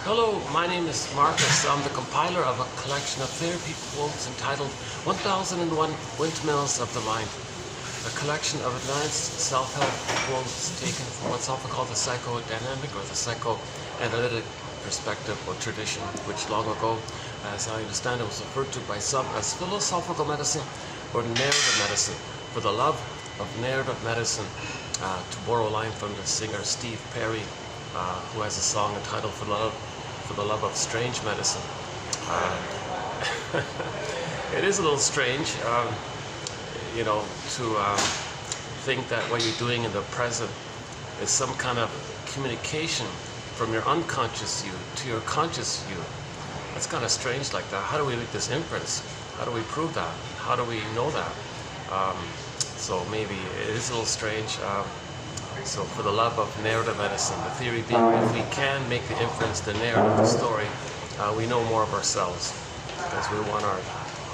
Hello, my name is Marcus. I'm the compiler of a collection of therapy quotes entitled 1001 Windmills of the Mind. A collection of advanced self-help quotes taken from what's often called the psychodynamic or the psychoanalytic perspective or tradition, which long ago, as I understand it, was referred to by some as philosophical medicine or narrative medicine. For the love of narrative medicine, to borrow a line from the singer Steve Perry, who has a song entitled For the Love of Strange Medicine. It is a little strange, to think that what you're doing in the present is some kind of communication from your unconscious you to your conscious you. That's kind of strange like that. How do we make this inference? How do we prove that? How do we know that? So maybe it is a little strange. So for the love of narrative medicine, the theory being if we can make the inference, the narrative, the story, we know more of ourselves because we want our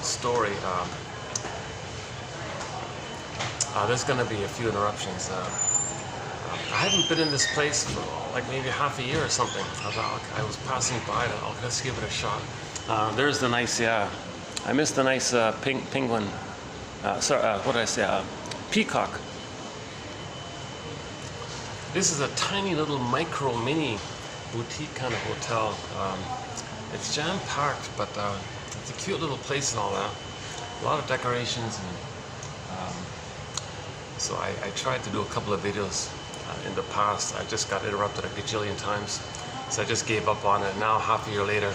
story. There's going to be a few interruptions. I haven't been in this place for like maybe half a year or something. I was passing by it. Let's give it a shot. There's the nice, I missed the nice penguin. What did I say? Peacock. This is a tiny little micro mini boutique kind of hotel. It's jam-packed, but it's a cute little place and all that. A lot of decorations, and so I tried to do a couple of videos in the past. I just got interrupted a gajillion times, so I just gave up on it. Now, half a year later,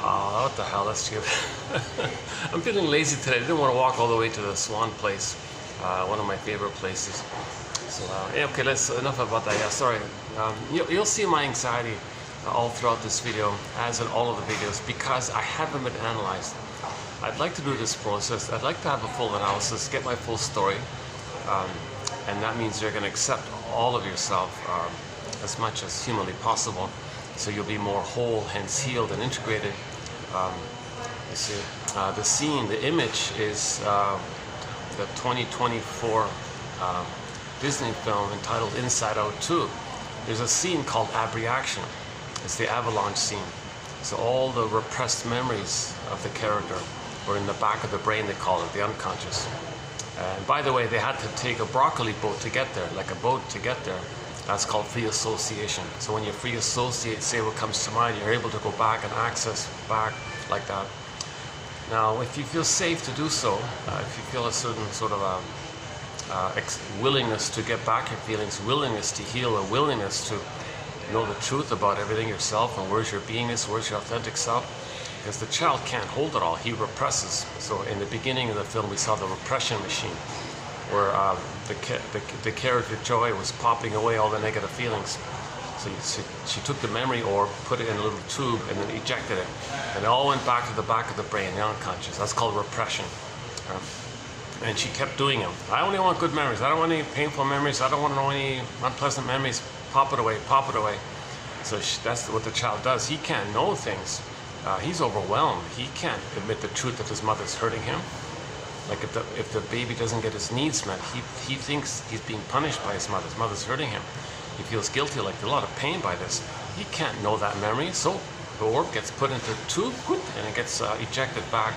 what the hell, let's give it. I'm feeling lazy today. I didn't want to walk all the way to the Swan Place, one of my favorite places. So, okay, enough about that. Yeah, sorry. You'll see my anxiety all throughout this video, as in all of the videos, because I haven't been analyzed. I'd like to do this process. I'd like to have a full analysis, get my full story, and that means you're going to accept all of yourself as much as humanly possible, so you'll be more whole, hence healed and integrated. You see, the scene, the image is the 2024 Disney film entitled Inside Out 2. There's a scene called abreaction. It's the avalanche scene. So all the repressed memories of the character were in the back of the brain, they call it, the unconscious. And by the way, they had to take a broccoli boat to get there, like a boat to get there. That's called free association. So when you free associate, say what comes to mind, you're able to go back and access back like that. Now, if you feel safe to do so, if you feel a certain sort of willingness to get back your feelings, willingness to heal, a willingness to know the truth about everything yourself and where's your beingness, where's your authentic self, because the child can't hold it all, he represses. So in the beginning of the film we saw the repression machine where the character Joy was popping away all the negative feelings. So she took the memory orb, put it in a little tube and then ejected it, and it all went back to the back of the brain, the unconscious. That's called repression. And she kept doing them. I only want good memories. I don't want any painful memories. I don't want to know any unpleasant memories. Pop it away, pop it away. So that's what the child does. He can't know things. He's overwhelmed. He can't admit the truth that his mother's hurting him. Like if the baby doesn't get his needs met, he thinks he's being punished by his mother. His mother's hurting him. He feels guilty, like there's a lot of pain by this. He can't know that memory. So the orb gets put into the tube and it gets ejected back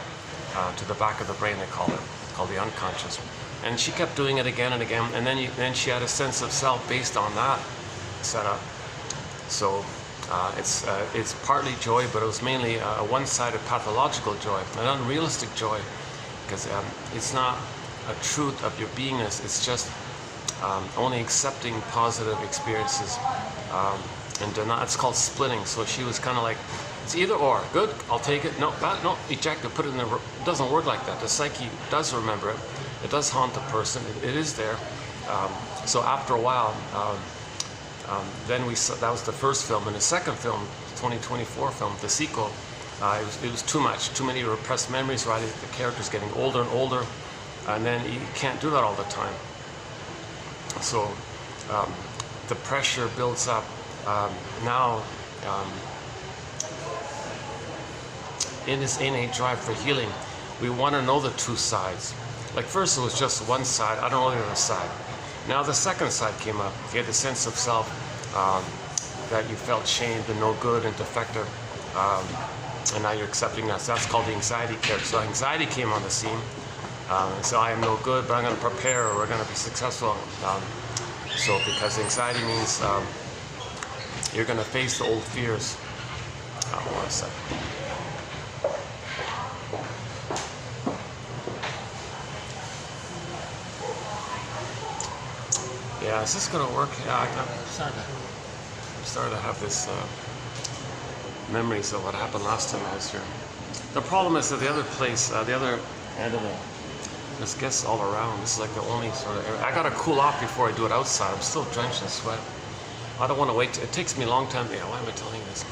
to the back of the brain, they call it. Called the unconscious. And she kept doing it again and again, and then she had a sense of self based on that setup. So it's partly joy, but it was mainly a one-sided pathological joy, an unrealistic joy, because it's not a truth of your beingness. It's just only accepting positive experiences and not. It's called splitting. So she was kind of like, it's either or. Good, I'll take it. No, bad, no, eject it, put it in the... It doesn't work like that. The psyche does remember it. It does haunt the person. It is there. So after a while, then we saw, that was the first film. And the second film, 2024 film, the sequel, it was too much. Too many repressed memories, right? The character's getting older and older. And then you can't do that all the time. So the pressure builds up. Now, in this innate drive for healing, we want to know the two sides. Like first it was just one side, I don't know the other side. Now the second side came up. You had the sense of self, that you felt shamed and no good and defective, and now you're accepting that. So that's called the anxiety character. So anxiety came on the scene. So I am no good, but I'm going to prepare, or we're going to be successful. So because anxiety means you're going to face the old fears. One second. Yeah, is this going to work? Yeah, I'm starting to have this memories of what happened last time I was here. The problem is that the other place, the other end of there's guests all around. This is like the only sort of area. I gotta cool off before I do it outside. I'm still drenched in sweat. I don't want to wait. It takes me a long time. Yeah, why am I telling you this?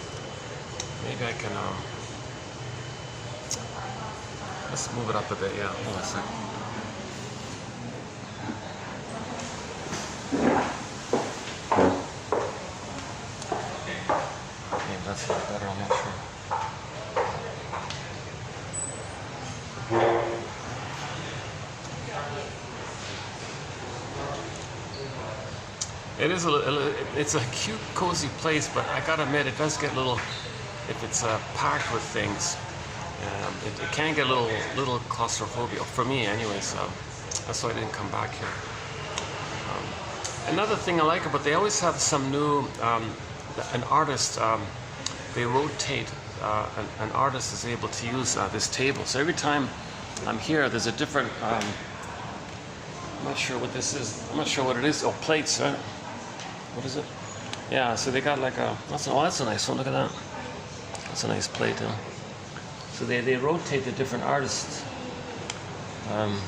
Maybe I can. Let's move it up a bit. Yeah, hold on a second. Maybe that's a bit better. I'm not sure. It is it's a cute, cozy place, but I gotta admit, it does get a little, if it's packed with things, it can get a little claustrophobia, for me anyway, so that's why I didn't come back here. Another thing I like about, they always have some new, an artist, they rotate, an artist is able to use this table. So every time I'm here, there's a different, I'm not sure what this is, I'm not sure what it is, oh, plates, right? What is it? Yeah, so they got like that's a nice one, look at that. That's a nice plate, huh? So they rotate the different artists. I'm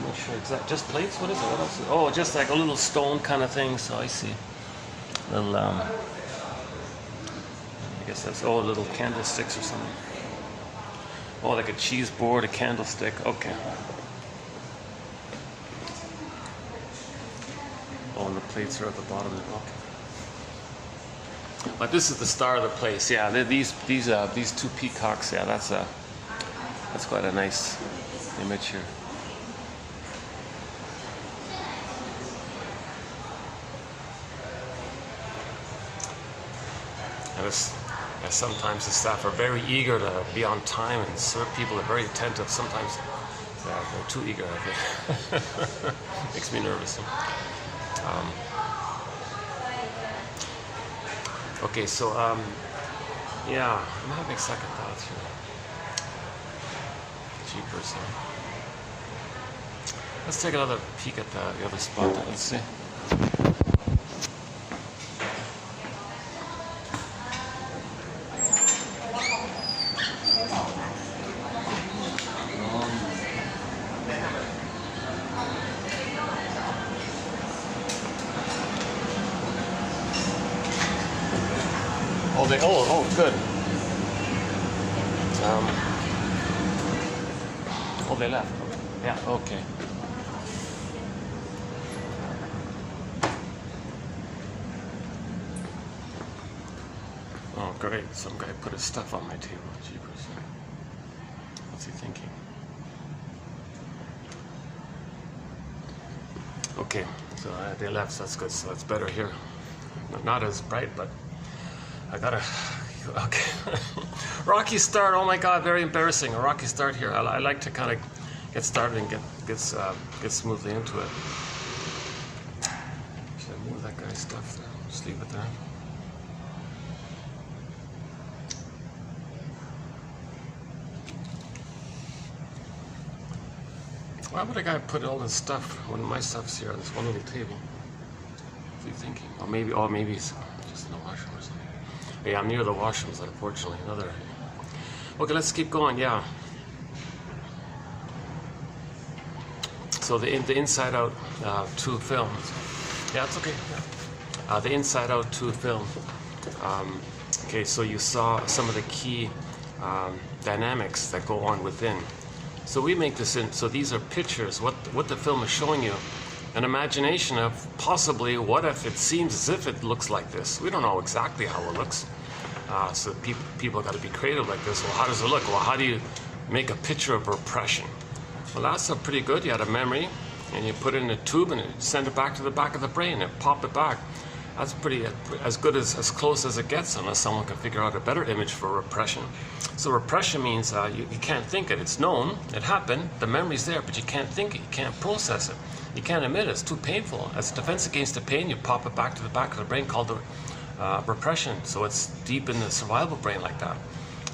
not sure exactly, just plates, what is it? What else? Oh, just like a little stone kind of thing, so I see. Little, I guess that's, little candlesticks or something. Oh, like a cheese board, a candlestick, okay. Oh, and the plates are at the bottom there. Okay. But this is the star of the place. Yeah, these two peacocks. Yeah, that's quite a nice image here. And sometimes the staff are very eager to be on time and serve people. Are very attentive. Sometimes they're too eager, I think. Makes me nervous. Okay, so yeah, I'm having second thoughts here. Jeepers. Let's take another peek at the other spot. Let's see. Good. They left. Yeah, okay. Oh, great. Some guy put his stuff on my table. Jeepers. What's he thinking? Okay, so they left, so that's good. So it's better here. Not as bright, but I gotta... Okay. Rocky start. Oh my God, very embarrassing. A rocky start here. I like to kind of get started and get smoothly into it. Should I move that guy's stuff there? Just leave it there. Why would a guy put all this stuff when my stuff's here on this one little table? What's he thinking? Or maybe it's just in the washroom or something. Yeah, I'm near the washrooms, unfortunately. Okay, let's keep going. Yeah. So the Inside Out 2 film. Yeah, it's okay. Yeah. The Inside Out 2 film. Okay, so you saw some of the key dynamics that go on within. So we make this in. So these are pictures. What the film is showing you. An imagination of possibly what if it seems as if it looks like this. We don't know exactly how it looks. So people got to be creative like this. Well, how does it look? Well, how do you make a picture of repression? Well, that's pretty good. You had a memory, and you put it in a tube, and it send it back to the back of the brain, and pop it back. That's pretty as good as close as it gets, unless someone can figure out a better image for repression. So repression means you can't think it. It's known, it happened, the memory's there, but you can't think it, you can't process it, you can't admit it. It's too painful. As a defense against the pain, you pop it back to the back of the brain, called the repression. So it's deep in the survival brain like that.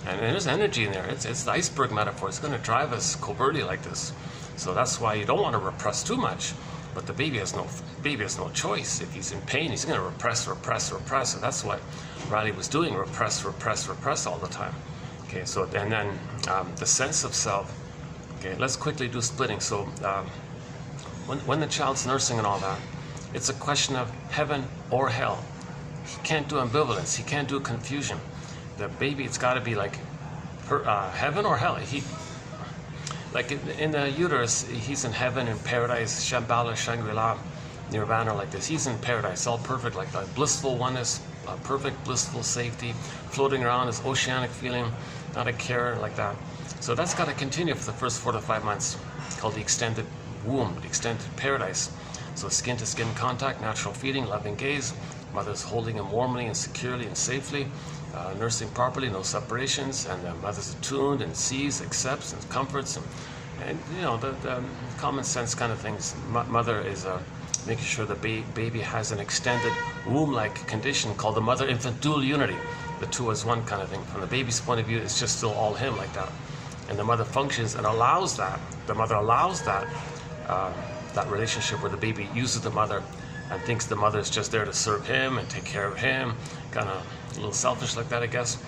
And there's energy in there. It's the iceberg metaphor. It's going to drive us covertly like this. So that's why you don't want to repress too much. But the baby has no choice. If he's in pain, he's going to repress. So that's what Riley was doing: repress all the time. Okay. So and then the sense of self. Okay. Let's quickly do splitting. So when the child's nursing and all that, it's a question of heaven or hell. He can't do ambivalence. He can't do confusion. The baby, it's got to be like heaven or hell. Like in the uterus, he's in heaven, in paradise, Shambhala, Shangri-La, Nirvana, like this. He's in paradise, all perfect like that. Blissful oneness, perfect blissful safety, floating around, this oceanic feeling, not a care, like that. So that's got to continue for the first 4 to 5 months, called the extended womb, the extended paradise. So skin to skin contact, natural feeding, loving gaze, mother's holding him warmly and securely and safely, nursing properly, no separations, and the mother's attuned and sees, accepts, and comforts, and you know, the common sense kind of things. Mother is making sure the baby has an extended womb-like condition called the mother-infant dual unity, the two as one kind of thing. From the baby's point of view, it's just still all him like that, and the mother functions and allows that. The mother allows that that relationship where the baby uses the mother and thinks the mother is just there to serve him and take care of him, kind of a little selfish like that, I guess.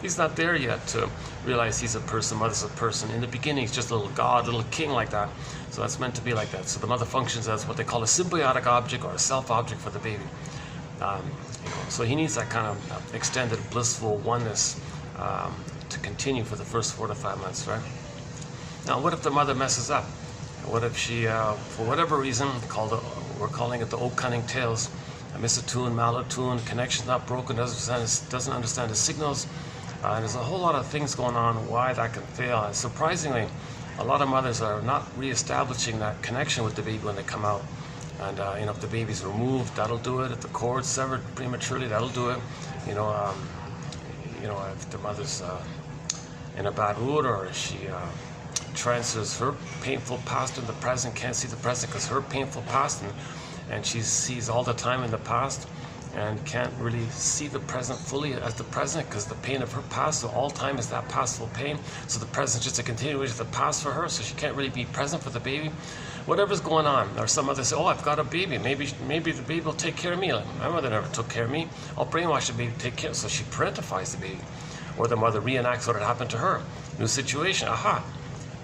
He's not there yet to realize he's a person, mother's a person. In the beginning, he's just a little god, a little king like that. So that's meant to be like that. So the mother functions as what they call a symbiotic object or a self-object for the baby. So he needs that kind of extended blissful oneness to continue for the first 4 to 5 months, right? Now, what if the mother messes up? What if she, for whatever reason, we're calling it the old cunning tales, misattuned, malattuned, connection's not broken, doesn't understand the signals. There's a whole lot of things going on why that can fail. And surprisingly, a lot of mothers are not reestablishing that connection with the baby when they come out. And if the baby's removed, that'll do it. If the cord's severed prematurely, that'll do it. If the mother's in a bad mood, or she transfers her painful past in the present, can't see the present because her painful past, and she sees all the time in the past and can't really see the present fully as the present because the pain of her past, so all time is that pastful pain. So the present's just a continuation of the past for her, so she can't really be present for the baby. Whatever's going on, or some others say, oh, I've got a baby, maybe the baby will take care of me. Like, my mother never took care of me. I'll brainwash the baby to take care. So she parentifies the baby, or the mother reenacts what had happened to her. New situation, aha.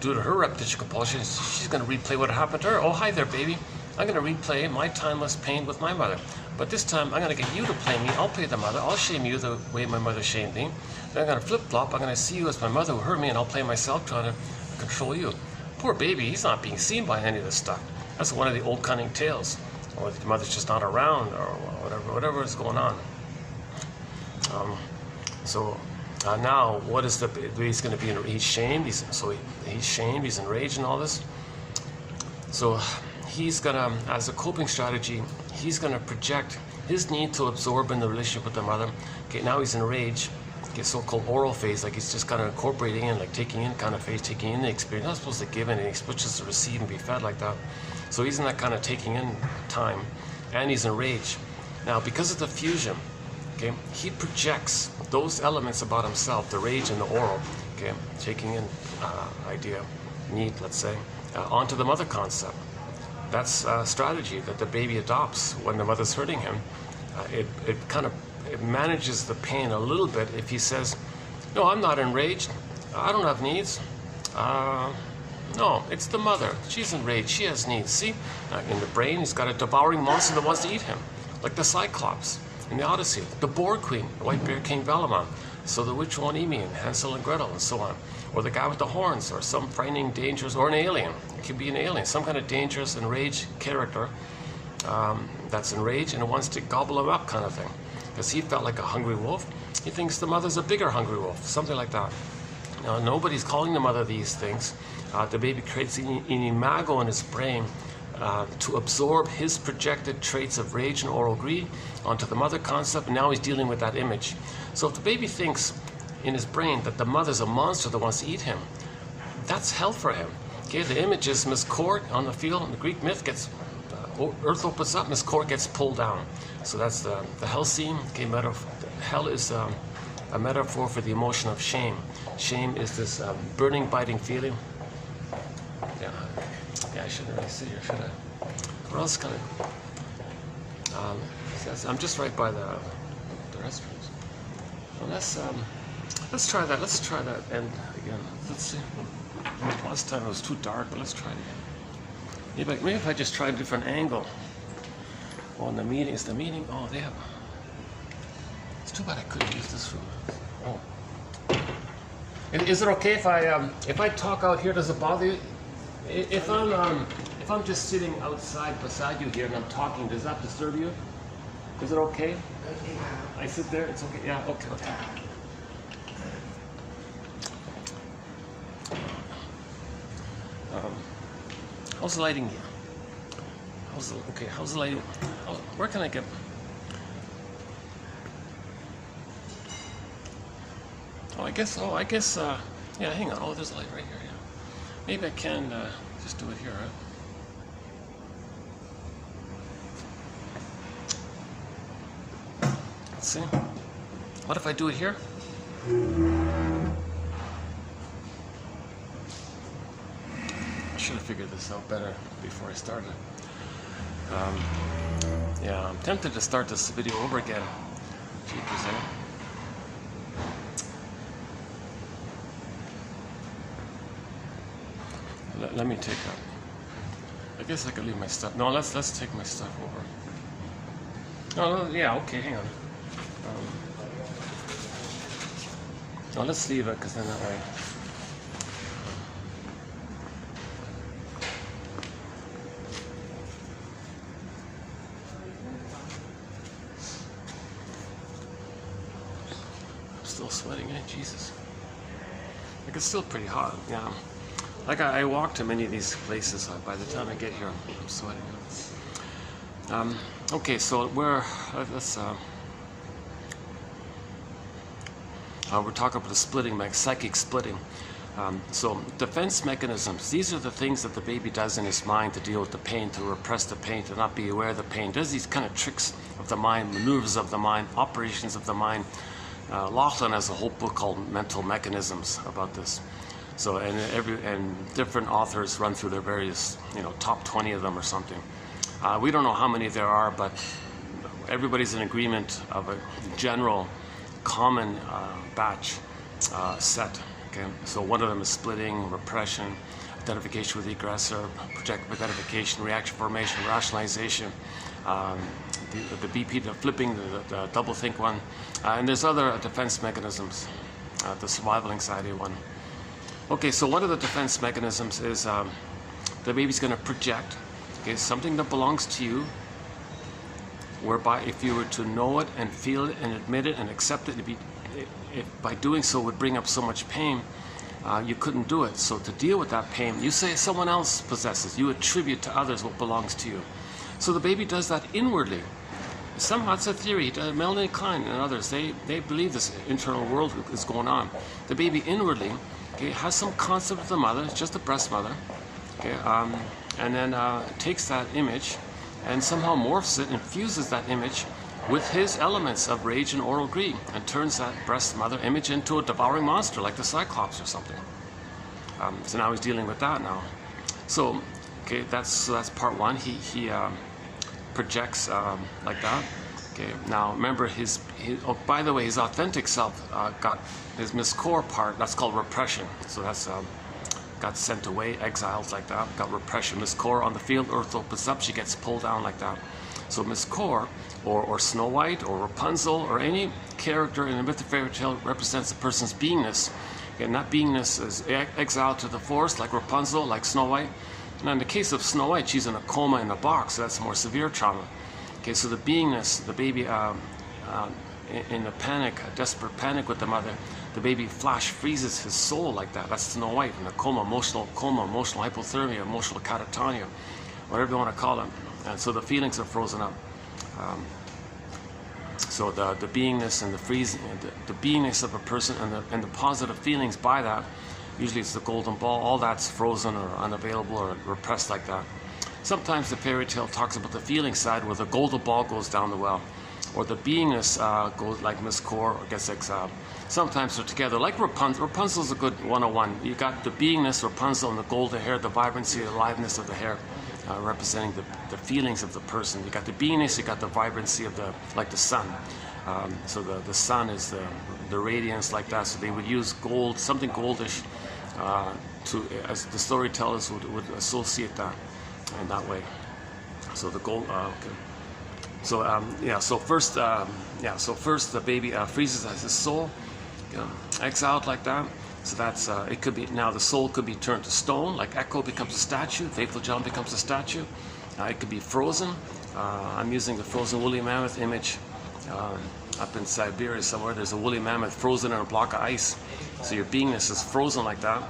Due to her repetition compulsion, she's going to replay what happened to her. Oh, hi there, baby. I'm going to replay my timeless pain with my mother. But this time, I'm going to get you to play me. I'll play the mother. I'll shame you the way my mother shamed me. Then I'm going to flip-flop. I'm going to see you as my mother who hurt me, and I'll play myself trying to control you. Poor baby, he's not being seen by any of this stuff. That's one of the old cunning tales. Or the mother's just not around, or whatever is going on. Now, what is the he's going to be? He's shamed. He's shamed. He's enraged, and all this. So he's gonna, as a coping strategy, he's gonna project his need to absorb in the relationship with the mother. Okay, now he's enraged. Okay, so-called oral phase, like he's just kind of incorporating in, like taking in kind of phase, taking in the experience. Not supposed to give anything, he's supposed to receive and be fed like that. So he's in that kind of taking in time, and he's enraged. Now, because of the fusion, okay, he projects those elements about himself, the rage and the oral, okay, taking in idea, need, let's say, onto the mother concept. That's a strategy that the baby adopts when the mother's hurting him. It manages the pain a little bit if he says, no, I'm not enraged, I don't have needs. No, it's the mother, she's enraged, she has needs. See, in the brain, he's got a devouring monster that wants to eat him, like the Cyclops in the Odyssey, the Boar Queen, the White Bear King Valamon, so the witch won't eat me, and Hansel and Gretel, and so on. Or the guy with the horns, or some frightening, dangerous, or an alien. It could be an alien, some kind of dangerous, enraged character that's enraged and wants to gobble him up kind of thing. Because he felt like a hungry wolf. He thinks the mother's a bigger hungry wolf, something like that. Now, nobody's calling the mother these things. The baby creates an imago in his brain to absorb his projected traits of rage and oral greed onto the mother concept, and now he's dealing with that image. So if the baby thinks in his brain that the mother's a monster that wants to eat him, that's hell for him. Okay, the image is Miss Court on the field, and the Greek myth gets, earth opens up, Miss Court gets pulled down. So that's the hell scene. Okay, hell is a metaphor for the emotion of shame. Shame is this burning, biting feeling. Yeah, I shouldn't really sit here, should I? Where else can I? I'm just right by the restrooms. Well, let's try that. Let's try that end again. Let's see. Last time it was too dark, but let's try it again. Maybe if I just try a different angle. Oh, and the meeting is the meeting. Oh, they have. It's too bad I couldn't use this room. Oh. Is it okay if I talk out here? Does it bother you? If I'm just sitting outside beside you here and I'm talking, does that disturb you? Is it okay? I sit there. It's okay. Yeah. Okay. Okay. How's the lighting here? How's the lighting? Where can I get? I guess. Yeah, hang on. Oh, there's a light right here. Yeah. Maybe I can just do it here, right? Let's see. What if I do it here? I should have figured this out better before I started. Yeah, I'm tempted to start this video over again. Jeepers, eh? Let me take up. I guess I could leave my stuff. No, let's take my stuff over. No, yeah, okay, hang on. No, let's leave it, because then that way. I'm still sweating, eh? Jesus. Like, it's still pretty hot, yeah. Like I walk to many of these places. By the time I get here, I'm sweating. Okay, so we're talking about the splitting, like psychic splitting. So defense mechanisms. These are the things that the baby does in his mind to deal with the pain, to repress the pain, to not be aware of the pain. Does these kind of tricks of the mind, maneuvers of the mind, operations of the mind. Laughlin has a whole book called Mental Mechanisms about this. So, and different authors run through their various, top 20 of them or something. We don't know how many there are, but everybody's in agreement of a general, common batch set. Okay, so one of them is splitting, repression, identification with the aggressor, projective identification, reaction formation, rationalization, the BP, the flipping, the double think one, and there's other defense mechanisms, the survival anxiety one. Okay, so one of the defense mechanisms is the baby's going to project, something that belongs to you, whereby if you were to know it and feel it and admit it and accept it, if by doing so would bring up so much pain, you couldn't do it. So to deal with that pain, you say someone else possesses, you attribute to others what belongs to you. So the baby does that inwardly. Somehow it's a theory. Melanie Klein and others, they believe this internal world is going on. The baby inwardly has some concept of the mother, it's just a breast mother, and then takes that image and somehow morphs it and fuses that image with his elements of rage and oral greed and turns that breast mother image into a devouring monster like the Cyclops or something. So now he's dealing with that now. So, that's part one. He projects like that. Okay, now remember by the way, his authentic self got his miscore part, that's called repression. So that's got sent away, exiled like that, got repression. Miscore on the field, earth opens up, she gets pulled down like that. So miscore, or Snow White, or Rapunzel, or any character in a myth or fairy tale represents a person's beingness. And that beingness is exiled to the forest, like Rapunzel, like Snow White. Now in the case of Snow White, she's in a coma in a box, so that's more severe trauma. Okay, so the beingness, the baby in a panic, a desperate panic with the mother, the baby flash freezes his soul like that. That's Snow White in a coma, emotional hypothermia, emotional catatonia. whatever you want to call it. And so the feelings are frozen up. So the beingness and the freezing, the beingness of a person and the positive feelings by that, usually it's the golden ball, all that's frozen or unavailable or repressed like that. Sometimes the fairy tale talks about the feeling side where the golden ball goes down the well, or the beingness goes like Miss Core or gets exiled. Sometimes they're together, like Rapunzel. Rapunzel's a good 101. You got the beingness, Rapunzel, and the golden hair, the vibrancy, the aliveness of the hair, representing the feelings of the person. You got the beingness, you got the vibrancy of like the sun. So the sun is the radiance like that. So they would use gold, something goldish, as the storytellers would associate that in that way. So the gold. Okay. So So first, So first the baby freezes as his soul, exiled like that. So that's it. Could be now the soul could be turned to stone, like Echo becomes a statue, Faithful John becomes a statue. It could be frozen. I'm using the frozen woolly mammoth image. Up in Siberia somewhere, there's a woolly mammoth frozen in a block of ice. So your beingness is frozen like that.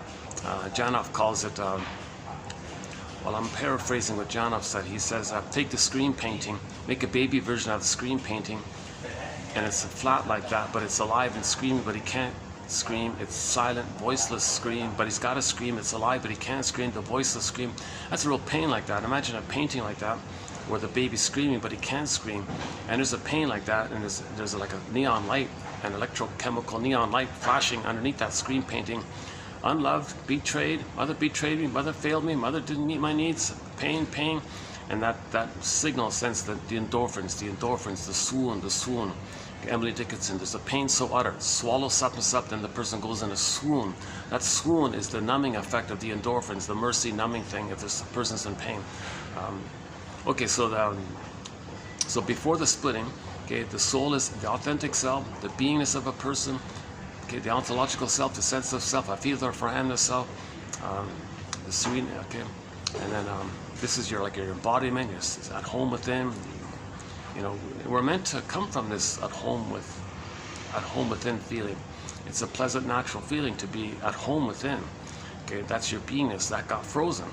Janov calls it. Well, I'm paraphrasing what Janov said. He says, take the screen painting, make a baby version of the screen painting, and it's flat like that, but it's alive and screaming, but he can't scream. It's silent, voiceless scream, but he's got to scream. It's alive, but he can't scream. The voiceless scream. That's a real pain like that. Imagine a painting like that, where the baby's screaming, but he can't scream. And there's a pain like that, and there's like a neon light, an electrochemical neon light flashing underneath that screen painting. Unloved, betrayed, mother betrayed me, mother failed me, mother didn't meet my needs, pain, and that signal sends the endorphins, the swoon. Emily Dickinson, there's a pain so utter, swallow sup, then the person goes in a swoon. That swoon is the numbing effect of the endorphins, the mercy numbing thing if this person's in pain. Okay, so before the splitting, okay, the soul is the authentic self, the beingness of a person. Okay, the ontological self, the sense of self, I feel there for him the self, the serene, okay, and then this is your embodiment, you're at home within. You know, we're meant to come from this at home within feeling. It's a pleasant, natural feeling to be at home within. Okay, that's your beingness that got frozen,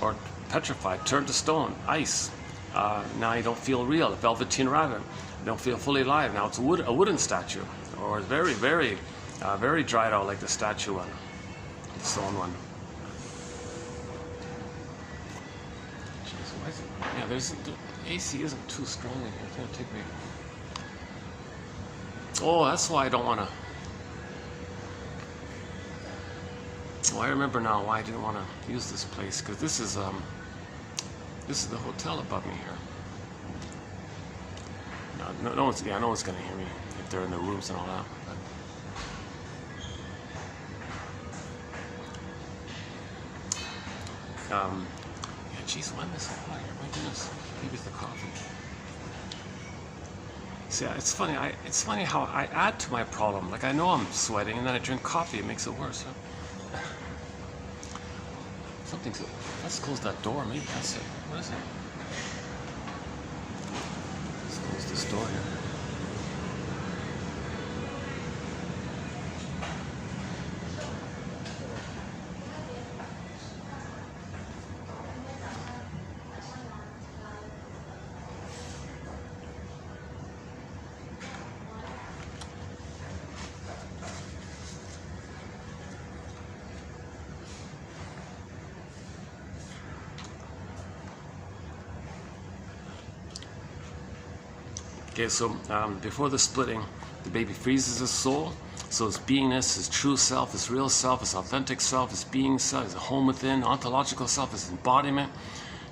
or petrified, turned to stone, ice. Now you don't feel real, a velveteen rabbit. You don't feel fully alive. Now it's a wooden statue, or very, very. Very dried out like the statue one, the stone one. Jeez, why is it? Yeah, the AC isn't too strong in here. It's gonna take me. Oh, that's why I don't want to. Oh, I remember now why I didn't want to use this place, because this is the hotel above me here. No one's gonna hear me if they're in the rooms and all that. But. Yeah, geez, why am I so hot here? My goodness, maybe it's the coffee. See, it's funny. It's funny how I add to my problem. Like I know I'm sweating, and then I drink coffee. It makes it worse. Huh? Something's. Let's close that door. Maybe that's it. What is it? Let's close this door here. Okay, so before the splitting, the baby freezes his soul. So his beingness, his true self, his real self, his authentic self, his being self, his home within, ontological self, his embodiment.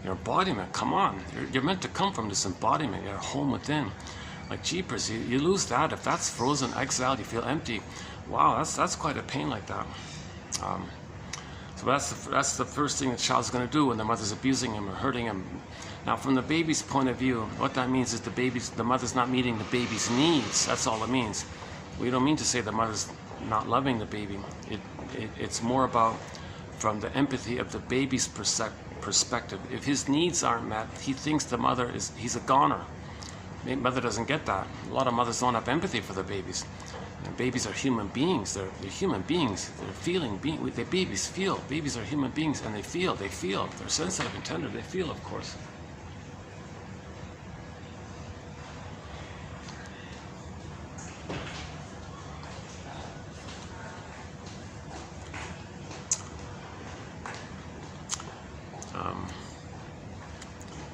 Your embodiment, come on. You're meant to come from this embodiment, your home within. Like jeepers, you lose that. If that's frozen, exiled, you feel empty. Wow, that's quite a pain like that. So that's the first thing the child's going to do when the mother's abusing him or hurting him. Now, from the baby's point of view, what that means is the mother's not meeting the baby's needs. That's all it means. We don't mean to say the mother's not loving the baby. It's more about from the empathy of the baby's perspective. If his needs aren't met, he thinks he's a goner. Mother doesn't get that. A lot of mothers don't have empathy for the babies. And babies are human beings. They're human beings. They're feeling. Babies feel. Babies are human beings, and they feel. They feel. They're sensitive and tender. They feel, of course.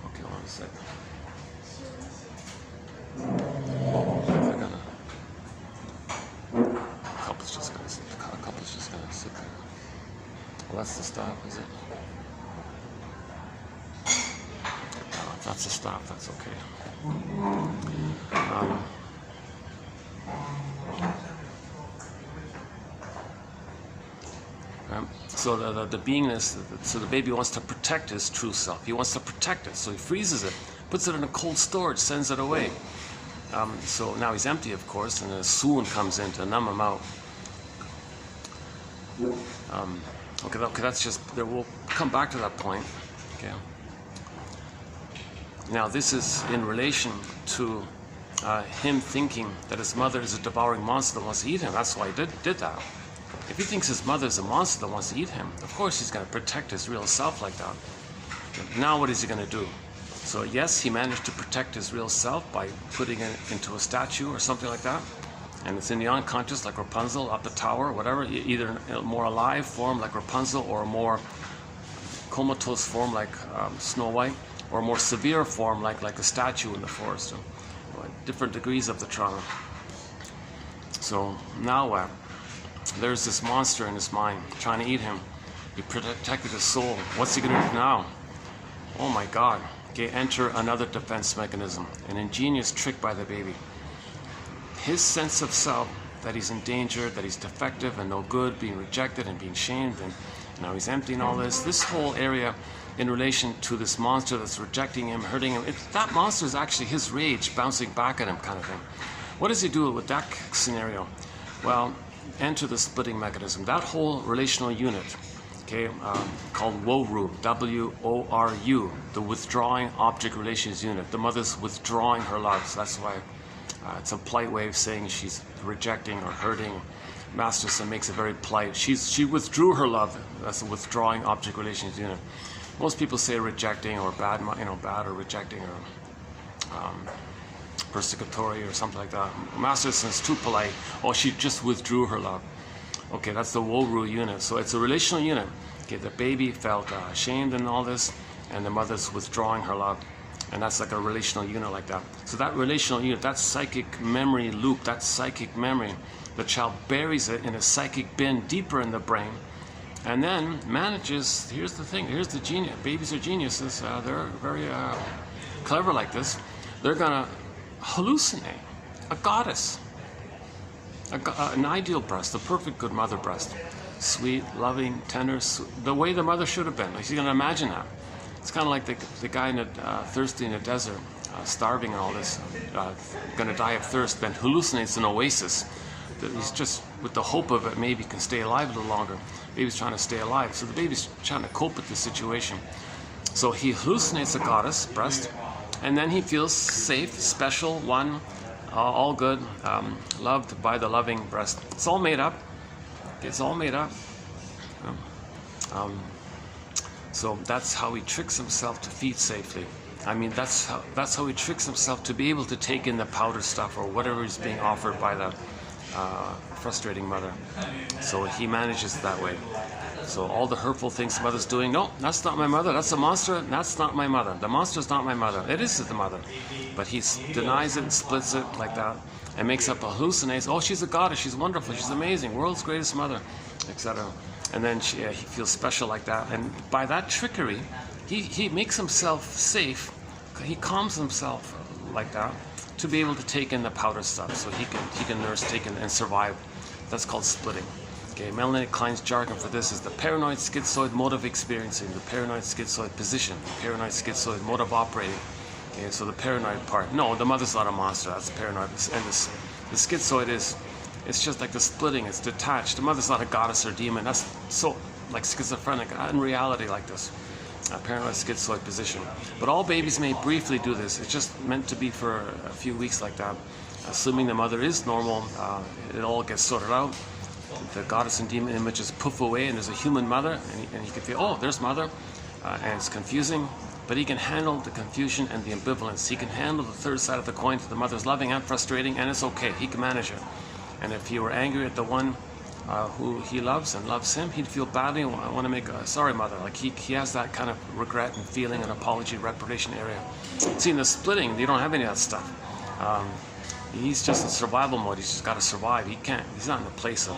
Okay, one second. Couple's just gonna sit there. Well, that's the stop, is it? No, if that's the stop, that's okay. So the beingness, so the baby wants to protect his true self. He wants to protect it, so he freezes it, puts it in a cold storage, sends it away. So now he's empty, of course, and a swoon comes in to numb him out. Okay, that's just, we'll come back to that point. Okay. Now this is in relation to him thinking that his mother is a devouring monster that wants to eat him. That's why he did that. If he thinks his mother is a monster that wants to eat him, of course he's going to protect his real self like that. Now what is he going to do? So yes, he managed to protect his real self by putting it into a statue or something like that. And it's in the unconscious, like Rapunzel, up the tower, whatever, either a more alive form like Rapunzel, or a more comatose form like Snow White, or a more severe form like a statue in the forest. So, different degrees of the trauma. So now there's this monster in his mind trying to eat him. He protected his soul. What's he going to do now? Oh my God. Okay, enter another defense mechanism, an ingenious trick by the baby. His sense of self, that he's in danger, that he's defective and no good, being rejected and being shamed, and now he's empty and all this. This whole area in relation to this monster that's rejecting him, hurting him, that monster is actually his rage bouncing back at him, kind of thing. What does he do with that scenario? Well, enter the splitting mechanism. That whole relational unit, okay, called WORU, W-O-R-U, the withdrawing object relations unit. The mother's withdrawing her love, so that's why it's a polite way of saying she's rejecting or hurting. Masterson makes it very polite. She withdrew her love. That's the withdrawing object relations unit. Most people say rejecting or bad, bad or rejecting or persecutory or something like that. Masterson's too polite. Oh, she just withdrew her love. Okay, that's the WORU unit. So it's a relational unit. Okay, the baby felt ashamed and all this, and the mother's withdrawing her love. And that's like a relational unit like that. So that relational unit, that psychic memory loop, that psychic memory, the child buries it in a psychic bin deeper in the brain, and then manages, here's the thing, here's the genius. Babies are geniuses. They're very clever like this. They're going to hallucinate a goddess, an ideal breast, the perfect good mother breast. Sweet, loving, tender, the way the mother should have been. Like, you're going to imagine that. It's kind of like the guy in thirsty in the desert, starving and all this, going to die of thirst, then hallucinates an oasis. He's just, with the hope of it, maybe can stay alive a little longer. Baby's trying to stay alive, so the baby's trying to cope with the situation. So he hallucinates a goddess breast, and then he feels safe, special, one, all good, loved by the loving breast. It's all made up. It's all made up. So that's how he tricks himself to feed safely. I mean, that's how he tricks himself to be able to take in the powder stuff or whatever is being offered by the frustrating mother. So he manages that way. So all the hurtful things the mother's doing, no, that's not my mother, that's a monster, that's not my mother. The monster's not my mother. It is the mother. But he denies it and splits it like that and makes up a hallucination. Oh, she's a goddess, she's wonderful, she's amazing, world's greatest mother, etc. And then he feels special like that. And by that trickery, he makes himself safe. He calms himself like that to be able to take in the powder stuff, so he can nurse, take in, and survive. That's called splitting. Okay, Melanie Klein's jargon for this is the paranoid schizoid mode of experiencing, the paranoid schizoid position, the paranoid schizoid mode of operating. Okay, so the paranoid part. No, the mother's not a monster. That's paranoid. And the schizoid is. It's just like the splitting, it's detached. The mother's not a goddess or demon. That's so like schizophrenic, in reality like this. Paranoid schizoid position. But all babies may briefly do this. It's just meant to be for a few weeks like that. assuming the mother is normal, it all gets sorted out. The goddess and demon images poof away, and there's a human mother, and he can feel, oh, there's mother, and it's confusing, but he can handle the confusion and the ambivalence. He can handle the third side of the coin. The mother's loving and frustrating, and it's okay. He can manage it. And if he were angry at the one who he loves and loves him, he'd feel badly and want to make a sorry mother. Like he has that kind of regret and feeling and apology, reparation area. See, in the splitting, you don't have any of that stuff. He's just in survival mode. He's just got to survive. He's not in a place of,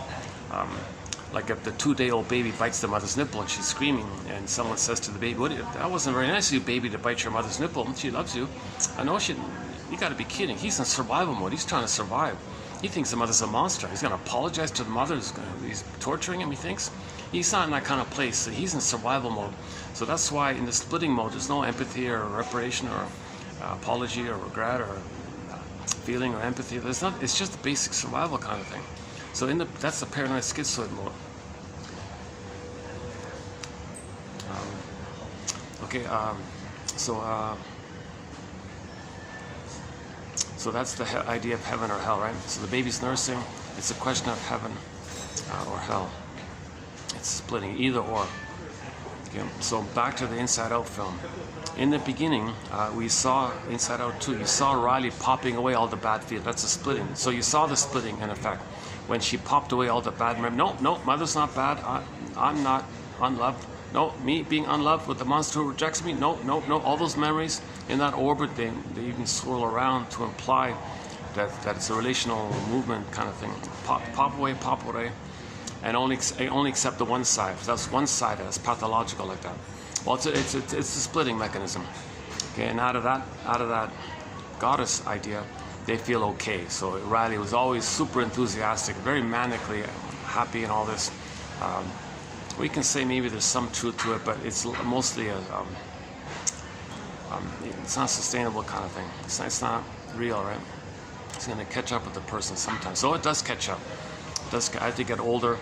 like if the 2-day-old baby bites the mother's nipple and she's screaming, and someone says to the baby, that wasn't very nice of you, baby, to bite your mother's nipple. She loves you. I know you got to be kidding. He's in survival mode. He's trying to survive. He thinks the mother's a monster. He's going to apologize to the mother. He's torturing him, he thinks. He's not in that kind of place. He's in survival mode. So that's why in the splitting mode, there's no empathy or reparation or apology or regret or feeling or empathy. It's just the basic survival kind of thing. So that's the paranoid schizoid mode. So that's the idea of heaven or hell, right? So the baby's nursing. It's a question of heaven or hell. It's splitting, either or. Okay. So back to the Inside Out film. In the beginning, we saw Inside Out 2. You saw Riley popping away all the bad feelings. That's a splitting. So you saw the splitting in effect. When she popped away all the bad memories. No, mother's not bad. I'm not unloved. No, me being unloved with the monster who rejects me. No. All those memories in that orbit, they even swirl around to imply that it's a relational movement kind of thing. Pop away, and only accept the one side. That's one side that's pathological like that. Well, it's a splitting mechanism. Okay, and out of that goddess idea, they feel okay. So Riley was always super enthusiastic, very manically happy and all this. We can say maybe there's some truth to it, but it's mostly it's not sustainable kind of thing. It's not real, right? It's going to catch up with the person sometimes. So it does catch up. As you get older,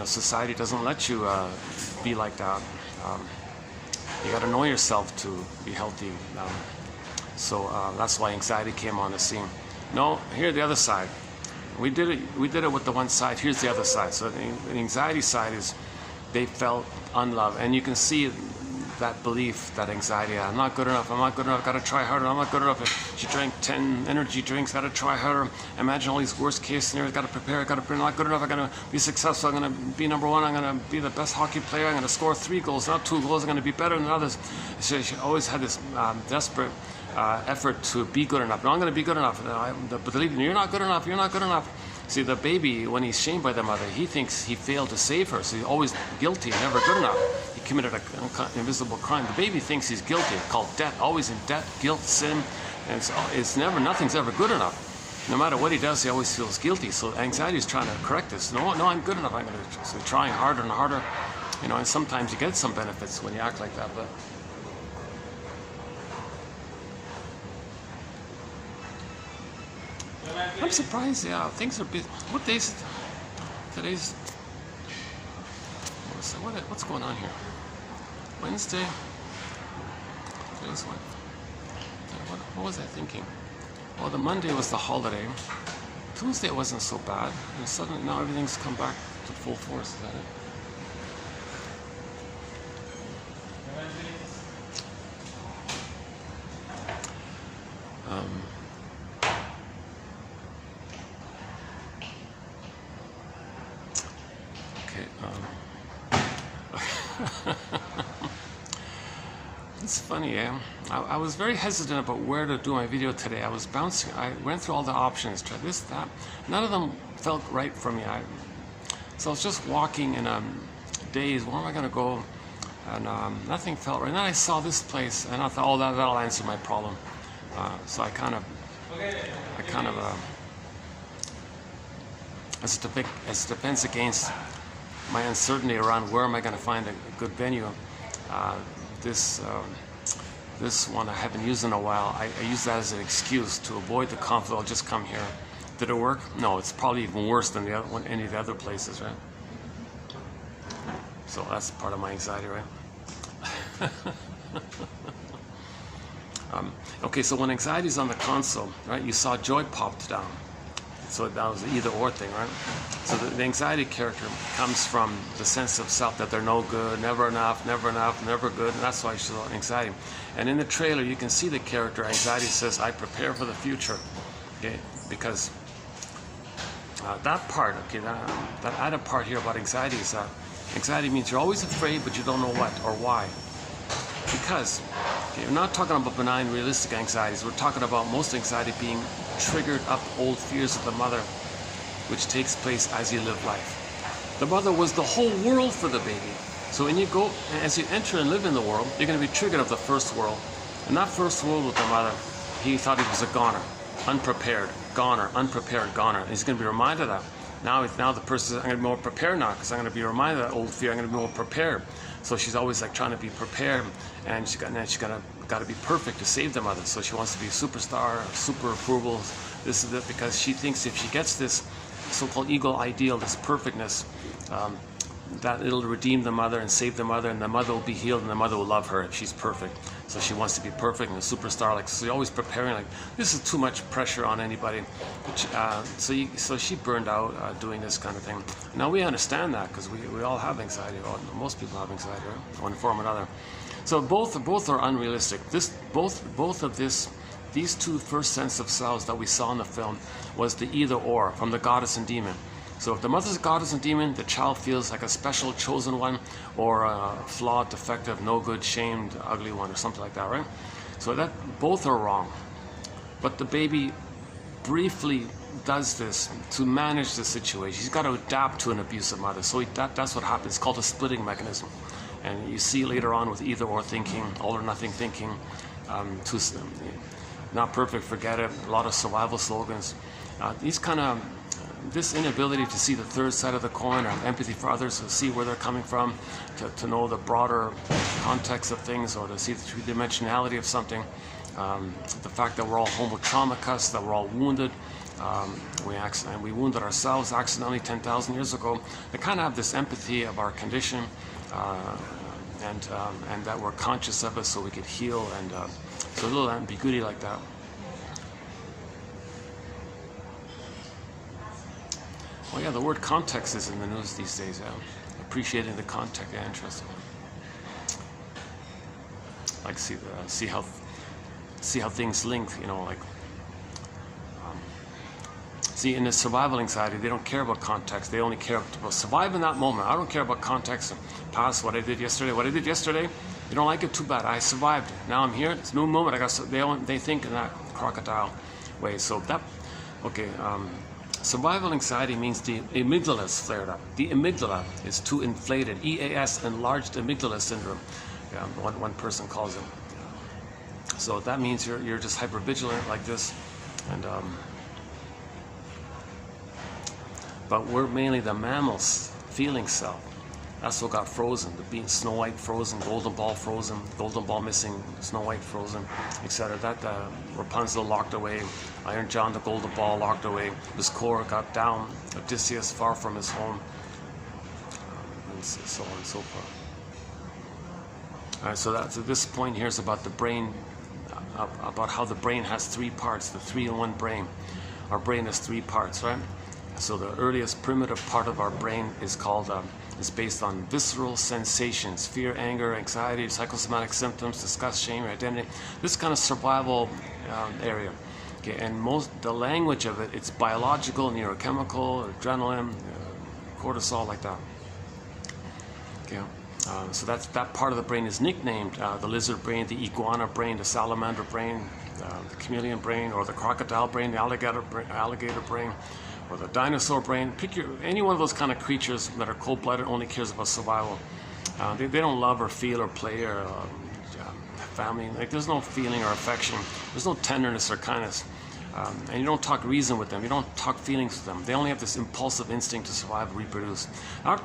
society doesn't let you be like that. You got to know yourself to be healthy. So that's why anxiety came on the scene. No, here's the other side. We did it with the one side. Here's the other side. So the anxiety side is they felt unloved, and you can see that belief, that anxiety. I'm not good enough. Got to try harder. I'm not good enough. If she drank 10 energy drinks, got to try harder. Imagine all these worst case scenarios. Got to prepare. I'm not good enough. I'm gonna be successful. I'm gonna be number one. I'm gonna be the best hockey player. I'm gonna score 3 goals, not 2 goals. I'm gonna be better than others. So she always had this desperate effort to be good enough. No, I'm gonna be good enough. But believe me, you're not good enough. You're not good enough. See, the baby, when he's shamed by the mother, he thinks he failed to save her, so he's always guilty and never good enough. He committed an invisible crime. The baby thinks he's guilty, called debt, always in debt, guilt, sin, and nothing's ever good enough. No matter what he does, he always feels guilty. So anxiety is trying to correct this. No, I'm good enough. I'm going to trying harder and harder, and sometimes you get some benefits when you act like that, but. I'm surprised, things are busy. What day is it? Today's... What's going on here? Wednesday? Today's what? What was I thinking? Well, the Monday was the holiday. Tuesday wasn't so bad. And suddenly now everything's come back to full force, is that it? It's funny, I was very hesitant about where to do my video today. I was bouncing. I went through all the options, tried this, that. None of them felt right for me. So I was just walking in a daze. Where am I going to go? And nothing felt right. And then I saw this place, and I thought, oh, that'll answer my problem. So I kind of, as a defense against my uncertainty around where am I going to find a good venue, this one I haven't used in a while. I use that as an excuse to avoid the conflict. I'll just come here. Did it work? No, it's probably even worse than any of the other places, right? So that's part of my anxiety, right? Okay, so when anxiety is on the console, right, you saw joy popped down. So that was the either or thing, right? So the anxiety character comes from the sense of self that they're no good, never enough, never good, and that's why she's anxiety. And in the trailer, you can see the character anxiety says, "I prepare for the future," okay? Because that part, okay, that added part here about anxiety is that anxiety means you're always afraid, but you don't know what or why. Because okay, we're not talking about benign, realistic anxieties. We're talking about most anxiety being triggered up old fears of the mother, which takes place as you live life. The mother was the whole world for the baby. So when you go, as you enter and live in the world, you're going to be triggered of the first world. And that first world with the mother, he thought he was a goner, unprepared, goner, unprepared, goner. And he's going to be reminded of that. Now the person says, I'm going to be more prepared now because I'm going to be reminded of that old fear. I'm going to be more prepared. So she's always like trying to be prepared, and she's got to be perfect to save the mother. So she wants to be a superstar, super approval. This is it because she thinks if she gets this so-called ego ideal, this perfectness, that it'll redeem the mother and save the mother, and the mother will be healed, and the mother will love her if she's perfect. So she wants to be perfect and a superstar. Like, so you're always preparing. Like, this is too much pressure on anybody. So she burned out doing this kind of thing. Now we understand that because we all have anxiety. Or most people have anxiety, right? One form or another. So both are unrealistic. These two first sense of selves that we saw in the film was the either or from the goddess and demon. So if the mother's a goddess and demon, the child feels like a special chosen one, or a flawed, defective, no good, shamed, ugly one, or something like that, right? So that both are wrong. But the baby briefly does this to manage the situation. He's got to adapt to an abusive mother. So that's what happens. It's called a splitting mechanism. And you see later on with either or thinking, all or nothing thinking, not perfect, forget it, a lot of survival slogans. This inability to see the third side of the coin, or empathy for others, to see where they're coming from, to know the broader context of things, or to see the three-dimensionality of something, the fact that we're all homotraumacus, that we're all wounded, we wounded ourselves accidentally 10,000 years ago. They kind of have this empathy of our condition, and that we're conscious of it so we could heal, and so a little ambiguity like that. Oh yeah, the word context is in the news these days. Yeah. Appreciating the context, yeah, interesting. Like see how things link, you know, like see in the survival anxiety, they don't care about context. They only care about survive in that moment. I don't care about context and past, what I did yesterday. What I did yesterday, you don't like it, too bad. I survived. Now I'm here. It's a new moment. They think in that crocodile way. So that okay. Survival anxiety means the amygdala is flared up. The amygdala is too inflated. EAS, enlarged amygdala syndrome, one person calls it. So that means you're just hypervigilant like this, and but we're mainly the mammals feeling self. That's what got frozen. The being Snow White frozen, Golden Ball missing, Snow White frozen, etc. That Rapunzel locked away, Iron John the Golden Ball locked away. His core got down, Odysseus far from his home, and so on and so forth. All right, so this point here is about the brain, about how the brain has three parts, the 3-in-1 brain. Our brain has three parts, right? So the earliest primitive part of our brain is called is based on visceral sensations: fear, anger, anxiety, psychosomatic symptoms, disgust, shame, identity. This kind of survival area. Okay, and the language of it, it's biological, neurochemical, adrenaline, cortisol, like that. Okay, so that part of the brain is nicknamed the lizard brain, the iguana brain, the salamander brain, the chameleon brain, or the crocodile brain, the alligator brain, or the dinosaur brain. Pick any one of those kind of creatures that are cold-blooded, only cares about survival. They don't love or feel or play or family. Like, there's no feeling or affection. There's no tenderness or kindness. And you don't talk reason with them. You don't talk feelings with them. They only have this impulsive instinct to survive and reproduce.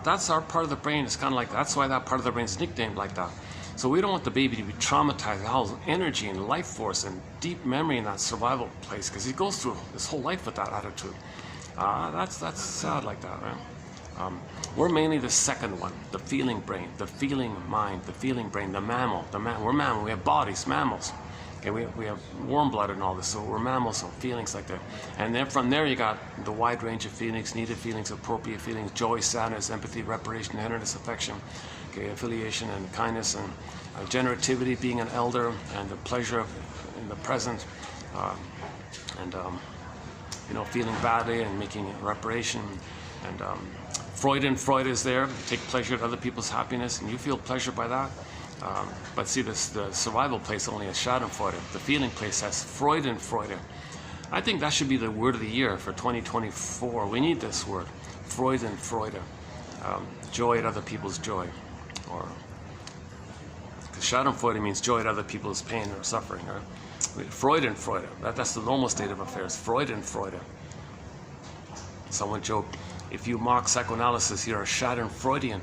That's our part of the brain. It's kind of like, that's why that part of the brain is nicknamed like that. So we don't want the baby to be traumatized. All energy and life force and deep memory in that survival place, because he goes through his whole life with that attitude. That's sad like that, right? We're mainly the second one, the feeling brain, the feeling mind, the feeling brain, the mammal. We're mammal. We have bodies, mammals. Okay, we have warm-blooded and all this, so we're mammals, so feelings like that. And then from there you got the wide range of feelings, needed feelings, appropriate feelings, joy, sadness, empathy, reparation, tenderness, affection, okay, affiliation and kindness, and generativity, being an elder, and the pleasure in the present, and feeling badly and making reparation. And Freud is there, take pleasure at other people's happiness, and you feel pleasure by that. But see, the survival place only has Schadenfreude. The feeling place has Freudenfreude. I think that should be the word of the year for 2024. We need this word, Freudenfreude. Joy at other people's joy. Or, because Schadenfreude means joy at other people's pain or suffering. Right? Freudenfreude, that's the normal state of affairs. Freudenfreude. Someone joked, if you mock psychoanalysis, you're a Schadenfreudian.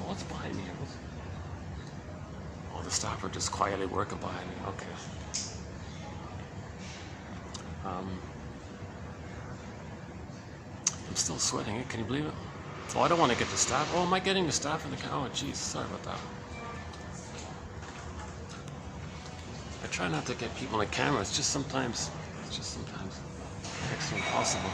What's behind me here? Oh, the staff are just quietly working behind me. Okay. I'm still sweating it. Can you believe it? Oh, I don't want to get the staff. Oh, am I getting the staff in the camera? Oh, jeez. Sorry about that. I try not to get people in the camera. It's just sometimes next to impossible.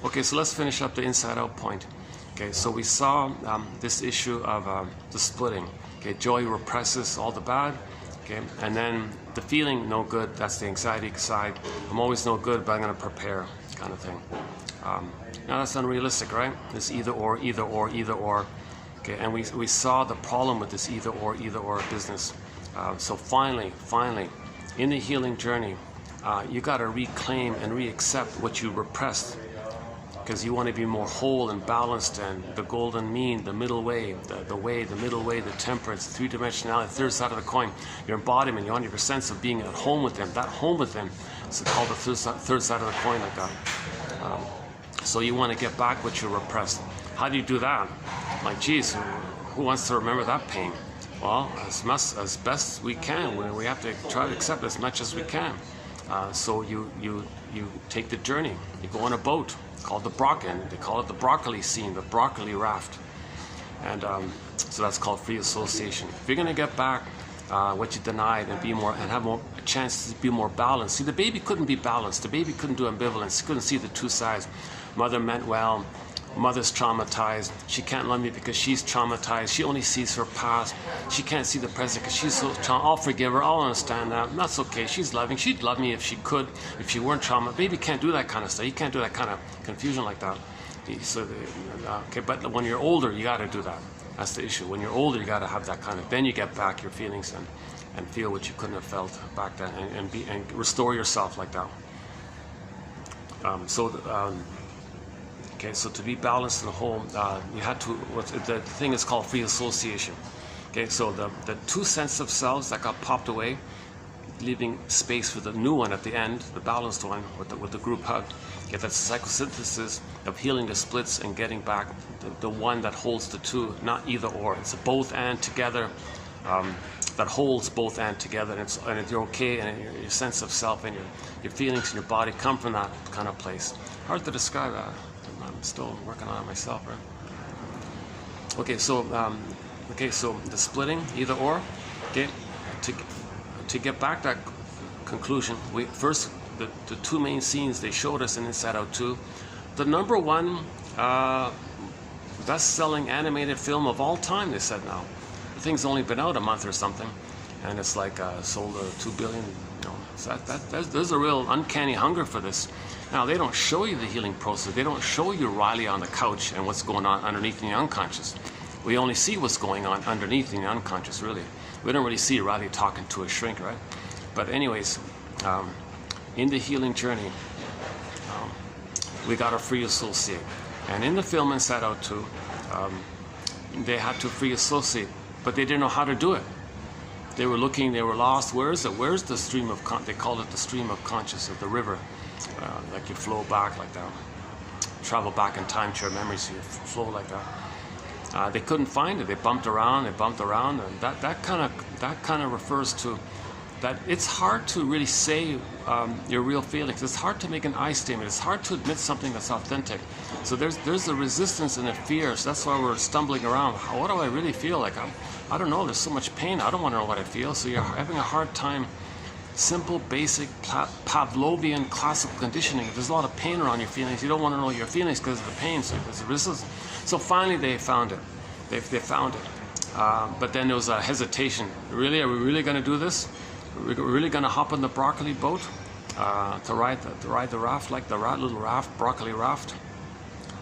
Okay, so let's finish up the inside-out point. Okay, so we saw this issue of the splitting. Okay, joy represses all the bad. Okay, and then the feeling no good, that's the anxiety side. I'm always no good, but I'm going to prepare, kind of thing. Now that's unrealistic, right? This either or, either or, either or. Okay, and we saw the problem with this either or business. So finally, in the healing journey, you got to reclaim and re-accept what you repressed. Because you want to be more whole and balanced, and the golden mean, the middle way, the middle way, the temperance, the three-dimensionality, third side of the coin, your embodiment, you want your sense of being at home with them. That home with them is called the third side of the coin, like that. So you want to get back what you repressed. How do you do that? Like, geez, who wants to remember that pain? Well, as best we can. We have to try to accept as much as we can. So you take the journey. You go on a boat called the Brocken. They call it the broccoli scene, the broccoli raft. And so that's called free association. If you're going to get back what you denied and be more and have a chance to be more balanced. See, the baby couldn't be balanced. The baby couldn't do ambivalence. He couldn't see the two sides. Mother meant well. Mother's traumatized. She can't love me because she's traumatized. She only sees her past. She can't see the present because she's so traumatized. I'll forgive her. I'll understand that. That's okay. She's loving. She'd love me if she could, if she weren't traumatized. Baby can't do that kind of stuff. You can't do that kind of confusion like that. So, okay, but when you're older, you got to do that. That's the issue. When you're older, you got to have that kind of. Then you get back your feelings and feel what you couldn't have felt back then, and restore yourself like that. Okay, so to be balanced and whole, you had to, the thing is called free association. Okay, so the two sets of cells that got popped away, leaving space for the new one at the end, the balanced one with the group hug. Okay, that's psychosynthesis of healing the splits and getting back the one that holds the two, not either or. It's a both and together that holds both and together, and you're okay, and your sense of self and your feelings and your body come from that kind of place. Hard to describe that. I'm still working on it myself, right? Okay, so the splitting, either or. Okay, to get back that conclusion, the two main scenes they showed us in Inside Out 2. The number one best-selling animated film of all time, they said now. The thing's only been out a month or something, and it's like sold 2 billion. You know, so there's a real uncanny hunger for this. Now, they don't show you the healing process. They don't show you Riley on the couch and what's going on underneath in the unconscious. We only see what's going on underneath in the unconscious, really. We don't really see Riley talking to a shrink, right? But anyways, in the healing journey, we got to free associate. And in the film Inside Out 2, they had to free associate, but they didn't know how to do it. They were looking, they were lost. Where is it? Where's the stream of, they call it the stream of consciousness, the river. Like you flow back like that. Travel back in time to your memories, so you flow like that. They couldn't find it. They bumped around, and that kind of refers to that it's hard to really say your real feelings. It's hard to make an I statement. It's hard to admit something that's authentic. So there's a resistance and a fear. So that's why we're stumbling around. What do I really feel like? I don't know. There's so much pain. I don't want to know what I feel. So you're having a hard time. Simple, basic, Pavlovian, classical conditioning. If there's a lot of pain around your feelings, you don't want to know your feelings because of the pain. So there's a resistance. So finally they found it. They found it. But then there was a hesitation. Really? Are we really going to do this? We're really going to hop on the broccoli boat to ride the raft, like the little raft, broccoli raft?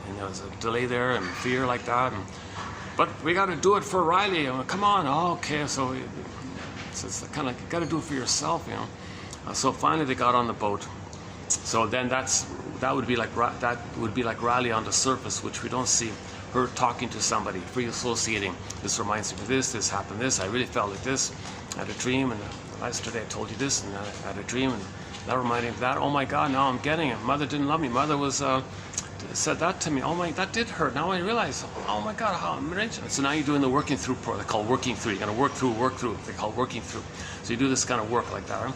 And there was a delay there and fear like that. But we got to do it for Riley. Come on. Oh, okay. So it's kind of like you got to do it for yourself, you know. So finally they got on the boat. So then that would be like Riley on the surface, which we don't see. Her talking to somebody, free associating. This reminds me of this. This happened. This. I really felt like this. I had a dream, and yesterday I told you this, and I had a dream, and that reminded me of that. Oh my God! Now I'm getting it. Mother didn't love me. Mother was said that to me. Oh my, that did hurt. Now I realize. Oh my God! How I'm rich. So now you're doing the working through. They call working through. You're gonna work through. They call working through. So you do this kind of work like that, right?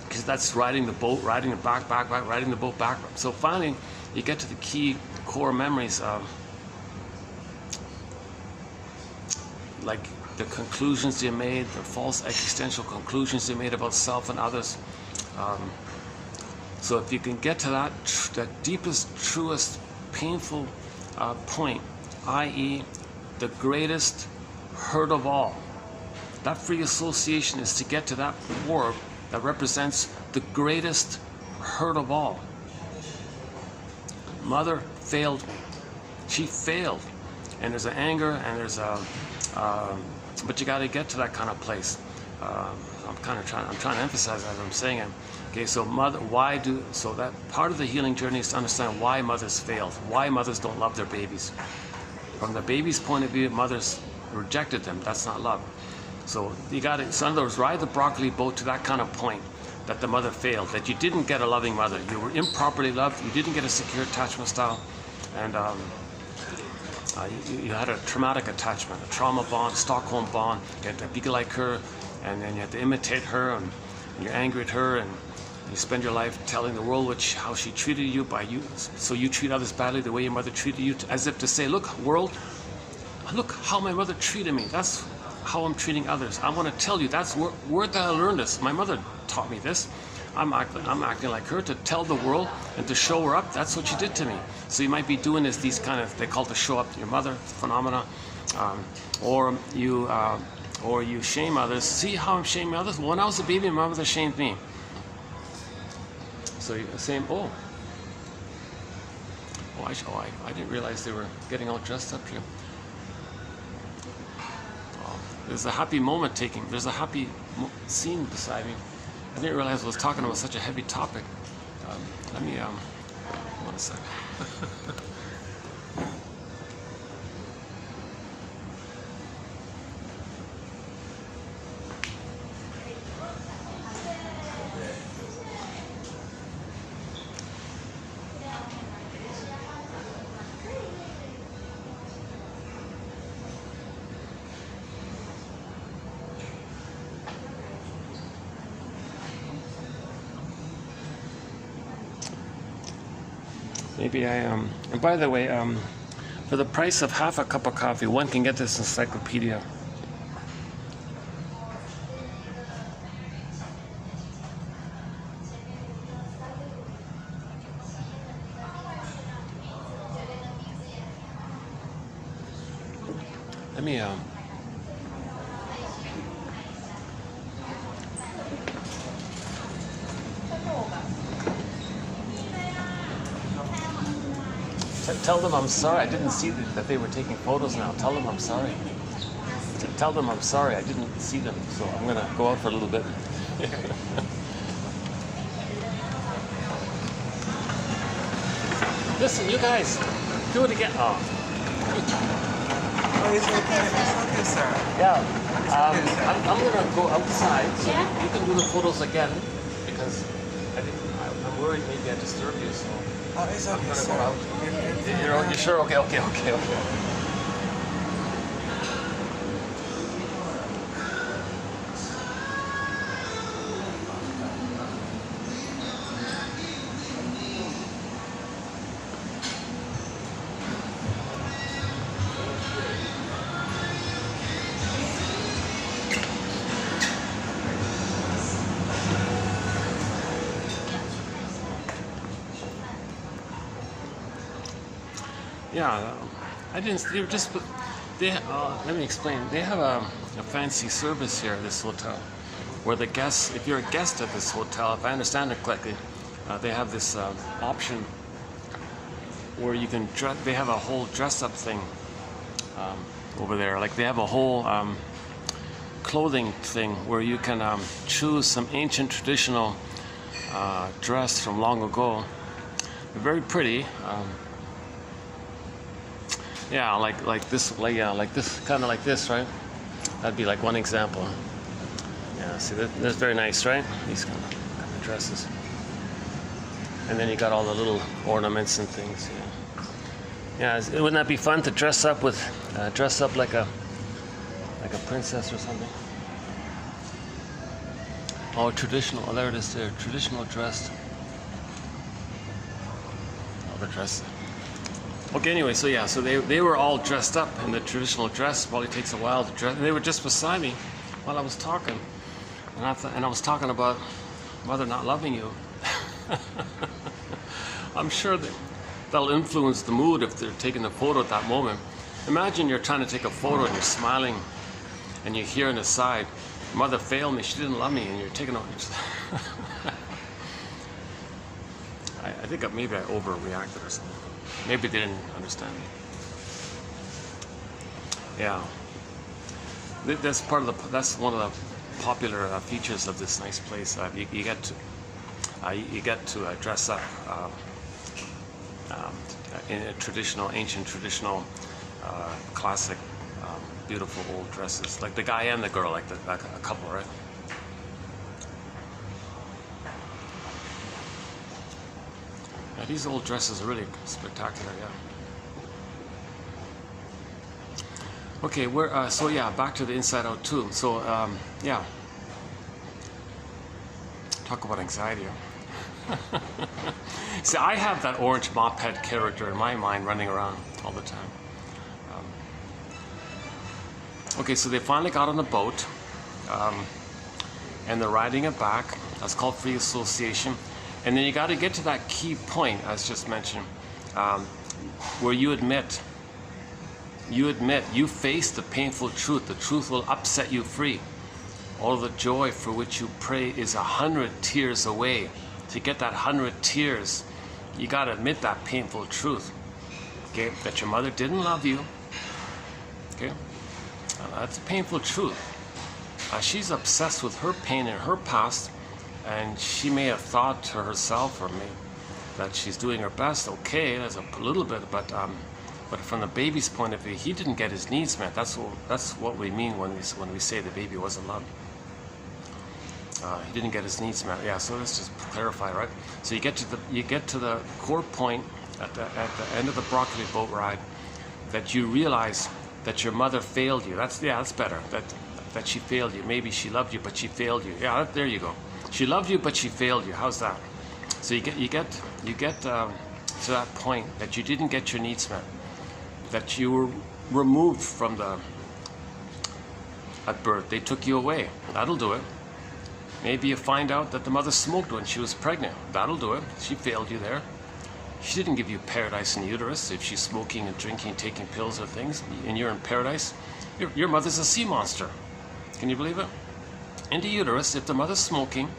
Because that's riding the boat, riding it back, riding the boat back. So finally, you get to the key core memories. Like the conclusions you made, the false existential conclusions you made about self and others. So if you can get to that deepest, truest, painful point, i.e. the greatest hurt of all, that free association is to get to that orb that represents the greatest hurt of all. Mother failed me. She failed. And there's an anger, and there's a but you got to get to that kind of place. I'm trying to emphasize that as I'm saying it. Okay, so so that part of the healing journey is to understand why mothers failed, why mothers don't love their babies. From the baby's point of view, mothers rejected them. That's not love. So you got to, so in other words, ride the broccoli boat to that kind of point that the mother failed, that you didn't get a loving mother, you were improperly loved, you didn't get a secure attachment style, and you had a traumatic attachment, a trauma bond, a Stockholm bond. You had to be like her, and then you had to imitate her, and you're angry at her, and you spend your life telling the world how she treated you so you treat others badly the way your mother treated you, as if to say, look, world, look how my mother treated me. That's how I'm treating others. I want to tell you, that's where did I learn this? My mother taught me this. I'm acting like her to tell the world and to show her up. That's what she did to me. So you might be doing these kind of, they call it to show up your mother phenomena, or you shame others. See how I'm shaming others? When I was a baby, my mother shamed me. So you're saying, I didn't realize they were getting all dressed up here. There's a happy moment there's a happy scene beside me. I didn't realize I was talking about such a heavy topic. Let me, 1 second. Maybe and by the way, for the price of half a cup of coffee, one can get this encyclopedia. Let me tell them I'm sorry. I didn't see that they were taking photos now. Tell them I'm sorry. Tell them I'm sorry. I didn't see them, so I'm gonna go out for a little bit. Listen, you guys, do it again. Oh, it's okay, sir. Yeah, I'm gonna go outside, so you can do the photos again, because I'm worried maybe I disturbed you, so Oh, it's okay, I'm gonna sir. go out. You're sure? Okay. yeah, I didn't. They were just. They let me explain. They have a fancy service here at this hotel, where the guests, if you're a guest at this hotel, if I understand it correctly, they have this option where you can dress. They have a whole dress-up thing over there. Like they have a whole clothing thing where you can choose some ancient traditional dress from long ago. They're very pretty. Yeah, like this, like this, kind of like this, right? That'd be like one example. Yeah, see, that's very nice, right? These kind of dresses. And then you got all the little ornaments and things. Yeah, wouldn't that be fun to dress up with, like a princess or something? Oh, traditional. Oh, there it is. There, traditional dress. Oh, the dress. Okay, anyway, so yeah, so they were all dressed up in the traditional dress. Probably takes a while to dress. And they were just beside me while I was talking, and I was talking about mother not loving you. I'm sure that'll influence the mood if they're taking the photo at that moment. Imagine you're trying to take a photo and you're smiling, and you hear on the side, "Mother failed me. She didn't love me," and you're taking. I think maybe I overreacted or something. Maybe they didn't understand me. Yeah, that's part of the. That's one of the popular features of this nice place. You get to dress up in a traditional, ancient, traditional, classic, beautiful old dresses, like the guy and the girl, like a couple, right? Yeah, these old dresses are really spectacular, yeah. Okay, so yeah, back to the Inside Out 2. So, yeah. Talk about anxiety. See, I have that orange mophead character in my mind running around all the time. Okay, so they finally got on the boat, and they're riding it back. That's called free association. And then you got to get to that key point, as just mentioned, where you admit, you face the painful truth. The truth will upset you free. All the joy for which you pray is 100 tears away. To get that 100 tears, you got to admit that painful truth. Okay, that your mother didn't love you. Okay, that's a painful truth. She's obsessed with her pain and her past. And she may have thought to herself, or me, that she's doing her best. Okay, there's a little bit, but from the baby's point of view, he didn't get his needs met. That's what we mean when we say the baby wasn't loved. He didn't get his needs met. Yeah. So let's just clarify, right? So you get to the core point at the end of the broccoli boat ride, that you realize that your mother failed you. That's better. That she failed you. Maybe she loved you, but she failed you. Yeah. There you go. She loved you, but she failed you. How's that? So you get to that point that you didn't get your needs met, that you were removed from at birth. They took you away. That'll do it. Maybe you find out that the mother smoked when she was pregnant. That'll do it. She failed you there. She didn't give you paradise in uterus. If she's smoking and drinking, taking pills or things, and you're in paradise, your mother's a sea monster. Can you believe it? In the uterus, if the mother's smoking,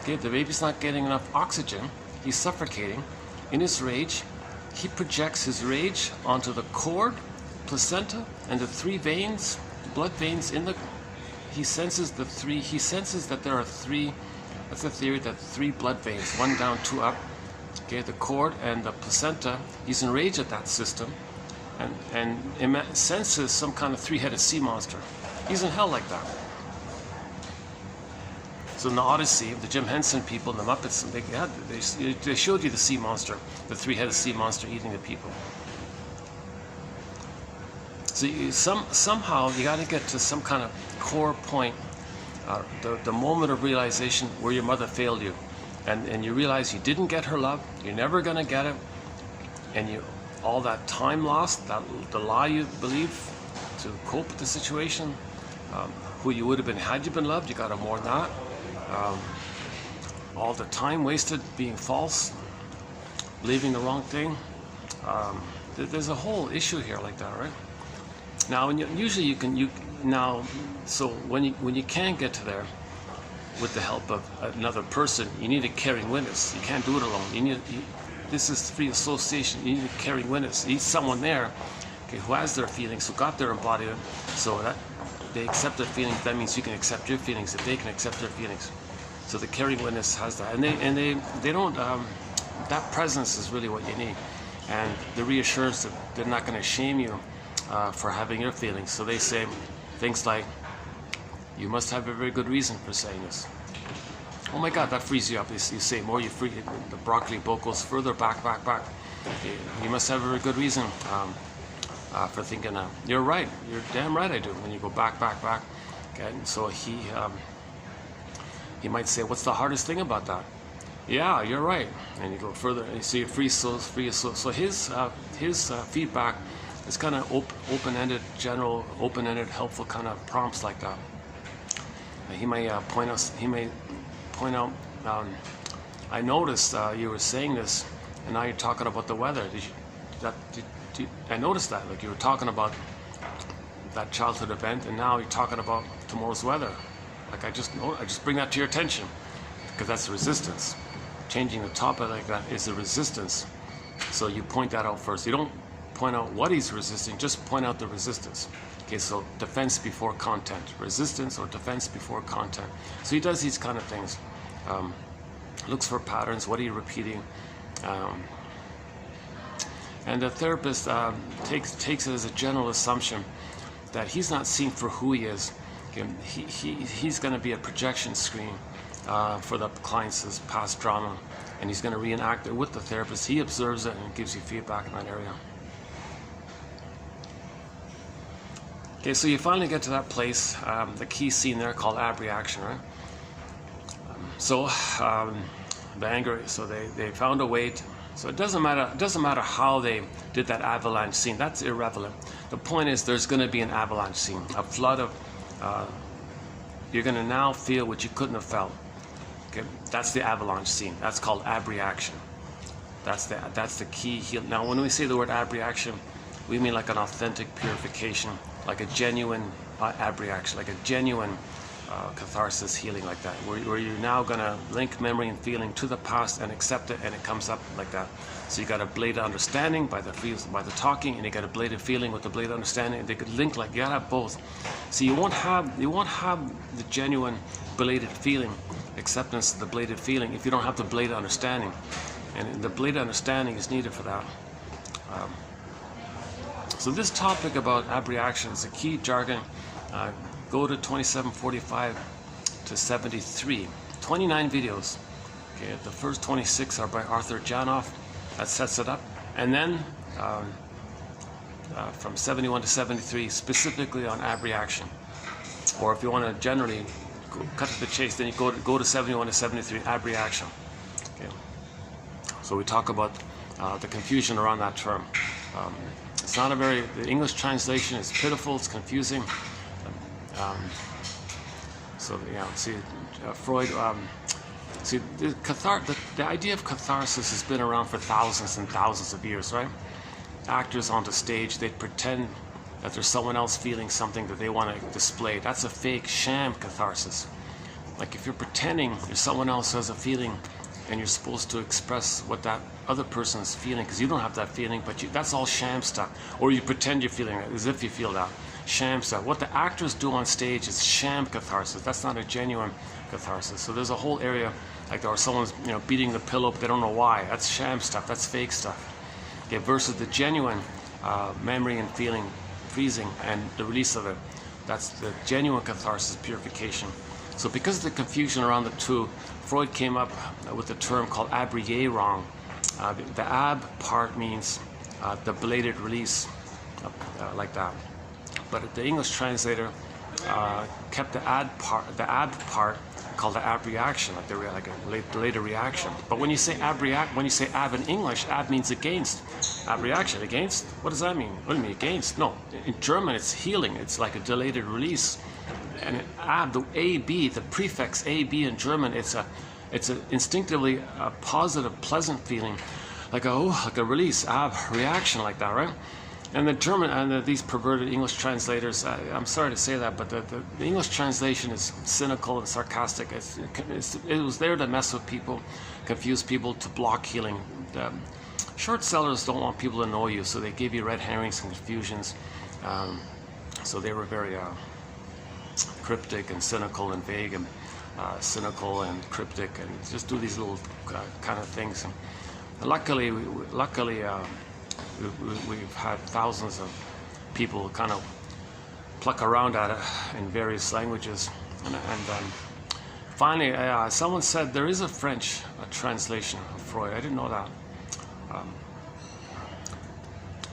okay, the baby's not getting enough oxygen, he's suffocating. In his rage, he projects his rage onto the cord, placenta, and the 3 veins, blood veins in the. He senses that there are 3. That's the theory, that 3 blood veins, 1 down, 2 up. Okay, the cord and the placenta. He's enraged at that system, and senses some kind of 3-headed sea monster. He's in hell like that. So in the Odyssey, the Jim Henson people, the Muppets, they showed you the sea monster, the 3-headed sea monster eating the people. So somehow you got to get to some kind of core point, the moment of realization where your mother failed you, and you realize you didn't get her love, you're never going to get it, and all that time lost, the lie you believe to cope with the situation, who you would have been had you been loved, you got to mourn that. All the time wasted being false, believing the wrong thing, there's a whole issue here like that, right? Now, usually so when you can't get to there with the help of another person, you need a caring witness. You can't do it alone. This is free association. You need a caring witness. You need someone there, okay, who has their feelings, who got their embodiment, so that they accept their feelings. That means you can accept your feelings if they can accept their feelings. So the caring witness has that, and they don't. That presence is really what you need, and the reassurance that they're not going to shame you for having your feelings. So they say things like, "You must have a very good reason for saying this." Oh my God, that frees you up. You say more, you free. The broccoli boat goes further back. You must have a very good reason for thinking, "You're right. You're damn right I do." When you go back. Okay, and so he might say, "What's the hardest thing about that?" "Yeah, you're right." And you go further, and you see free souls. So his feedback is kind of open-ended, general, open-ended, helpful kind of prompts like that. He may point out. I noticed you were saying this, and now you're talking about the weather. I noticed that, like you were talking about that childhood event, and now you're talking about tomorrow's weather. Like I just bring that to your attention, because that's resistance. Changing the topic like that is a resistance. So you point that out first. You don't point out what he's resisting, just point out the resistance. Okay, so defense before content. Resistance or defense before content. So he does these kind of things. Looks for patterns. What are you repeating? And the therapist takes it as a general assumption that he's not seen for who he is. Okay, he's going to be a projection screen for the client's past trauma, and he's going to reenact it with the therapist. He observes it and gives you feedback in that area. Okay, so you finally get to that place, the key scene there called abreaction, right? The anger. So they found a way. So it doesn't matter how they did that avalanche scene. That's irrelevant. The point is there's going to be an avalanche scene, a flood of. You're going to now feel what you couldn't have felt. Okay, that's the avalanche scene. That's called abreaction. That's the key heal. Now, when we say the word abreaction, we mean like an authentic purification, like a genuine abreaction, like a genuine catharsis healing like that, where you're now going to link memory and feeling to the past and accept it, and it comes up like that. So you got a blade of understanding by the talking, and you got a blade of feeling with the blade of understanding, and they could link like you gotta have both. So you won't have the genuine bladed feeling, acceptance of the bladed feeling, if you don't have the blade of understanding, and the blade of understanding is needed for that. So this topic about abreaction is a key jargon. Go to 2745 to 73. 29 videos. Okay, the first 26 are by Arthur Janoff. That sets it up. And then from 71 to 73, specifically on abreaction. Or if you want to generally cut to the chase, then you go to 71 to 73, abreaction. Okay. So we talk about the confusion around that term. It's not the English translation is pitiful, it's confusing. Freud, the idea of catharsis has been around for thousands and thousands of years, right? Actors on the stage, they pretend that there's someone else feeling something that they want to display. That's a fake sham catharsis. Like if you're pretending there's someone else who has a feeling, and you're supposed to express what that other person is feeling, because you don't have that feeling, but that's all sham stuff. Or you pretend you're feeling it as if you feel that. Sham stuff. What the actors do on stage is sham catharsis. That's not a genuine catharsis. So there's a whole area like that, or someone's beating the pillow, but they don't know why. That's sham stuff. That's fake stuff. Okay, versus the genuine memory and feeling freezing and the release of it. That's the genuine catharsis, purification. So because of the confusion around the two, Freud came up with a term called abreaction. The ab part means the bladed release, like that. But the English translator kept the ab part called the abreaction, like a later reaction. But when you say ab in English, ab means against. Abreaction, against? What does that mean? What do you mean against? No, in German it's healing. It's like a delayed release. And ab, the ab, the prefix ab in German, it's a instinctively a positive, pleasant feeling, like a release, ab reaction like that, right? And the German and these perverted English translators, I'm sorry to say that, but the English translation is cynical and sarcastic. It was there to mess with people, confuse people, to block healing. Short sellers don't want people to know you, so they give you red herrings and confusions. So they were very cryptic and cynical and vague and cynical and cryptic, and just do these little kind of things. And luckily, we've had thousands of people kind of pluck around at it in various languages. And finally, someone said there is a French translation of Freud. I didn't know that.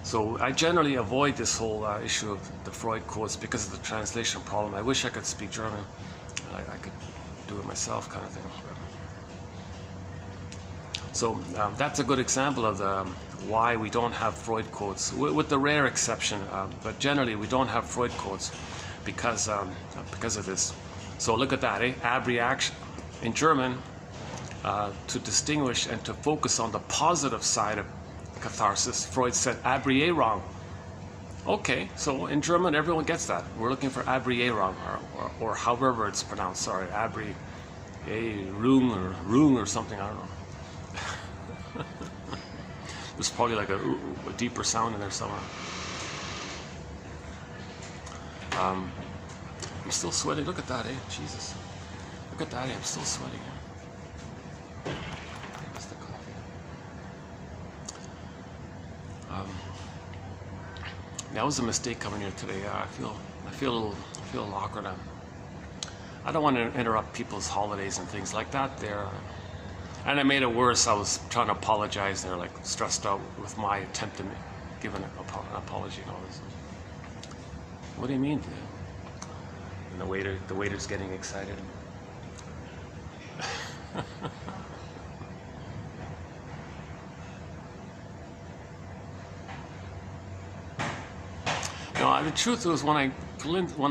So I generally avoid this whole issue of the Freud quotes because of the translation problem. I wish I could speak German. I could do it myself, kind of thing. So that's a good example of why we don't have Freud quotes, with the rare exception. But generally, we don't have Freud quotes because of this. So look at that, ab reaction. In German, to distinguish and to focus on the positive side of catharsis, Freud said Abrierung. Okay, so in German, everyone gets that. We're looking for Abrierung, or however it's pronounced. Sorry, Abrierung or Rung or something. I don't know. There's probably like a deeper sound in there somewhere. I'm still sweating. Look at that, eh? Jesus. Look at that, eh? I'm still sweating. Where's the coffee? That was a mistake coming here today. I feel a little awkward. I don't want to interrupt people's holidays and things like that there. And I made it worse. I was trying to apologize. They're like stressed out with my attempt to give an apology and all this. What do you mean? And the waiter's getting excited. No, the truth was when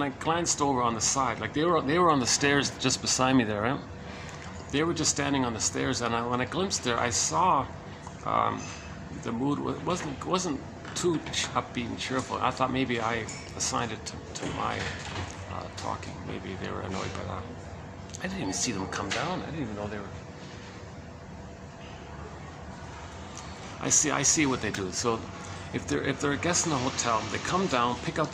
I glanced over on the side, like they were on the stairs just beside me there, right? They were just standing on the stairs, and when I glimpsed there, I saw the mood wasn't too upbeat and cheerful. I thought maybe I assigned it to my talking. Maybe they were annoyed by that. I didn't even see them come down. I didn't even know they were. I see what they do. So if they're a guest in the hotel, they come down, pick out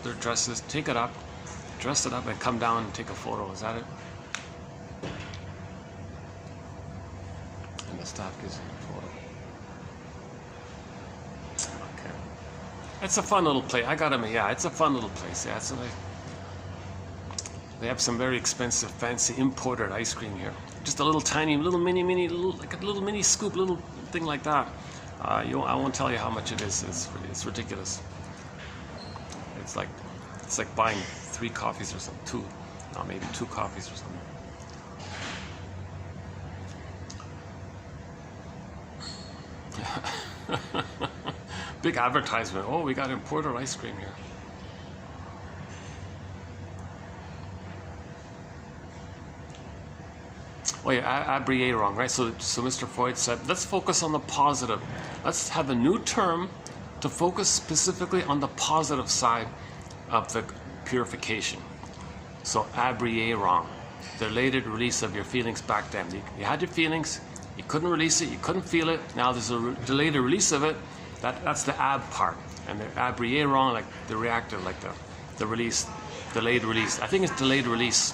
their dresses, take it up, dress it up, and come down and take a photo. Is that it? And the staff gives them a photo. Okay. It's a fun little place. I gotta admit, yeah, it's a fun little place. Yeah, they have some very expensive, fancy imported ice cream here. Just a little tiny, like a little mini scoop, little thing like that. I won't tell you how much it is. It's ridiculous. It's like buying 3 coffees or something, maybe 2 coffees or something. Big advertisement. Oh, we got imported ice cream here. Oh yeah, Abrierung, right? So Mr. Freud said, let's focus on the positive. Let's have a new term to focus specifically on the positive side of the purification. So Abrierung, the delayed release of your feelings back then. You had your feelings, you couldn't release it, you couldn't feel it. Now there's a delayed release of it. That's the ab part, and the Abrierung, like the reactive, like the release, delayed release. I think it's delayed release.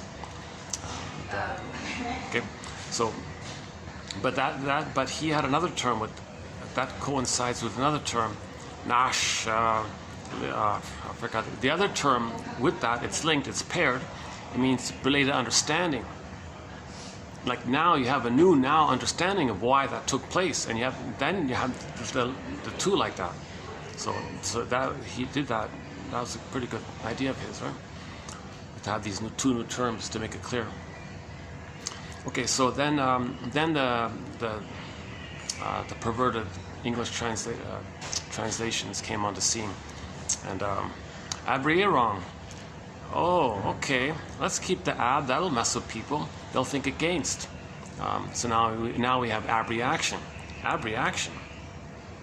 Okay, so, but he had another term that coincides with another term, Nash. I forgot the other term with that. It's linked. It's paired. It means related understanding. Like now you have a new understanding of why that took place, and you have the two like that. So that he did that. That was a pretty good idea of his, right? To have these two new terms to make it clear. Okay, so then the perverted English translations came on the scene, and Abrierung. Oh, okay. Let's keep the ab. That'll mess with people. They'll think against. So now we have ab reaction, Abreaction.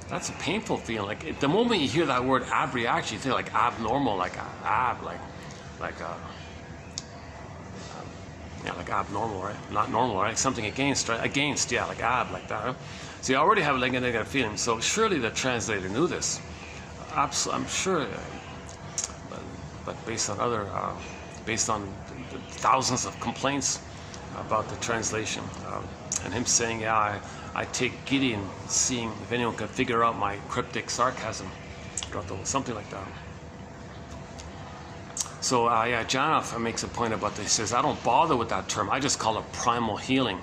That's a painful feeling. Like the moment you hear that word abreaction, you think like abnormal, like like abnormal, right? Not normal, right? Something against, right? Against, yeah, like like that. Right? So you already have like a negative feeling. So surely the translator knew this. I'm sure, but based on thousands of complaints about the translation, and him saying, yeah, I take giddy in seeing if anyone can figure out my cryptic sarcasm, something like that. So Janoff makes a point about this. He says, I don't bother with that term. I just call it primal healing.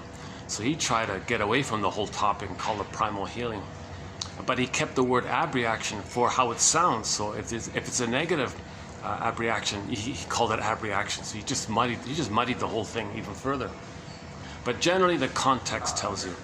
So he tried to get away from the whole topic and call it primal healing. But he kept the word abreaction for how it sounds. So if it's a negative abreaction, he called it abreaction. So he just muddied the whole thing even further. But generally the context tells you.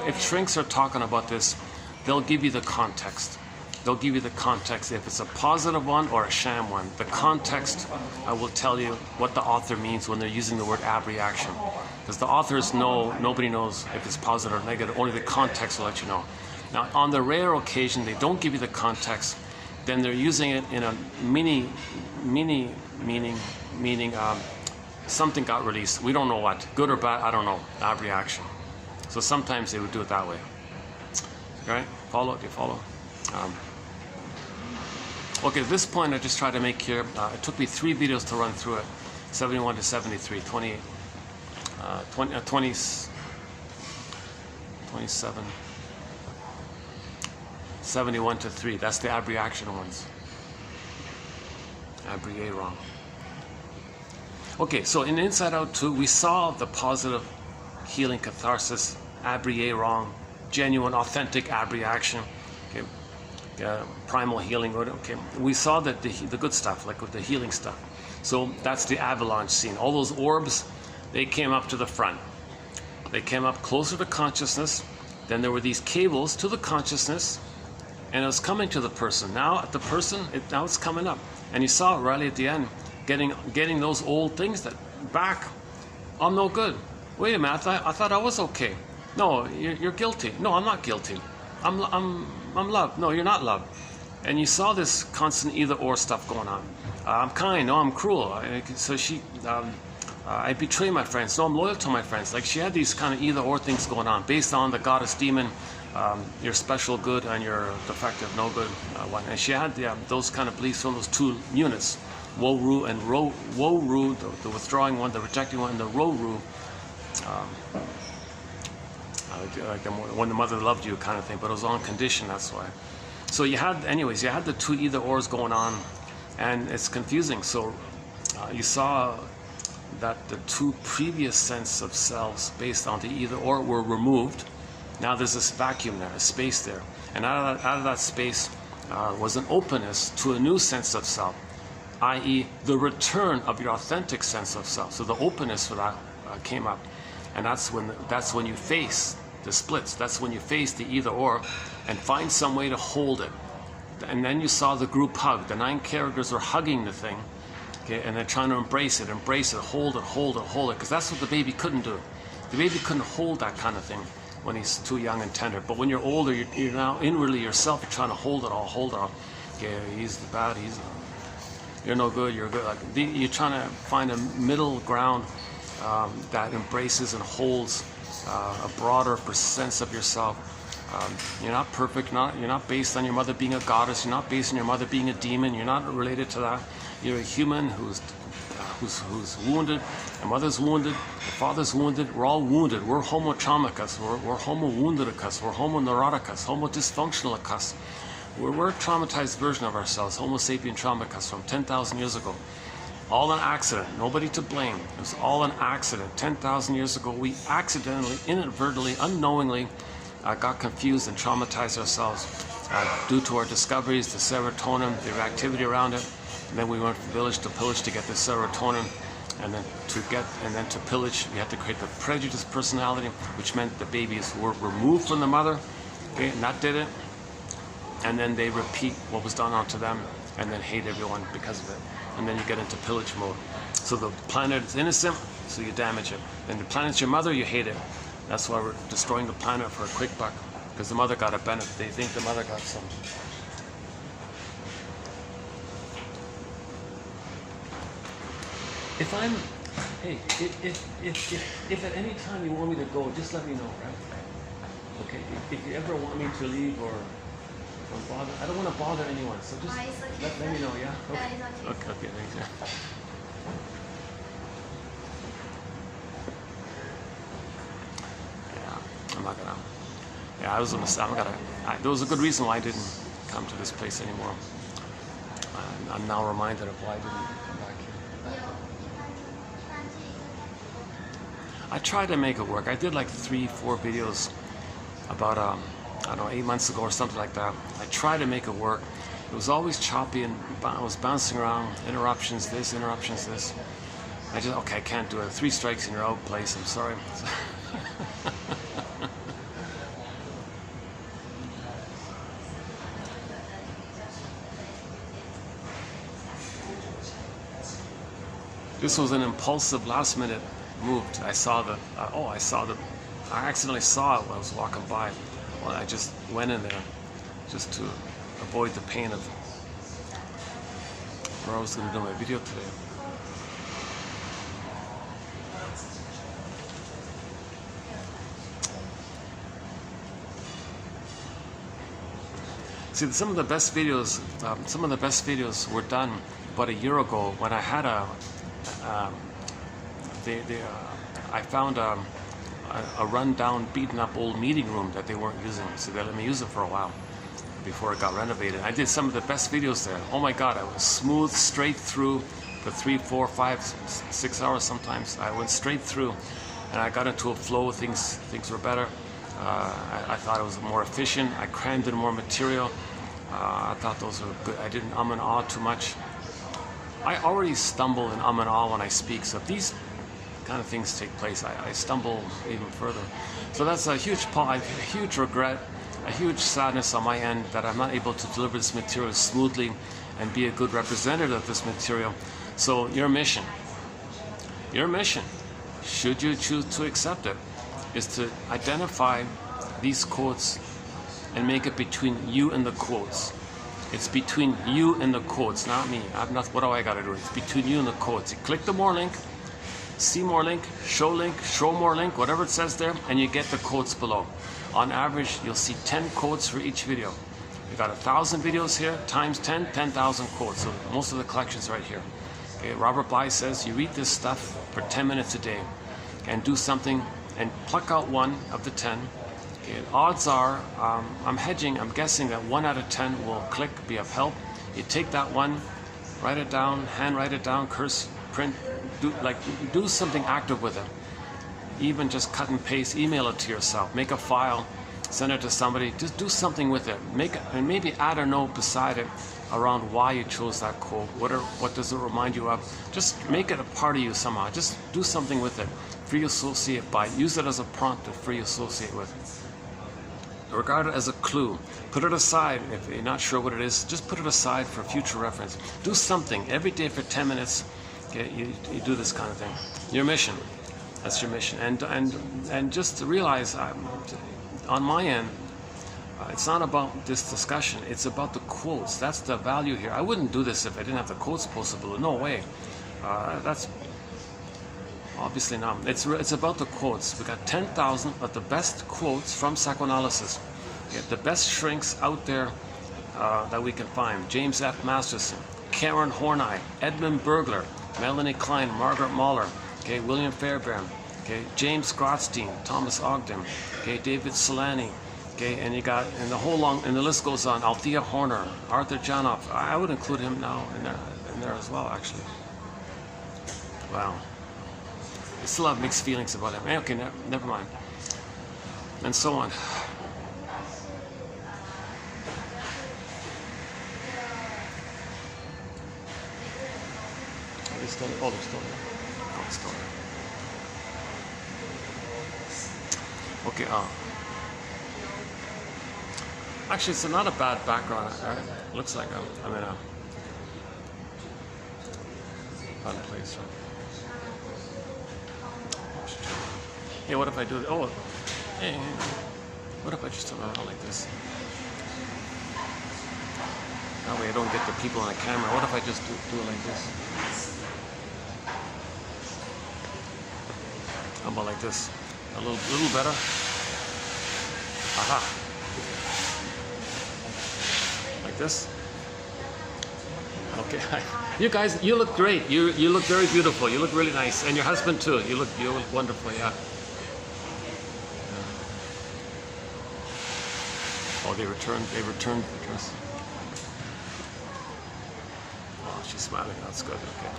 If shrinks are talking about this, they'll give you the context. They'll give you the context if it's a positive one or a sham one. The context will tell you what the author means when they're using the word abreaction. Because the authors know, nobody knows if it's positive or negative, only the context will let you know. Now, on the rare occasion they don't give you the context, then they're using it in a meaning, something got released. We don't know what, good or bad, I don't know, abreaction. So sometimes they would do it that way. Right? Follow? Do you follow? Okay, at this point I just tried to make here, it took me 3 videos to run through it, 71 to 73, 27, 71 to 3, that's the abreaction ones. Abrea wrong. Okay, so in Inside Out 2, we saw the positive healing catharsis, abrea wrong, genuine, authentic abreaction. Okay. Primal healing. Okay, we saw that the good stuff, like with the healing stuff. So that's the avalanche scene. All those orbs, they came up to the front. They came up closer to consciousness. Then there were these cables to the consciousness, and it was coming to the person. Now at the person, now it's coming up. And you saw Riley at the end getting those old things that back. I'm no good. Wait a minute, I thought I was okay. No, you're guilty. No, I'm not guilty. I'm love. No, you're not love. And you saw this constant either or stuff going on. I'm kind. No, I'm cruel. I betray my friends. No, I'm loyal to my friends. Like she had these kind of either or things going on based on the goddess demon, your special good and your defective no good one. And she had those kind of beliefs from those two units, Wo-Ru and Wo-Ru, the withdrawing one, the rejecting one, and the Ro-Ru. Like when the mother loved you kind of thing, but it was on condition, that's why. So you had the two either ors going on, and it's confusing. So you saw that the two previous sets of cells based on the either or were removed. Now there's this vacuum there, a space there, and out of that space was an openness to a new sense of self, i.e. the return of your authentic sense of self. So the openness for that came up, and that's when you face the splits. That's when you face the either or and find some way to hold it. And then you saw the group hug. The 9 characters are hugging the thing, okay, and they're trying to embrace it, hold it, because that's what the baby couldn't do. The baby couldn't hold that kind of thing when he's too young and tender. But when you're older, you're now inwardly yourself, you're trying to hold it all. Okay, he's the bad, you're no good, you're good. Like, you're trying to find a middle ground that embraces and holds a broader sense of yourself. You're not perfect, you're not based on your mother being a goddess, you're not based on your mother being a demon, you're not related to that. You're a human who's wounded, your mother's wounded, your father's wounded, we're all wounded. We're homo traumicus, we're homo woundedicus, we're homo neuroticus, homo dysfunctionalicus. We're a traumatized version of ourselves, homo sapien traumicus from 10,000 years ago. All an accident, nobody to blame. It was all an accident. 10,000 years ago, we accidentally, inadvertently, unknowingly got confused and traumatized ourselves due to our discoveries, the serotonin, the reactivity around it. And then we went from village to pillage to get the serotonin, and then to pillage, we had to create the prejudiced personality, which meant the babies were removed from the mother, okay, and that did it. And then they repeat what was done onto them, and then hate everyone because of it. And then you get into pillage mode. So the planet is innocent, so you damage it. And the planet's your mother, you hate it. That's why we're destroying the planet for a quick buck. because the mother got a benefit. They think the mother got some. If I'm, hey, if at any time you want me to go, just let me know, right? Okay. If you ever want me to leave or bother, I don't want to bother anyone, so just let me know, yeah? Okay. Okay, thanks. Yeah. I'm not gonna. Yeah, I was gonna say, there was a good reason why I didn't come to this place anymore. I'm now reminded of why I didn't come back here. I tried to make it work. I did like 3-4 videos about, I don't know, 8 months ago or something like that. I tried to make it work. It was always choppy and I was bouncing around, interruptions this, interruptions this. I just, okay, I can't do it. 3 strikes and you're out, place. I'm sorry. This was an impulsive, last-minute move. I accidentally saw it when I was walking by. Well, I just went in there just to avoid the pain of where I was going to do my video today. See, some of the best videos were done about a year ago when I had I found a run-down, beaten-up old meeting room that they weren't using, so they let me use it for a while before it got renovated. I did some of the best videos there. Oh my God, I was smooth, straight through for 3, 4, 5, 6 hours sometimes. I went straight through, and I got into a flow. Things were better. I thought it was more efficient. I crammed in more material. I thought those were good. I didn't and ah too much. I already stumble and and ah when I speak, so if these kind of things take place, I stumble even further. So that's a huge regret, a huge sadness on my end that I'm not able to deliver this material smoothly and be a good representative of this material. So your mission, should you choose to accept it, is to identify these quotes and make it between you and the quotes. It's between you and the quotes, not me. What do I got to do? It's between you and the quotes. You click the more link, see more link, show more link, whatever it says there, and you get the quotes below. On average, you'll see 10 quotes for each video. You got 1,000 videos here, times 10, 10,000 quotes. So most of the collection's right here. Okay, Robert Bly says you read this stuff for 10 minutes a day and do something and pluck out one of the 10. Okay, odds are, I'm guessing that 1 out of 10 will click, be of help. You take that one, write it down, handwrite it down, curse, print, do something active with it. Even just cut and paste, email it to yourself, make a file, send it to somebody, just do something with it. And maybe add a note beside it around why you chose that quote. What does it remind you of? Just make it a part of you somehow. Just do something with it. Free associate by. Use it as a prompt to free associate with. Regard it as a clue. Put it aside. If you're not sure what it is, just put it aside for future reference. Do something every day for 10 minutes. Okay, you do this kind of thing. Your mission. That's your mission. And just to realize, on my end, it's not about this discussion. It's about the quotes. That's the value here. I wouldn't do this if I didn't have the quotes posted below. No way. That's obviously not. It's about the quotes. We got 10,000 of the best quotes from psychoanalysis. Okay, the best shrinks out there that we can find. James F. Masterson, Karen Horney, Edmund Bergler, Melanie Klein, Margaret Mahler, okay, William Fairbairn, okay, James Grotstein, Thomas Ogden, okay, David Solani, okay, and you got, and the list goes on. Althea Horner, Arthur Janoff. I would include him now in there as well, actually. Wow. I still have mixed feelings about him. Okay, never mind. And so on. Are they still there? Oh, they're still there. Oh, it's still there. Okay, actually, it's not a bad background. It looks like I'm in a fun place, right? Hey, what if I do? Oh, hey. What if I just turn around like this? That way I don't get the people on the camera. What if I just do it like this? How about like this? A little better. Aha. Like this. Okay. You guys, you look great. You look very beautiful. You look really nice, and your husband too. You look wonderful. Yeah. Oh, they returned the dress. Oh, she's smiling. That's good. Okay.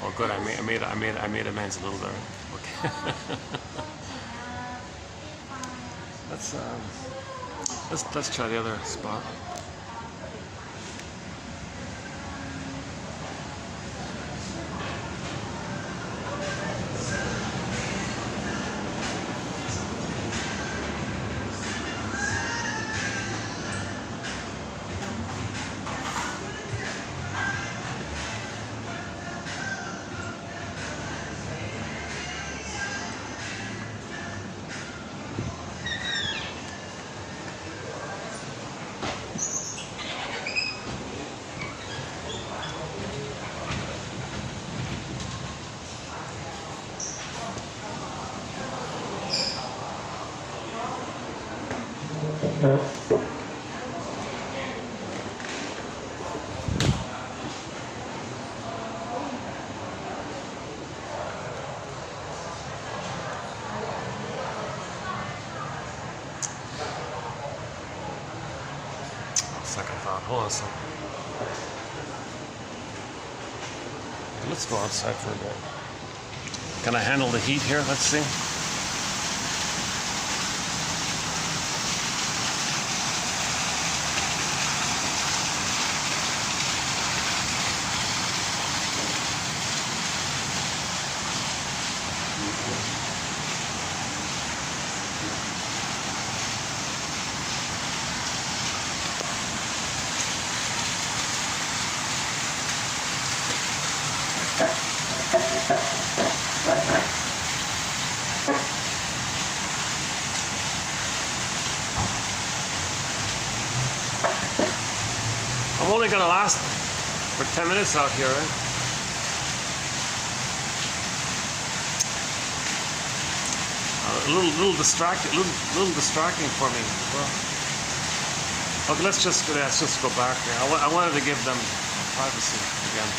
Oh, good. I made amends a little better. Okay. let's try the other spot. Second thought. Hold on a second. Let's go outside for a bit. Can I handle the heat here? Let's see. I'm only going to last for 10 minutes out here, right? A little distracting for me. Well, okay, let's just go back there. I wanted to give them privacy again.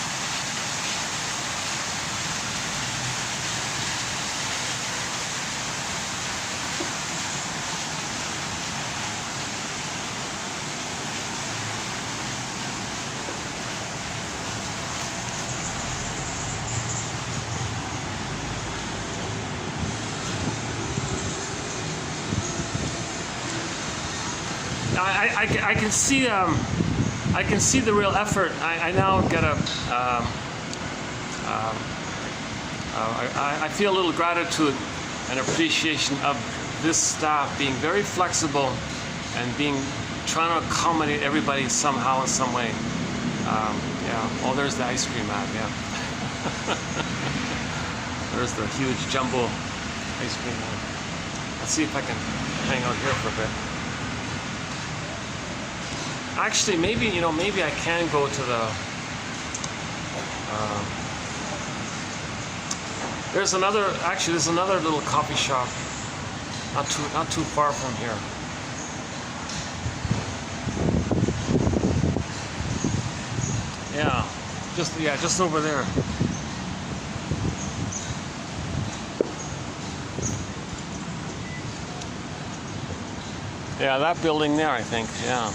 I can see the real effort. I now get I feel a little gratitude and appreciation of this staff being very flexible and trying to accommodate everybody somehow in some way. Yeah. Oh, there's the ice cream man. Yeah. There's the huge jumbo ice cream man. Let's see if I can hang out here for a bit. Actually, maybe I can go to the. There's another little coffee shop, not too far from here. Yeah, just over there. Yeah, that building there, I think. Yeah.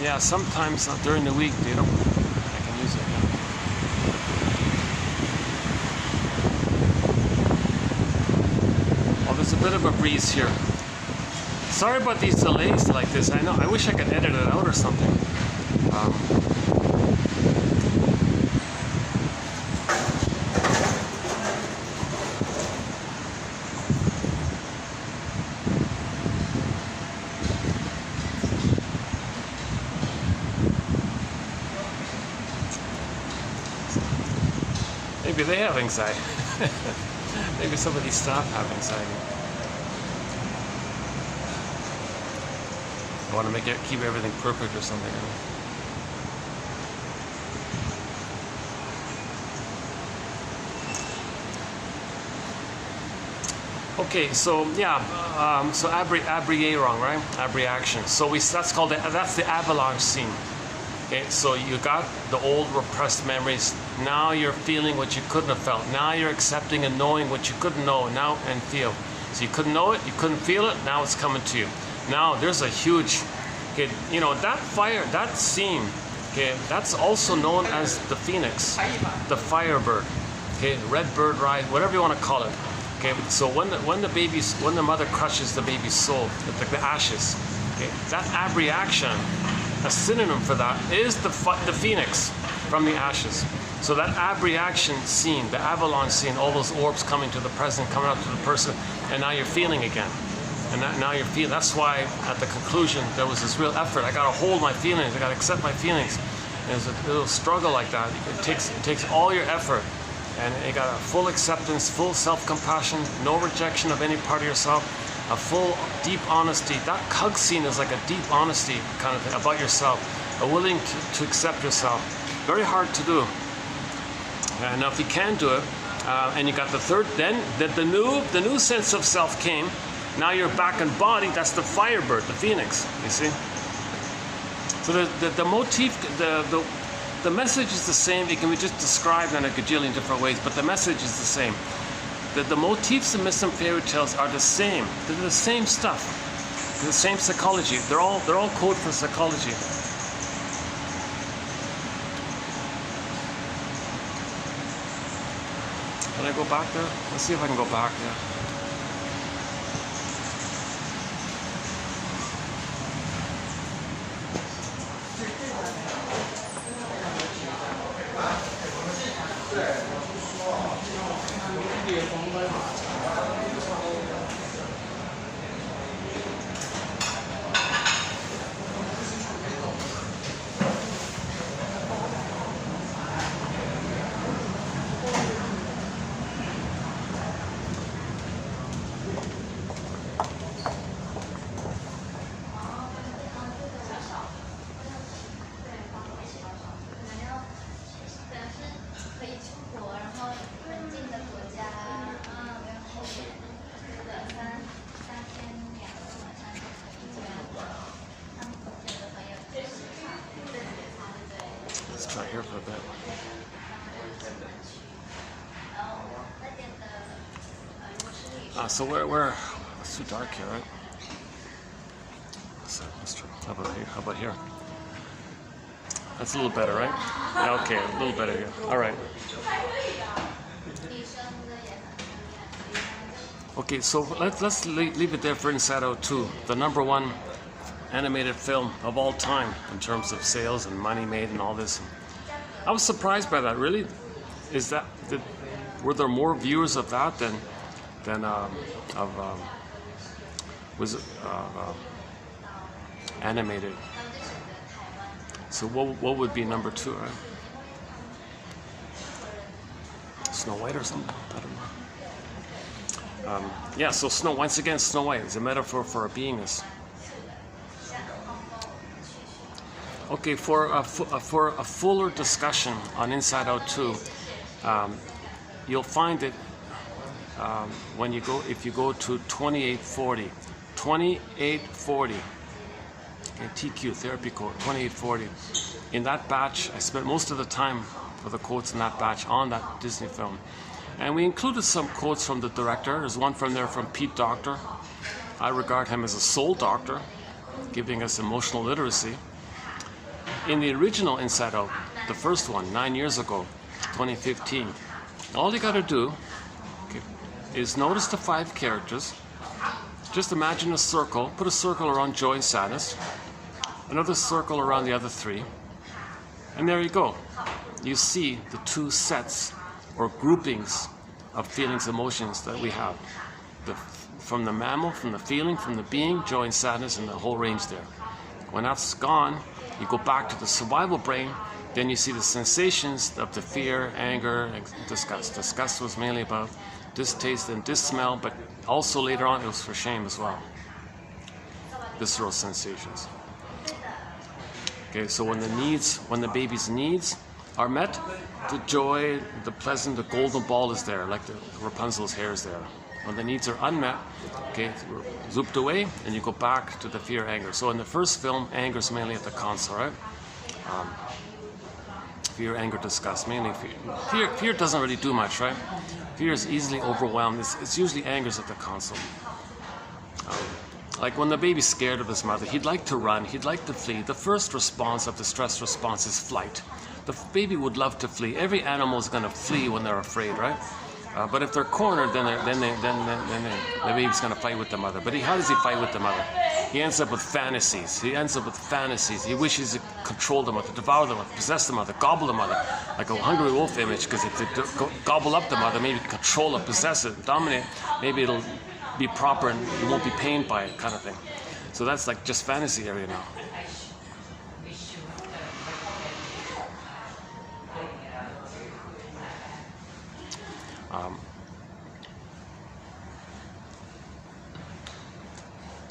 Yeah, sometimes during the week I can use it. Yeah. Oh, there's a bit of a breeze here. Sorry about these delays like this. I know. I wish I could edit it out or something. Maybe they have anxiety. Maybe some of these staff have anxiety. I want to keep everything perfect or something. Okay, so yeah, so wrong, right? Abreaction. So that's called that's the avalanche scene. Okay, so you got the old repressed memories. Now you're feeling what you couldn't have felt. Now you're accepting and knowing what you couldn't know now and feel. So you couldn't know it, you couldn't feel it. Now it's coming to you. Now there's a huge, okay, you know, that fire, that scene, okay, that's also known as the phoenix, the firebird, okay, red bird ride, whatever you want to call it. Okay, so when the mother crushes the baby's soul, the ashes, okay, that abreaction, a synonym for that is the phoenix from the ashes. So that abreaction scene, the avalanche scene, all those orbs coming to the present, coming up to the person, and now you're feeling again. And now you're feeling. That's why at the conclusion there was this real effort. I got to hold my feelings. I got to accept my feelings. And there's a little struggle like that. It takes all your effort. And you got a full acceptance, full self-compassion, no rejection of any part of yourself, a full deep honesty. That hug scene is like a deep honesty kind of thing about yourself, a willing to accept yourself. Very hard to do. And now if you can do it, and you got the third, then the new sense of self came. Now you're back in body. That's the firebird, the phoenix. You see. So the motif, the message is the same. It can be just described in a gajillion different ways, but the message is the same. The motifs in myths and fairy tales are the same. They're the same stuff. They're the same psychology. They're all code for psychology. Can I go back there? Let's see if I can go back there. Let's try here for a bit. So we're it's too dark here, right? So let's try. How about here? How about here? That's a little better, right? Yeah, okay, a little better here. All right. Okay, so let's leave it there for Inside Out 2, the #1 animated film of all time in terms of sales and money made and all this. I was surprised by that. Really, were there more viewers of that than animated? So what would be #2, right? Snow White or something? I don't know. Yeah, so once again, Snow White is a metaphor for a beingness. Okay, for a fuller discussion on Inside Out 2, you'll find it if you go to 2840, 2840. TQ, therapy code, 2840. In that batch, I spent most of the time for the quotes in that batch on that Disney film. And we included some quotes from the director. There's one from there from Pete Docter. I regard him as a soul doctor, giving us emotional literacy. In the original Inside Out, the first one, 9 years ago, 2015, all you gotta do is notice the 5 characters. Just imagine a circle, put a circle around joy and sadness, another circle around the other 3, and there you go. You see the 2 sets or groupings of feelings, emotions that we have. From the mammal, from the feeling, from the being, joy and sadness, and the whole range there. When that's gone, you go back to the survival brain, Then you see the sensations of the fear, anger, and disgust. Disgust was mainly about distaste and smell, but also later on it was for shame as well. Visceral sensations. Okay, so when the baby's needs are met, the joy, the pleasant, the golden ball is there, like the Rapunzel's hair is there. When the needs are unmet, okay, zooped away, and you go back to the fear, anger. So in the first film, anger is mainly at the console, right? Fear, anger, disgust, mainly fear. Fear doesn't really do much, right? Fear is easily overwhelmed. It's usually angers at the console. Like when the baby's scared of his mother, he'd like to run, he'd like to flee. The first response of the stress response is flight. The baby would love to flee. Every animal is going to flee when they're afraid, right? But if they're cornered, then the baby's going to fight with the mother. But how does he fight with the mother? He ends up with fantasies. He wishes he controlled the mother, devour the mother, possess the mother, gobble the mother, like a hungry wolf image. Because if they gobble up the mother, maybe control it, possess it, dominate, maybe it'll be proper and you won't be pained by it, kind of thing. So that's like just fantasy area now.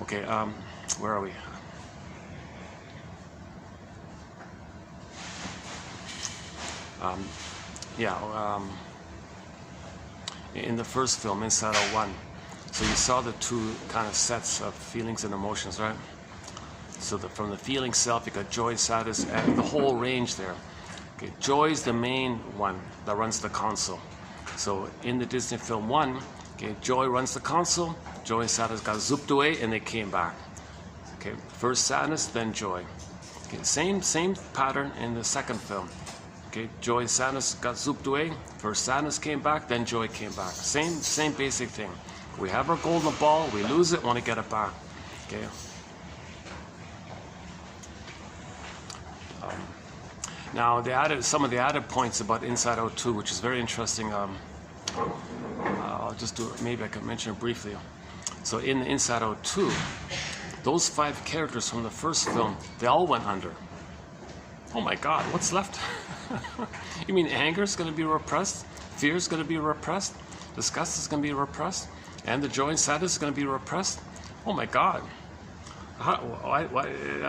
Okay, where are we? In the first film, Inside Out 1, so you saw the two kind of sets of feelings and emotions, right? So from the feeling self, you got joy, sadness, and the whole range there. Okay, joy is the main one that runs the console. So in the Disney film 1, okay, joy runs the console, joy and sadness got zooped away and they came back. Okay, first sadness, then joy. Okay, same pattern in the second film. Okay, joy and sadness got zooped away, first sadness came back, then joy came back. Same basic thing. We have our golden ball, we lose it, want to get it back. Okay. Now they added some of the added points about Inside Out 2, which is very interesting. I'll just do it. Maybe I can mention it briefly. So in Inside Out 2, those 5 characters from the first film, they all went under. Oh my God, what's left? You mean anger is going to be repressed? Fear is going to be repressed? Disgust is going to be repressed? And the joy and sadness is going to be repressed? Oh my God.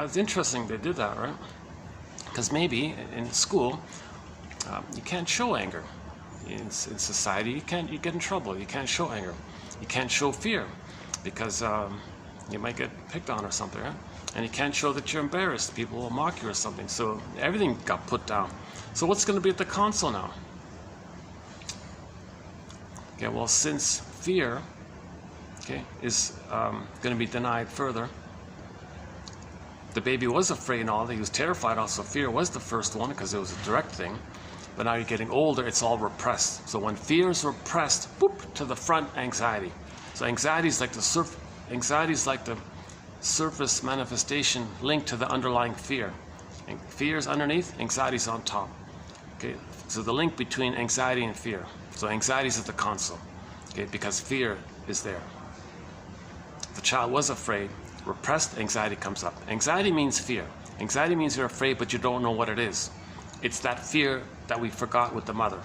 It's interesting they did that, right? Because maybe in school, you can't show anger. In society, you get in trouble. You can't show anger. You can't show fear because you might get picked on or something, right? And you can't show that you're embarrassed. People will mock you or something. So everything got put down. So what's going to be at the console now? Okay, well, since fear, okay, is going to be denied further, the baby was afraid and all that. He was terrified also. Fear was the first one because it was a direct thing. But now you're getting older, it's all repressed. So when fear is repressed, boop, to the front, anxiety. So anxiety is like the surface manifestation linked to the underlying fear. And fear is underneath, anxiety is on top. Okay, so the link between anxiety and fear. So anxiety is at the console, okay, because fear is there. The child was afraid. Repressed anxiety comes up. Anxiety means fear. Anxiety means you're afraid, but you don't know what it is. It's that fear that we forgot with the mother.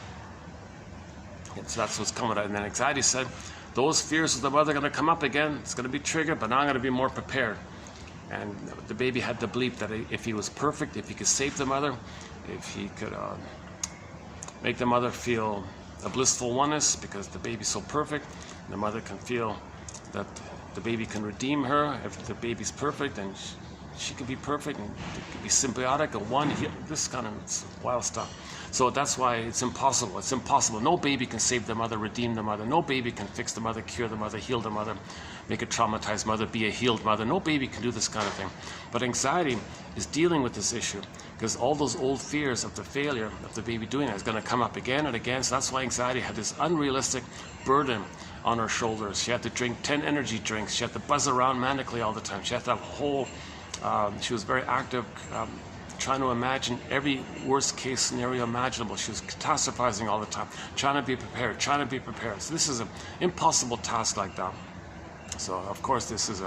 And so that's what's coming out. And then anxiety said, those fears with the mother are going to come up again. It's going to be triggered, but now I'm going to be more prepared. And the baby had the belief that if he was perfect, if he could save the mother, if he could make the mother feel a blissful oneness, because the baby's so perfect, the mother can feel that the baby can redeem her. If the baby's perfect, then she can be perfect, and it can be symbiotic, and one, this kind of wild stuff. So that's why it's impossible. It's impossible. No baby can save the mother, redeem the mother. No baby can fix the mother, cure the mother, heal the mother, make a traumatized mother be a healed mother. No baby can do this kind of thing. But anxiety is dealing with this issue because all those old fears of the failure of the baby doing that is going to come up again and again. So that's why anxiety had this unrealistic burden on her shoulders. She had to drink 10 energy drinks. She had to buzz around manically all the time. She had to have a whole... she was very active, trying to imagine every worst case scenario imaginable. She was catastrophizing all the time, trying to be prepared. So this is an impossible task like that. So of course this is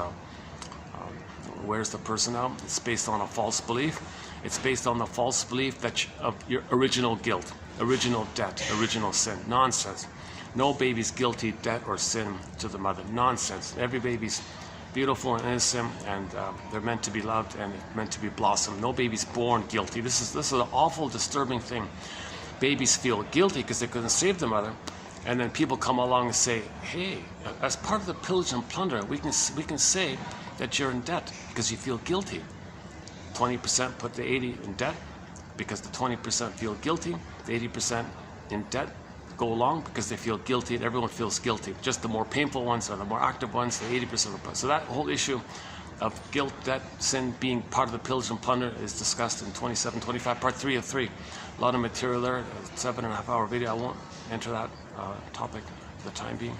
wears the person out. It's based on a false belief. It's based on the false belief that of your original guilt, original debt, original sin. Nonsense. No baby's guilty, debt, or sin to the mother. Nonsense. Every baby's beautiful and innocent, and they're meant to be loved and meant to be blossomed. No baby's born guilty. This is an awful, disturbing thing. Babies feel guilty because they couldn't save the mother, and then people come along and say, hey, as part of the pillage and plunder, we can say that you're in debt because you feel guilty. 20% put the 80 in debt because the 20% feel guilty. The 80% in debt go along because they feel guilty, and everyone feels guilty. Just the more painful ones are the more active ones, the 80% of the. So that whole issue of guilt, debt, sin being part of the pillage and plunder is discussed in 27-25, part 3 of 3. A lot of material there, a 7.5-hour video. I won't enter that topic for the time being.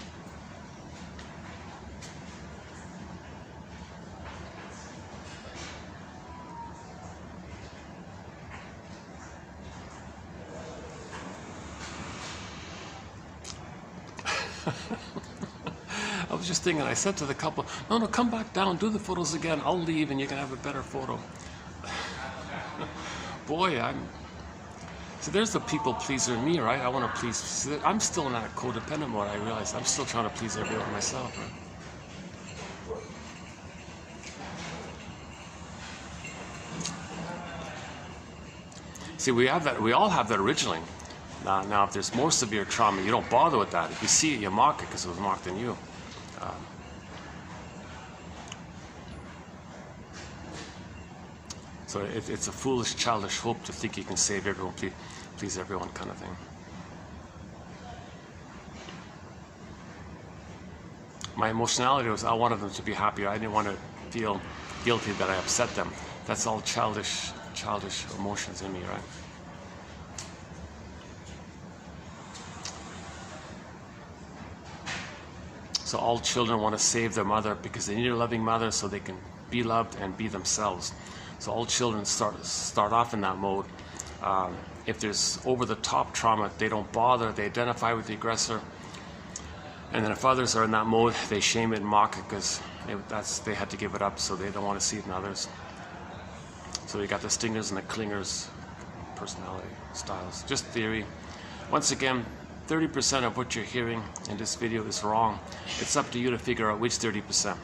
I was just thinking, I said to the couple, no, come back down, do the photos again. I'll leave and you can have a better photo. Boy, see, there's the people pleaser in me, right? I want to please. See, I'm still in that codependent mode. I realize I'm still trying to please everyone myself, right? See, we all have that originally. Now, if there's more severe trauma, you don't bother with that. If you see it, you mock it because it was mocked in you. So it's a foolish, childish hope to think you can save everyone, please everyone kind of thing. My emotionality was I wanted them to be happier. I didn't want to feel guilty that I upset them. That's all childish emotions in me, right? So all children want to save their mother because they need a loving mother so they can be loved and be themselves. So all children start off in that mode. If there's over-the-top trauma, they don't bother. They identify with the aggressor. And then if others are in that mode, they shame it and mock it because they had to give it up, so they don't want to see it in others. So you got the stingers and the clingers personality styles. Just theory. Once again, 30% of what you're hearing in this video is wrong. It's up to you to figure out which 30%.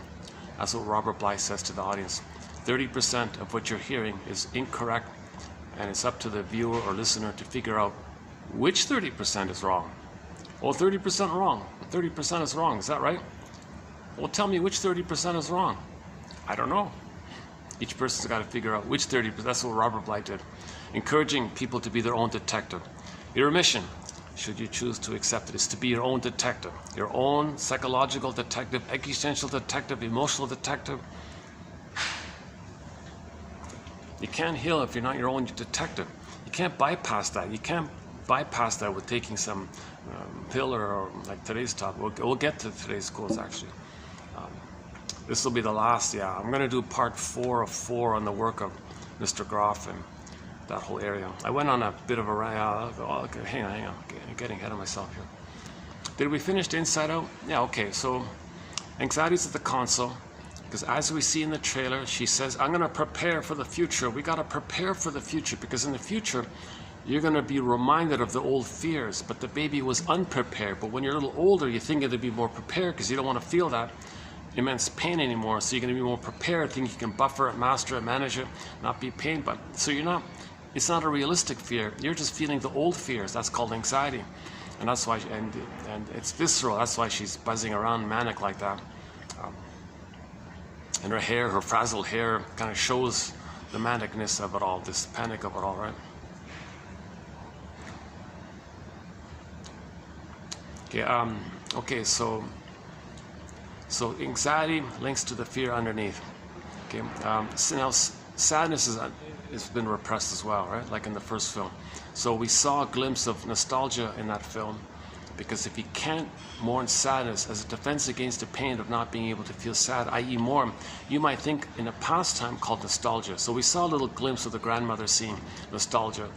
That's what Robert Bly says to the audience. 30% of what you're hearing is incorrect, and it's up to the viewer or listener to figure out which 30% is wrong. Well, 30% wrong. 30% is wrong. Is that right? Well, tell me which 30% is wrong. I don't know. Each person's got to figure out which 30%. That's what Robert Bly did. Encouraging people to be their own detective. Your mission, should you choose to accept it, is to be your own detective. Your own psychological detective, existential detective, emotional detective. You can't heal if you're not your own detective. You can't bypass that. You can't bypass that with taking some pill or like today's topic. We'll get to today's quotes actually. This will be the last. Yeah, I'm going to do part 4 of 4 on the work of Mr. Groff and that whole area. I went on a bit of a rant. Okay, hang on. I'm getting ahead of myself here. Did we finish the Inside Out? Yeah, okay. So anxiety's at the console. Because as we see in the trailer, she says, I'm going to prepare for the future. We got to prepare for the future because in the future, you're going to be reminded of the old fears. But the baby was unprepared. But when you're a little older, you think it'll be more prepared because you don't want to feel that immense pain anymore. So you're going to be more prepared, think you can buffer it, master it, manage it, not be pain. But so it's not a realistic fear. You're just feeling the old fears. That's called anxiety. And that's why, and it's visceral. That's why she's buzzing around manic like that. And her hair, her frazzled hair, kind of shows the manicness of it all, this panic of it all, right? Okay, so anxiety links to the fear underneath. Okay, now sadness has been repressed as well, right? Like in the first film. So we saw a glimpse of nostalgia in that film. Because if you can't mourn sadness as a defense against the pain of not being able to feel sad, i.e. mourn, you might think in a pastime called nostalgia. So we saw a little glimpse of the grandmother scene, nostalgia.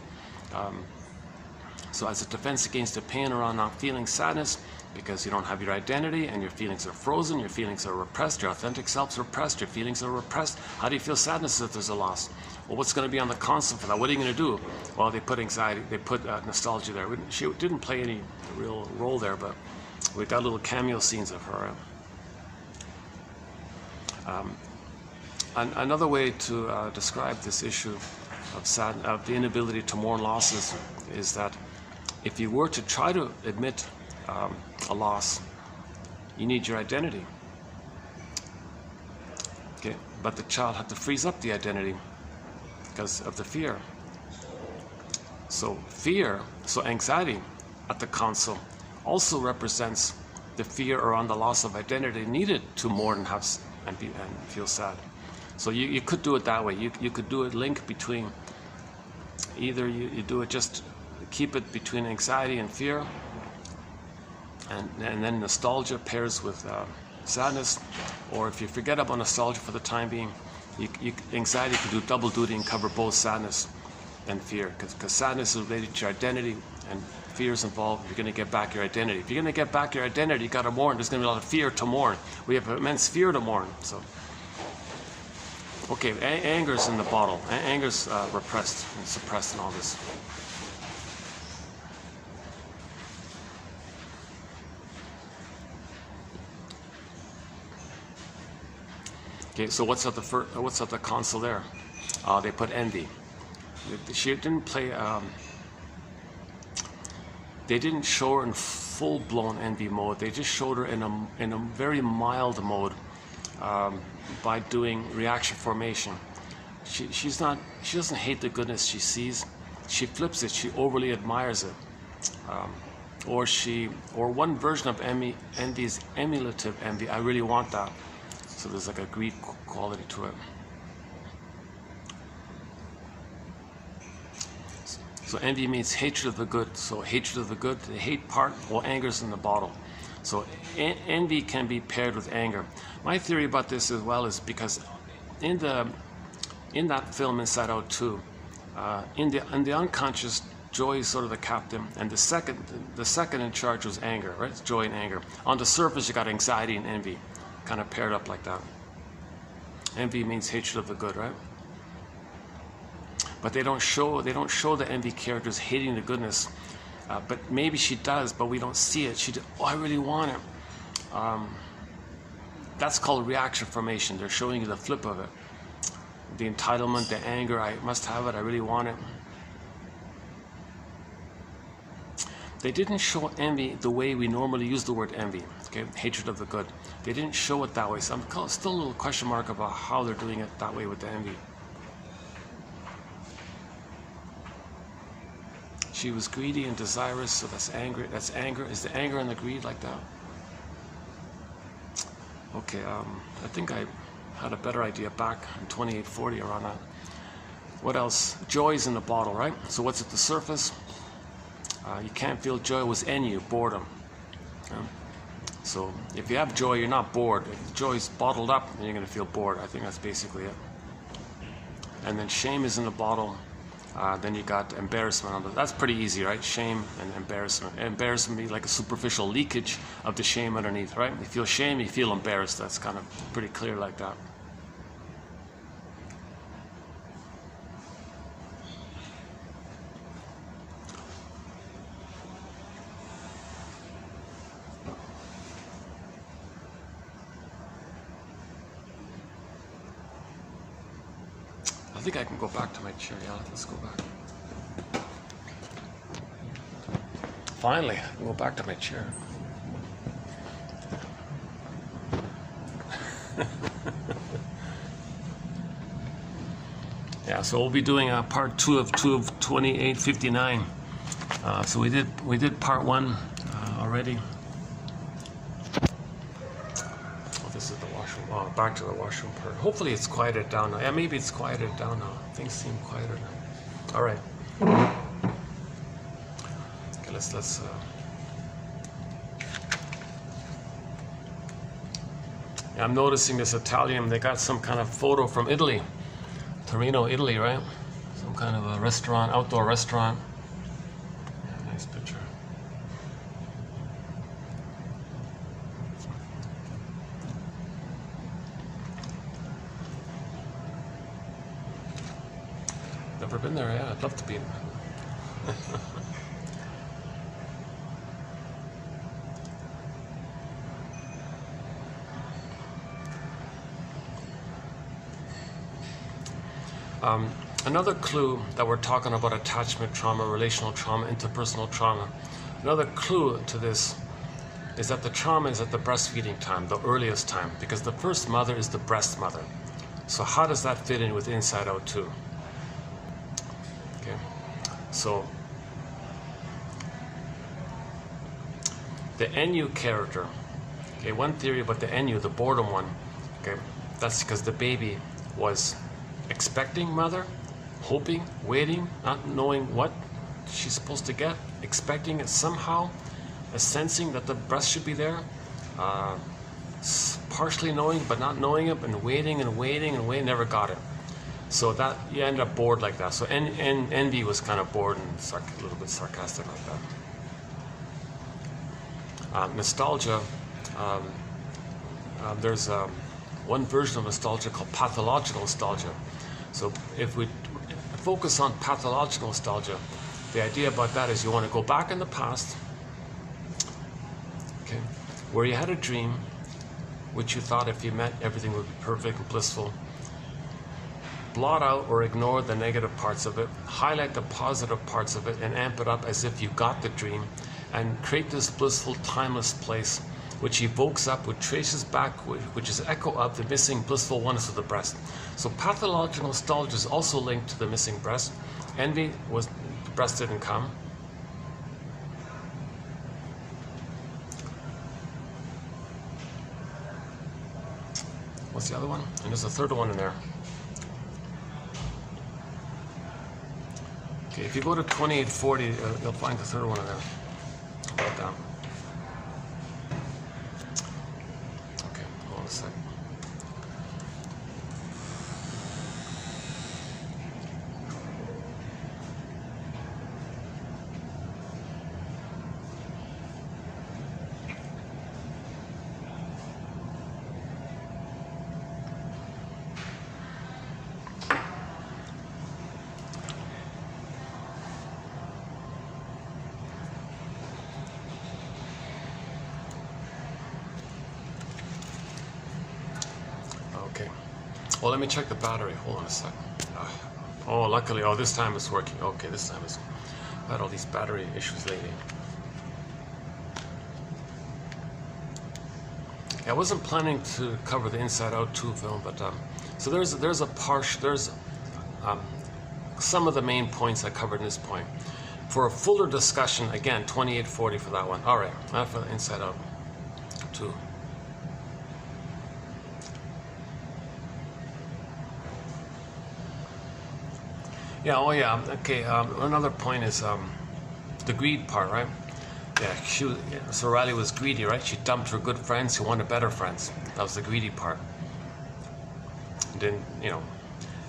So as a defense against the pain around not feeling sadness, because you don't have your identity and your feelings are frozen, your feelings are repressed, your authentic self's repressed, your feelings are repressed. How do you feel sadness if there's a loss? Well, what's going to be on the console for that? What are you going to do? Well, they put anxiety, they put nostalgia there. She didn't play any real role there, but we got little cameo scenes of her. Another way to describe this issue of the inability to mourn losses is that if you were to try to admit a loss, you need your identity. Okay, but the child had to freeze up the identity because of the fear. So anxiety at the console also represents the fear around the loss of identity needed to mourn and feel sad. So you could do it that way. You could do a link between either you do it, just keep it between anxiety and fear, and then nostalgia pairs with sadness, or if you forget about nostalgia for the time being, anxiety could do double duty and cover both sadness and fear, because sadness is related to your identity and fear is involved. You're going to get back your identity. If you're going to get back your identity, you got to mourn. There's going to be a lot of fear to mourn. We have immense fear to mourn. So, okay, anger's in the bottle. Anger's repressed and suppressed in all this. Okay, so what's at the console there? They put envy. She didn't play. They didn't show her in full-blown envy mode. They just showed her in a very mild mode by doing reaction formation. She doesn't hate the goodness she sees. She flips it. She overly admires it. Or one version of envy is emulative envy. I really want that. So there's like a greed quality to it. So envy means hatred of the good. So hatred of the good, the hate part, well, anger's in the bottle. So envy can be paired with anger. My theory about this as well is because in that film Inside Out 2, in the unconscious, joy is sort of the captain, and the second in charge was anger, right? It's joy and anger. On the surface, you got anxiety and envy, kind of paired up like that. Envy means hatred of the good, right? But they don't show the envy characters hating the goodness. But maybe she does, but we don't see it. I really want it. That's called reaction formation. They're showing you the flip of it. The entitlement, the anger, I must have it, I really want it. They didn't show envy the way we normally use the word envy, okay? Hatred of the good. They didn't show it that way. So I'm still a little question mark about how they're doing it that way with the envy. She was greedy and desirous, so that's anger. That's anger. Is the anger and the greed like that? Okay, I think I had a better idea back in 2840 around that. What else? Joy is in the bottle, right? So what's at the surface? You can't feel joy. Was ennui, boredom. So if you have joy, you're not bored. If joy is bottled up, then you're going to feel bored. I think that's basically it. And then shame is in the bottle. Then you got embarrassment. That's pretty easy, right? Shame and embarrassment. Embarrassment be like a superficial leakage of the shame underneath, right? You feel shame, you feel embarrassed. That's kind of pretty clear like that. I think I can go back to my chair. Yeah, let's go back. Finally, I can go back to my chair. Yeah, so we'll be doing part 2 of 2859. So we did part 1 already. This is the washroom. Oh, back to the washroom part. Hopefully it's quieted down now. Yeah, maybe it's quieted down now. Things seem quieter now. All right. Okay, let's. Yeah, I'm noticing this Italian. They got some kind of photo from Italy, Torino, Italy, right? Some kind of a restaurant, outdoor restaurant. Yeah, nice picture. Never been there, yeah, I'd love to be. Another clue that we're talking about attachment trauma, relational trauma, interpersonal trauma. Another clue to this is that the trauma is at the breastfeeding time, the earliest time, because the first mother is the breast mother. So how does that fit in with Inside Out 2? Okay, so the NU character, okay, one theory about the NU, the boredom one, okay, that's because the baby was expecting mother, hoping, waiting, not knowing what she's supposed to get, expecting it somehow, sensing that the breast should be there, partially knowing but not knowing it, and waiting and waiting and waiting, never got it. So that you end up bored like that. So NB was kind of bored and a little bit sarcastic like that. Nostalgia, there's one version of nostalgia called pathological nostalgia. So if we focus on pathological nostalgia, the idea about that is you want to go back in the past, okay, where you had a dream which you thought if you met everything would be perfect and blissful. Blot out or ignore the negative parts of it, highlight the positive parts of it, and amp it up as if you got the dream, and create this blissful, timeless place which evokes up, which traces back, which is echo of the missing blissful oneness of the breast. So pathological nostalgia is also linked to the missing breast. Envy was the breast didn't come. What's the other one? And there's a third one in there. Okay, if you go to 2840, you'll find the third one in there. How about that? Okay, hold on a second. Okay. Well, let me check the battery. Hold on a second. Oh, luckily, this time it's working. Okay, this time it's... I've had all these battery issues lately. I wasn't planning to cover the Inside Out 2 film, but so there's some of the main points I covered in this point. For a fuller discussion, again, 2840 for that one. All right, not for the Inside Out 2. Yeah, oh yeah, okay, another point is the greed part, right? Yeah, so Riley was greedy, right? She dumped her good friends who wanted better friends. That was the greedy part. And then, you know,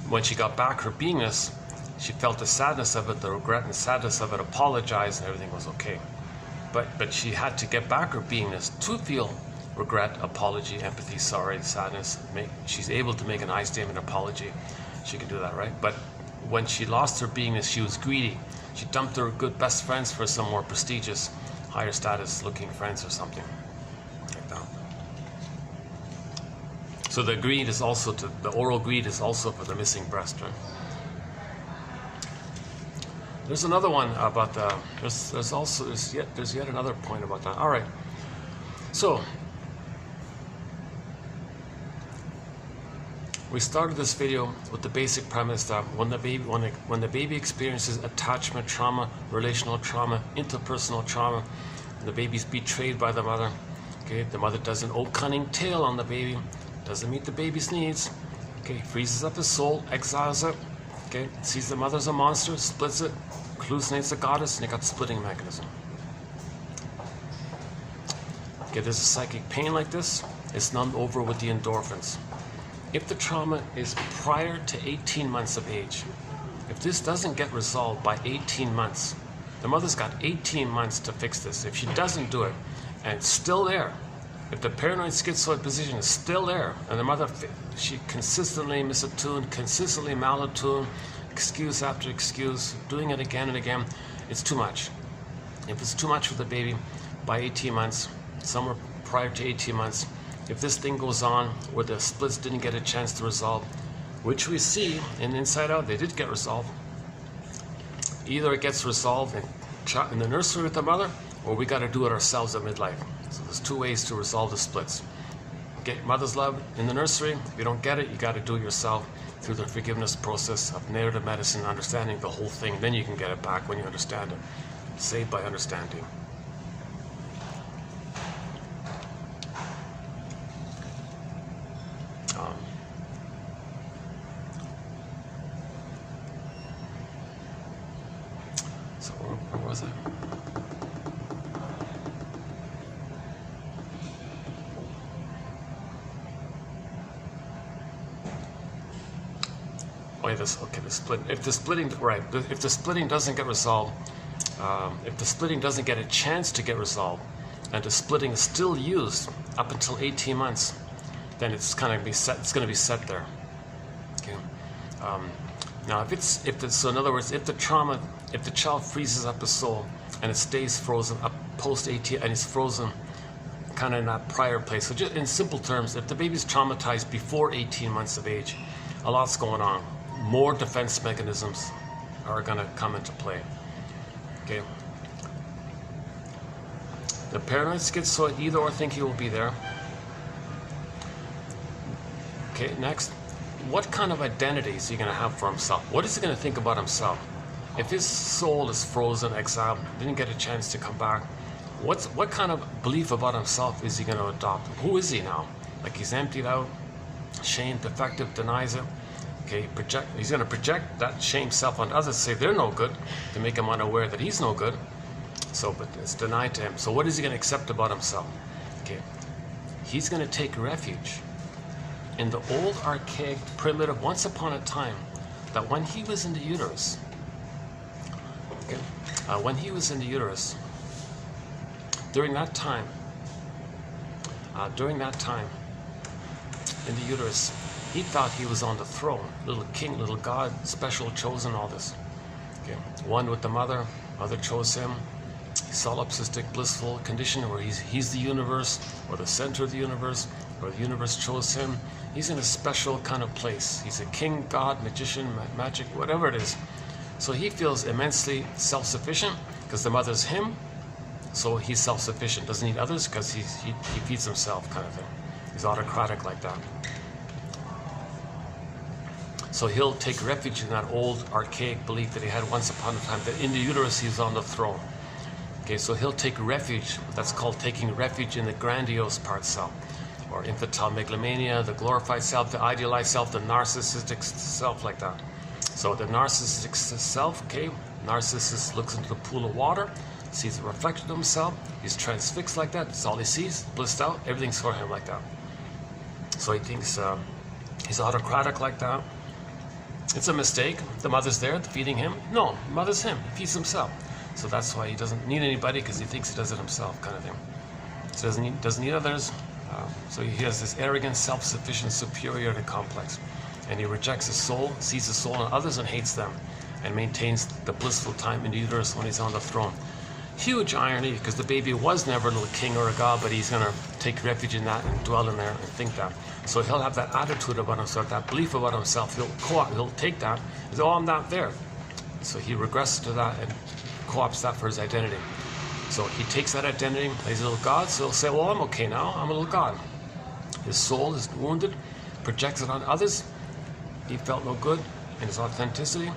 when she got back her beingness, she felt the sadness of it, the regret and sadness of it, apologized, and everything was okay. But she had to get back her beingness to feel regret, apology, empathy, sorry, sadness. She's able to make an I statement apology. She can do that, right? But when she lost her beingness, she was greedy. She dumped her good best friends for some more prestigious, higher status looking friends or something like that. So the greed is also the oral greed is also for the missing breast, right? There's another one about the there's yet another point about that. All right, so we started this video with the basic premise that when the baby experiences attachment trauma, relational trauma, interpersonal trauma, and the baby's betrayed by the mother, okay, the mother does an old cunning tale on the baby, doesn't meet the baby's needs, okay, freezes up his soul, exiles it, okay, sees the mother's a monster, splits it, hallucinates the goddess, and you got the splitting mechanism. Okay, there's a psychic pain like this, it's numbed over with the endorphins. If the trauma is prior to 18 months of age, if this doesn't get resolved by 18 months, the mother's got 18 months to fix this. If she doesn't do it, and it's still there, if the paranoid schizoid position is still there, and the mother, she consistently misattuned, consistently malattuned, excuse after excuse, doing it again and again. It's too much. If it's too much for the baby, by 18 months, somewhere prior to 18 months, if this thing goes on where the splits didn't get a chance to resolve, which we see in Inside Out, they did get resolved. Either it gets resolved in the nursery with the mother, or we got to do it ourselves at midlife. So there's two ways to resolve the splits. Get mother's love in the nursery. If you don't get it, you got to do it yourself through the forgiveness process of narrative medicine, understanding the whole thing. Then you can get it back when you understand it. Saved by understanding. So where was it? The split. If the splitting, right? If the splitting doesn't get resolved, if the splitting doesn't get a chance to get resolved, and the splitting is still used up until 18 months, then it's kind of be set. It's going to be set there. Okay. Now, so in other words, if the child freezes up the soul and it stays frozen up post 18, and it's frozen kind of in that prior place. So just in simple terms, if the baby's traumatized before 18 months of age, a lot's going on. More defense mechanisms are going to come into play. Okay. The paranoid schizoid either or think he will be there. Okay, next. What kind of identity is he going to have for himself? What is he going to think about himself? If his soul is frozen, exiled, didn't get a chance to come back, what kind of belief about himself is he going to adopt? Who is he now? Like he's emptied out, shamed, defective, denies it. Okay, he's going to project that shame self on others, say they're no good, to make him unaware that he's no good. So, but it's denied to him. So what is he going to accept about himself? Okay, he's going to take refuge in the old, archaic, primitive, once upon a time, that when he was in the uterus, okay, during that time, in the uterus, he thought he was on the throne, little king, little god, special, chosen, all this. Okay. One with the mother chose him. Solipsistic, blissful condition where he's the universe, or the center of the universe, or the universe chose him. He's in a special kind of place. He's a king, god, magician, magic, whatever it is. So he feels immensely self-sufficient because the mother's him, so he's self-sufficient. Doesn't need others because he feeds himself, kind of thing. He's autocratic like that. So he'll take refuge in that old archaic belief that he had once upon a time, that in the uterus he's on the throne. Okay, so he'll take refuge, that's called taking refuge in the grandiose part self, or infantile megalomania, the glorified self, the idealized self, the narcissistic self, like that. So the narcissistic self, okay, narcissist looks into the pool of water, sees a reflection of himself, he's transfixed like that, that's all he sees, blissed out, everything's for him like that. So he thinks he's autocratic like that. It's a mistake. The mother's there feeding him. No, the mother's him. He feeds himself. So that's why he doesn't need anybody, because he thinks he does it himself, kind of thing. So doesn't need others. So he has this arrogant, self-sufficient superiority complex, and he rejects his soul, sees his soul in others, and hates them, and maintains the blissful time in the uterus when he's on the throne. Huge irony, because the baby was never a little king or a god, but he's going to take refuge in that and dwell in there and think that. So he'll have that attitude about himself, that belief about himself. He'll take that and say, oh, I'm not there. So he regresses to that and co-opts that for his identity. So he takes that identity, he's a little god, so he'll say, well, I'm okay now, I'm a little god. His soul is wounded, projects it on others. He felt no good in his authenticity.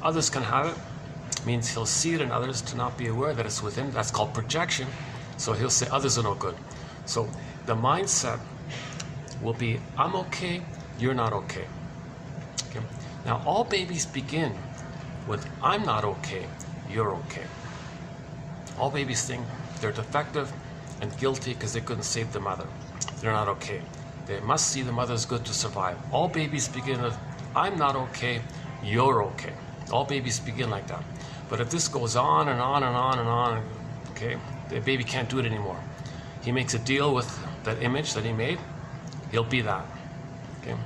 Others can have it. Means he'll see it in others to not be aware that it's within. That's called projection. So he'll say others are no good. So the mindset will be, I'm okay, you're not okay. Okay. Now all babies begin with, I'm not okay, you're okay. All babies think they're defective and guilty because they couldn't save the mother. They're not okay. They must see the mother's good to survive. All babies begin with, I'm not okay, you're okay. All babies begin like that. But if this goes on and on and on and on, okay, the baby can't do it anymore. He makes a deal with that image that he made. He'll be that. Okay,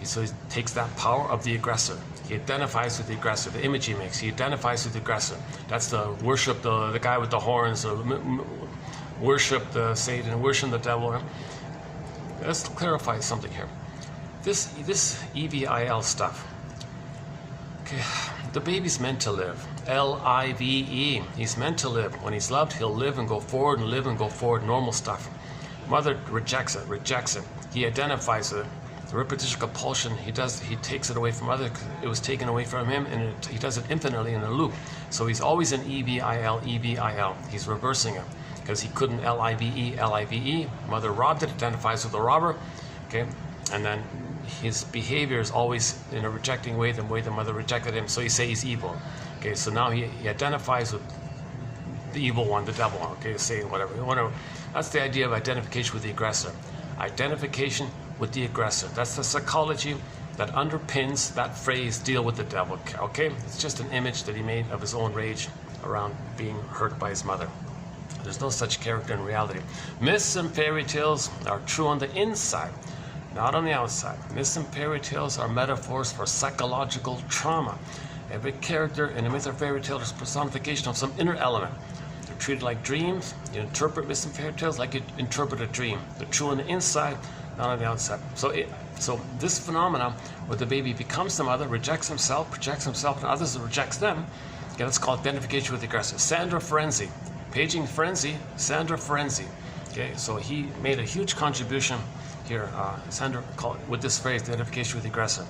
So he takes that power of the aggressor. He identifies with the aggressor. The image he makes, he identifies with the aggressor. That's the worship the guy with the horns, worship the Satan, worship the devil. Let's clarify something here. This EVIL stuff. Okay, the baby's meant to live. LIVE. He's meant to live. When he's loved, he'll live and go forward and live and go forward. Normal stuff. Mother rejects it. He identifies with it. The repetition compulsion, he takes it away from others. It was taken away from him, and he does it infinitely in a loop. So he's always in EVIL. He's reversing it because he couldn't LIVE. Mother robbed it, identifies with the robber. Okay, and then his behavior is always in a rejecting way, the way the mother rejected him. So he says he's evil. Okay, so now he identifies with the evil one, the devil. Okay, saying whatever. That's the idea of identification with the aggressor. Identification with the aggressor. That's the psychology that underpins that phrase, deal with the devil. Okay? It's just an image that he made of his own rage around being hurt by his mother. There's no such character in reality. Myths and fairy tales are true on the inside, not on the outside. Myths and fairy tales are metaphors for psychological trauma. Every character in a myth or fairy tale is personification of some inner element. They're treated like dreams. You interpret myths and fairy tales like you interpret a dream. They're true on the inside, not on the outside. So this phenomenon where the baby becomes the mother, rejects himself, projects himself on others, and rejects them, that's called identification with the aggressor. Sandra Ferenczi, paging frenzy, Sandra Ferenczi. Okay, so he made a huge contribution here, Sandra, with this phrase, identification with the aggressor.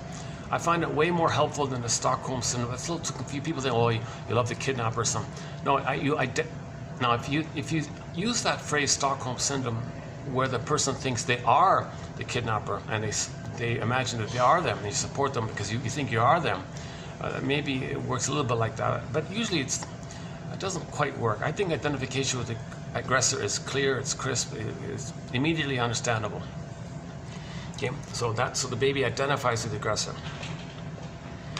I find it way more helpful than the Stockholm syndrome. It's a little too confusing. People think, oh, you love the kidnapper or something. No, now if you use that phrase, Stockholm syndrome, where the person thinks they are the kidnapper and they imagine that they are them and you support them because you think you are them, maybe it works a little bit like that. But usually it doesn't quite work. I think identification with the aggressor is clear, it's crisp, it's immediately understandable. Okay, so the baby identifies with the aggressor.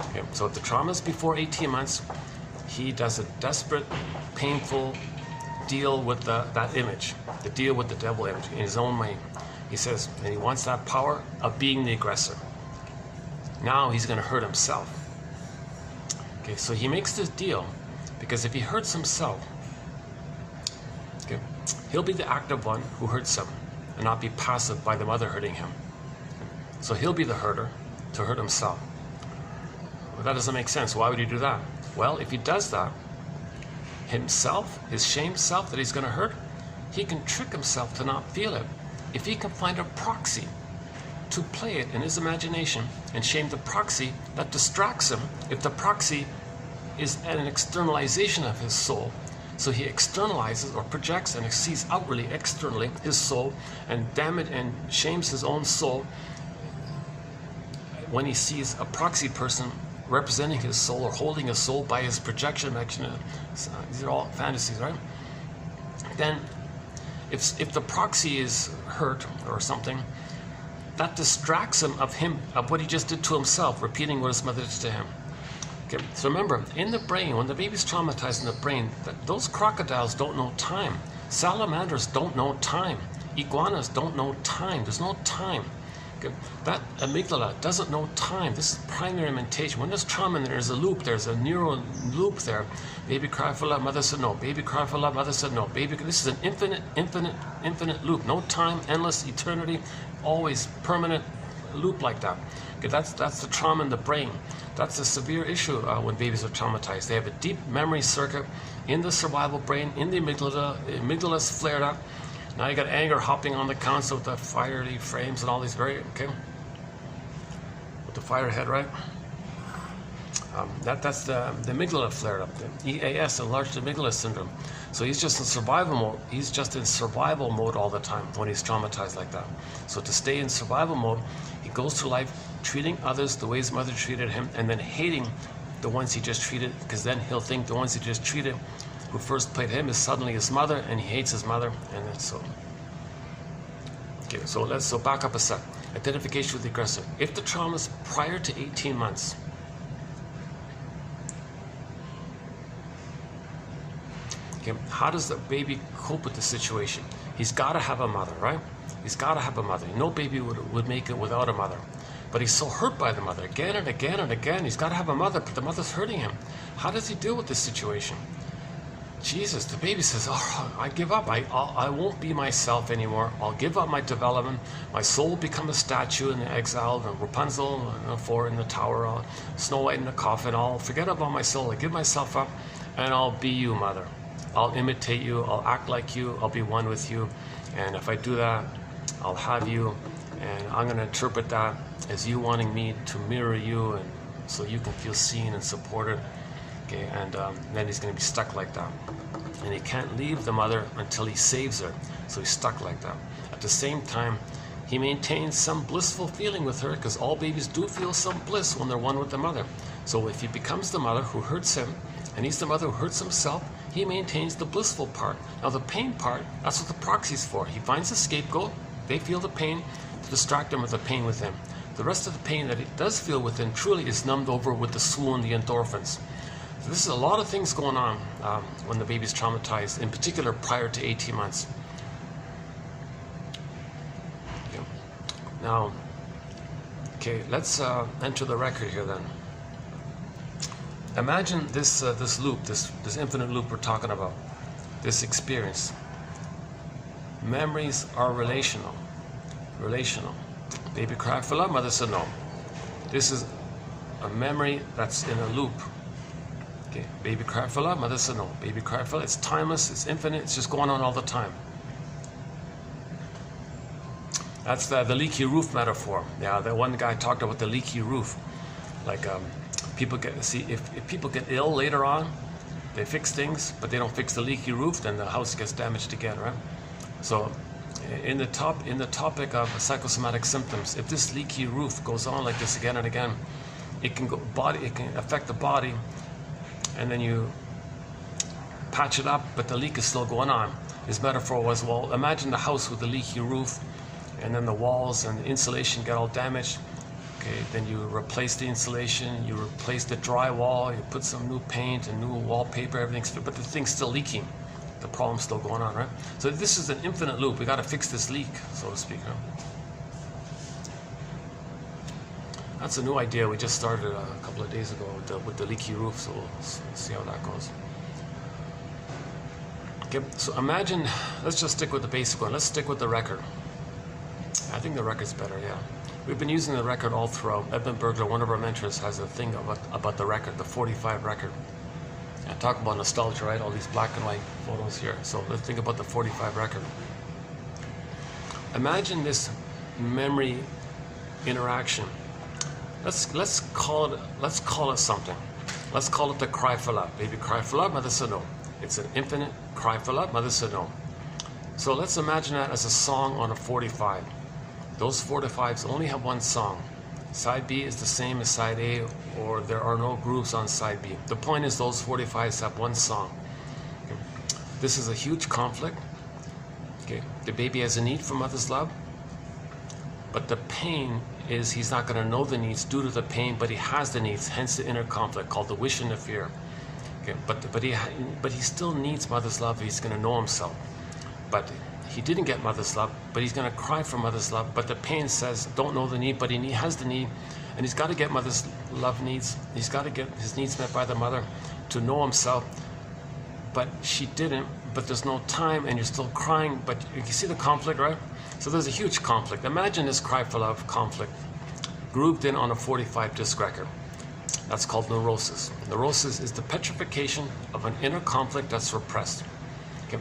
Okay, so if the trauma is before 18 months, he does a desperate, painful deal with that image, the deal with the devil image in his own mind. He says, and he wants that power of being the aggressor. Now he's going to hurt himself. Okay, so he makes this deal because if he hurts himself, okay, he'll be the active one who hurts him and not be passive by the mother hurting him. So he'll be the hurter to hurt himself. Well, that doesn't make sense. Why would he do that? Well, if he does that, himself, his shame self that he's going to hurt, he can trick himself to not feel it. If he can find a proxy to play it in his imagination and shame the proxy that distracts him, if the proxy is an externalization of his soul, so he externalizes or projects and sees outwardly, externally, his soul and damage and shames his own soul when he sees a proxy person representing his soul or holding his soul by his projection mechanism. These are all fantasies, right? Then if the proxy is hurt or something, that distracts him of what he just did to himself, repeating what his mother did to him. Okay, so remember, in the brain, when the baby's traumatized in the brain, those crocodiles don't know time. Salamanders don't know time. Iguanas don't know time. There's no time. Okay, that amygdala doesn't know time. This is primary mentation. When there's trauma and there's a loop, there's a neural loop there. Baby cried for love, mother said no. Baby cried for love, mother said no. This is an infinite loop. No time, endless, eternity, always permanent loop like that. Okay, that's the trauma in the brain. That's a severe issue when babies are traumatized. They have a deep memory circuit in the survival brain, in the amygdala. The amygdala's flared up. Now you got anger hopping on the console with the fiery frames and all these okay? With the fire head, right? That's the amygdala flared up. The EAS, enlarged amygdala syndrome. So he's just in survival mode. He's just in survival mode all the time when he's traumatized like that. So to stay in survival mode, he goes through life treating others the way his mother treated him and then hating the ones he just treated, because then he'll think the ones he just treated who first played him is suddenly his mother, and he hates his mother, and then so. Okay, so back up a sec. Identification with the aggressor. If the trauma is prior to 18 months, okay, how does the baby cope with the situation? He's got to have a mother, right? He's got to have a mother. No baby would make it without a mother. but he's so hurt by the mother again and again and again. He's got to have a mother, but the mother's hurting him. How does he deal with this situation? Jesus, the baby says, oh, I give up. I won't be myself anymore. I'll give up my development. My soul will become a statue in the exile, and Rapunzel in the tower, Snow White in the coffin. I'll forget about my soul. I give myself up, and I'll be you, mother. I'll imitate you. I'll act like you. I'll be one with you. And if I do that, I'll have you. And I'm going to interpret that as you wanting me to mirror you, and so you can feel seen and supported. Okay, and then he's going to be stuck like that. And he can't leave the mother until he saves her. So he's stuck like that. At the same time, he maintains some blissful feeling with her, because all babies do feel some bliss when they're one with the mother. So if he becomes the mother who hurts him, and he's the mother who hurts himself, he maintains the blissful part. Now the pain part, that's what the proxy's for. He finds a scapegoat, they feel the pain, to distract him with the pain within. The rest of the pain that he does feel within truly is numbed over with the swoon, the endorphins. So this is a lot of things going on when the baby's traumatized, in particular prior to 18 months. Okay. Now, okay, let's enter the record here then. Imagine this loop, this infinite loop we're talking about, this experience. Memories are relational. Baby cried for love, mother said no. This is a memory that's in a loop. Okay, baby cried for love, mother said no. Baby cried for love. It's timeless, it's infinite, it's just going on all the time. That's the leaky roof metaphor. Yeah, that one guy talked about the leaky roof. Like if people get ill later on, they fix things, but they don't fix the leaky roof, then the house gets damaged again, right? So in the topic of psychosomatic symptoms, if this leaky roof goes on like this again and again, it can affect the body, and then you patch it up, but the leak is still going on. His metaphor was, well, imagine the house with the leaky roof, and then the walls and the insulation get all damaged. Okay, then you replace the insulation, you replace the drywall, you put some new paint and new wallpaper, everything's fit, but the thing's still leaking. The problem's still going on, right? So this is an infinite loop. We got to fix this leak, so to speak. Huh? That's a new idea. We just started a couple of days ago with the leaky roof, so we'll see how that goes. Okay, so imagine, let's just stick with the basic one. Let's stick with the record. I think the record's better, yeah. We've been using the record all throughout. Edmund Bergler, one of our mentors, has a thing about the record, the 45 record. I talk about nostalgia, right? All these black and white photos here. So let's think about the 45 record. Imagine this memory interaction. Let's call it something. Let's call it the cry for love. Baby cry for love, mother said no. It's an infinite cry for love, mother said no. So let's imagine that as a song on a 45. Those 45s only have one song. Side B is the same as side A, or there are no grooves on side B. The point is those 45s have one song. Okay. This is a huge conflict. Okay. The baby has a need for mother's love, but the pain is he's not going to know the needs due to the pain, but he has the needs, hence the inner conflict called the wish and the fear. Okay. But he still needs mother's love. He's going to know himself. But he didn't get mother's love, but he's going to cry for mother's love. But the pain says, don't know the need, but he has the need, and he's got to get mother's love needs. He's got to get his needs met by the mother to know himself. But she didn't, but there's no time, and you're still crying. But you see the conflict, right? So there's a huge conflict. Imagine this cry for love conflict grouped in on a 45 disc record. That's called neurosis. Neurosis is the petrification of an inner conflict that's repressed.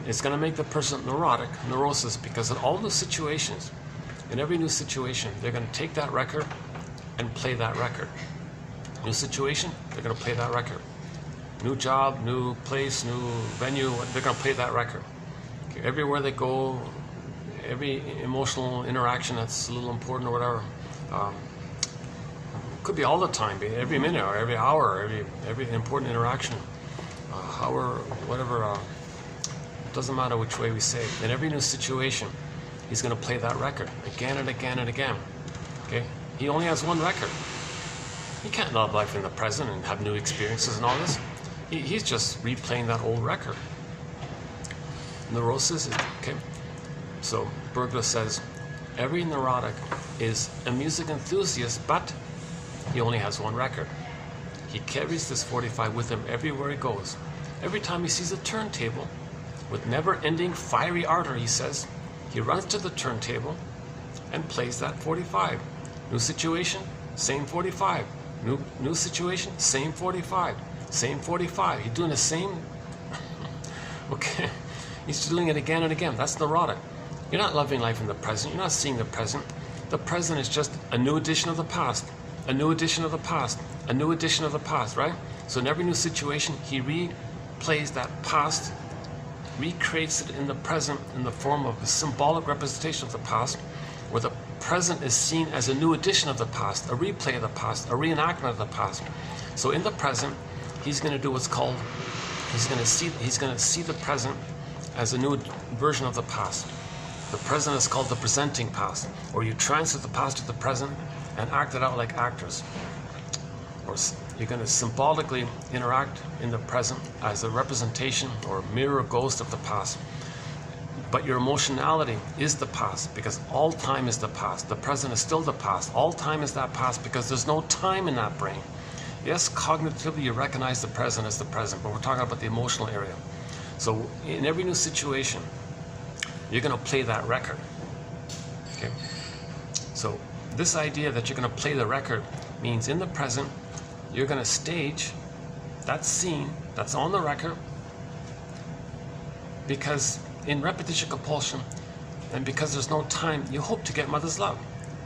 It's going to make the person neurotic, neurosis, because in all the situations, in every new situation, they're going to take that record and play that record. New situation, they're going to play that record. New job, new place, new venue, they're going to play that record. Okay, everywhere they go, every emotional interaction that's a little important or whatever, could be all the time, every minute or every hour, or every important interaction, hour, whatever. Doesn't matter which way we say it. In every new situation, he's going to play that record again and again and again. Okay? He only has one record. He can't love life in the present and have new experiences and all this. He's just replaying that old record. Neurosis is, okay? So Bergler says, every neurotic is a music enthusiast, but he only has one record. He carries this 45 with him everywhere he goes. Every time he sees a turntable with never-ending fiery ardor, he says, he runs to the turntable and plays that 45. New situation, same 45. New situation, same 45. Same 45. He's doing the same. Okay. He's doing it again and again. That's neurotic. You're not loving life in the present. You're not seeing the present. The present is just a new edition of the past. A new edition of the past. A new edition of the past, right? So in every new situation, he replays that past, recreates it in the present in the form of a symbolic representation of the past, where the present is seen as a new edition of the past, a replay of the past, a reenactment of the past. So in the present, he's going to do what's called, he's going to see the present as a new version of the past. The present is called the presenting past, or you transfer the past to the present and act it out like actors. Or you're going to symbolically interact in the present as a representation or mirror ghost of the past. But your emotionality is the past, because all time is the past. The present is still the past. All time is that past because there's no time in that brain. Yes, cognitively you recognize the present as the present, but we're talking about the emotional area. So in every new situation, you're going to play that record. Okay. So this idea that you're going to play the record means in the present, you're going to stage that scene that's on the record, because in repetition compulsion, and because there's no time, you hope to get mother's love.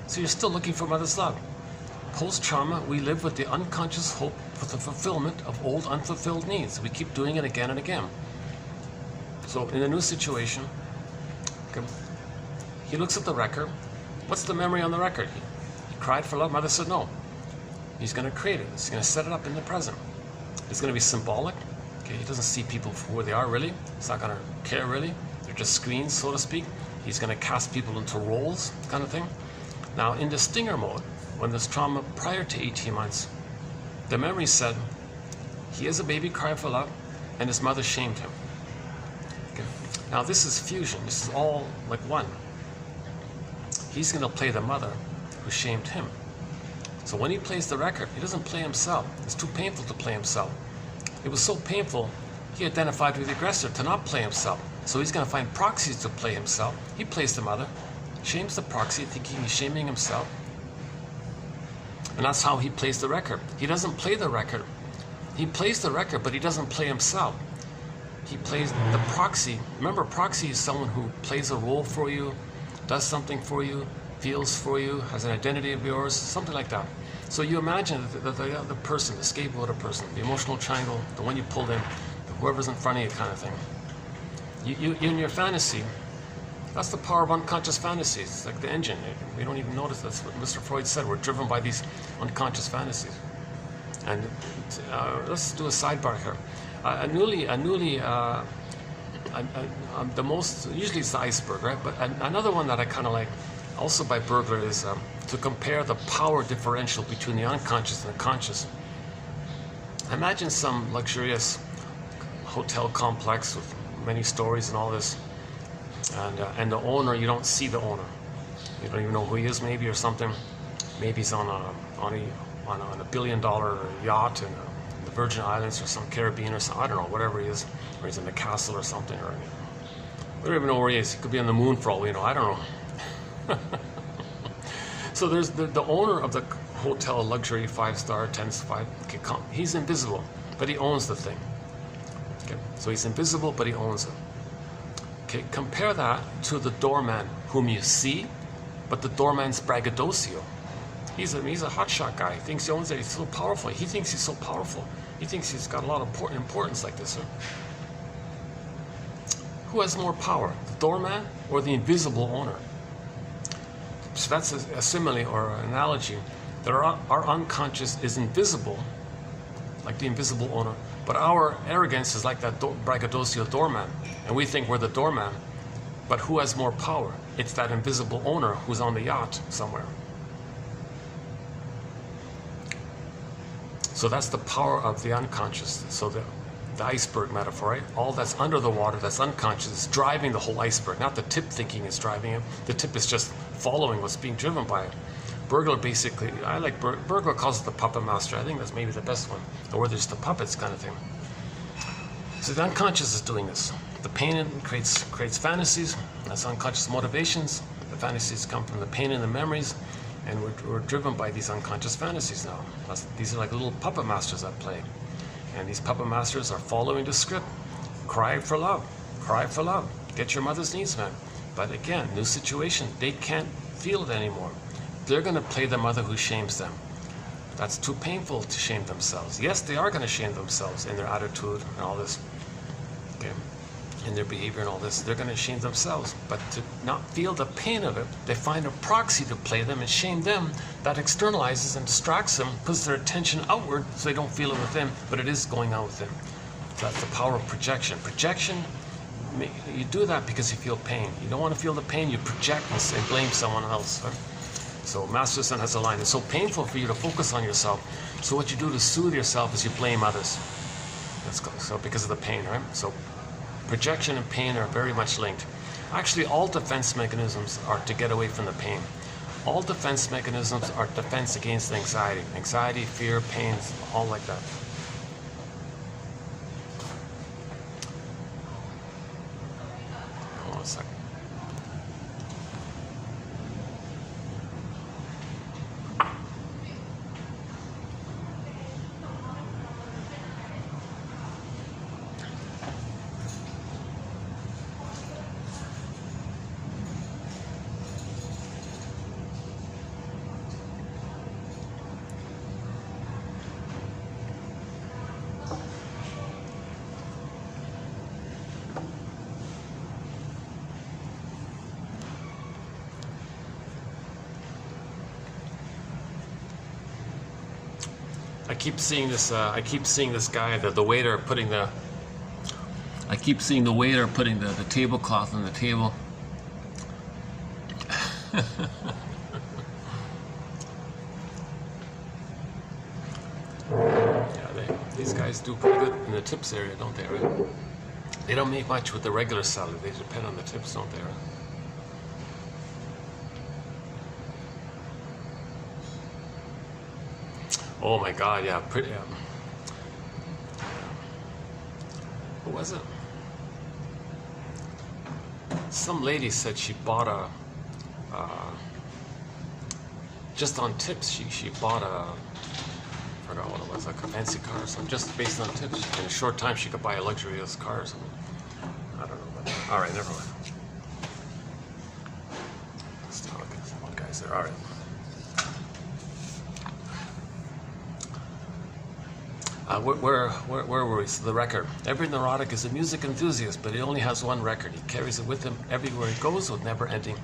So you're still looking for mother's love. Post-trauma, we live with the unconscious hope for the fulfillment of old unfulfilled needs. We keep doing it again and again. So in a new situation, okay, he looks at the record. What's the memory on the record? He cried for love. Mother said no. He's going to create it. He's going to set it up in the present. It's going to be symbolic. Okay, he doesn't see people for who they are really. He's not going to care really. They're just screens, so to speak. He's going to cast people into roles, kind of thing. Now, in the stinger mode, when there's trauma prior to 18 months, the memory said he is a baby crying for love, and his mother shamed him. Okay. Now, this is fusion. This is all like one. He's going to play the mother who shamed him. So when he plays the record, he doesn't play himself. It's too painful to play himself. It was so painful, he identified with the aggressor to not play himself. So he's going to find proxies to play himself. He plays the mother, shames the proxy, thinking he's shaming himself. And that's how he plays the record. He doesn't play the record. He plays the record, but he doesn't play himself. He plays the proxy. Remember, proxy is someone who plays a role for you, does something for you, feels for you, has an identity of yours, something like that. So you imagine the person, the scapegoated person, the emotional triangle, the one you pulled in, whoever's in front of you kind of thing. You in your fantasy, that's the power of unconscious fantasies. It's like the engine. We don't even notice. That's what Mr. Freud said. We're driven by these unconscious fantasies. And let's do a sidebar here. The most, usually it's the iceberg, right? But another one that I kind of like, also by Bergler, is to compare the power differential between the unconscious and the conscious. Imagine some luxurious hotel complex with many stories and all this, and the owner, you don't see the owner. You don't even know who he is, maybe, or something. Maybe he's on a billion-dollar yacht in the Virgin Islands or some Caribbean or something. I don't know, whatever he is, or he's in the castle or something, or we don't even know where he is. He could be on the moon for all we know. I don't know. So there's the owner of the hotel, luxury 5-star, 10-5. Okay, he's invisible, but he owns the thing. Okay, so he's invisible, but he owns it. Okay, compare that to the doorman, whom you see, but the doorman's braggadocio. He's a hotshot guy. He thinks he owns it. He's so powerful. He thinks he's so powerful. He thinks he's got a lot of importance like this. Huh? Who has more power, the doorman or the invisible owner? So that's a simile or an analogy. That our unconscious is invisible, like the invisible owner, but our arrogance is like that braggadocio doorman, and we think we're the doorman. But who has more power? It's that invisible owner who's on the yacht somewhere. So that's the power of the unconscious. So the iceberg metaphor, right? All that's under the water, that's unconscious, is driving the whole iceberg. Not the tip thinking is driving it. The tip is just following what's being driven by it. Burglar basically, I like Burglar calls it the puppet master. I think that's maybe the best one. Or there's the puppets kind of thing. So the unconscious is doing this. The pain creates fantasies. That's unconscious motivations. The fantasies come from the pain and the memories, and we're driven by these unconscious fantasies now. These are like little puppet masters at play. And these puppet masters are following the script. Cry for love. Cry for love. Get your mother's needs met. But again, new situation. They can't feel it anymore. They're going to play the mother who shames them. That's too painful to shame themselves. Yes, they are going to shame themselves in their attitude and all this. Okay. In their behavior and all this. They're going to shame themselves. But to not feel the pain of it, they find a proxy to play them and shame them. That externalizes and distracts them, puts their attention outward so they don't feel it within, but it is going on within. So that's the power of projection. Projection, you do that because you feel pain. You don't want to feel the pain, you project and blame someone else. Right? So Master Son has a line, it's so painful for you to focus on yourself. So what you do to soothe yourself is you blame others. So because of the pain, right? So projection and pain are very much linked. Actually, all defense mechanisms are to get away from the pain. All defense mechanisms are defense against anxiety. Anxiety, fear, pain, all like that. Hold on a second. I keep seeing this. I keep seeing this guy, the waiter, putting the. I keep seeing the waiter putting the tablecloth on the table. Yeah, these guys do pretty good in the tips area, don't they? Right? They don't make much with the regular salad. They depend on the tips, don't they? Right? Oh my God, yeah, pretty. Who was it? Some lady said she bought a, just on tips, she bought a, I forgot what it was, like a fancy car or something, just based on tips. In a short time, she could buy a luxurious car or something. I don't know about that. All right, never mind. Still, one guy's there, all right. Where were we? So the record. Every neurotic is a music enthusiast, but he only has one record. He carries it with him everywhere he goes, with never ending.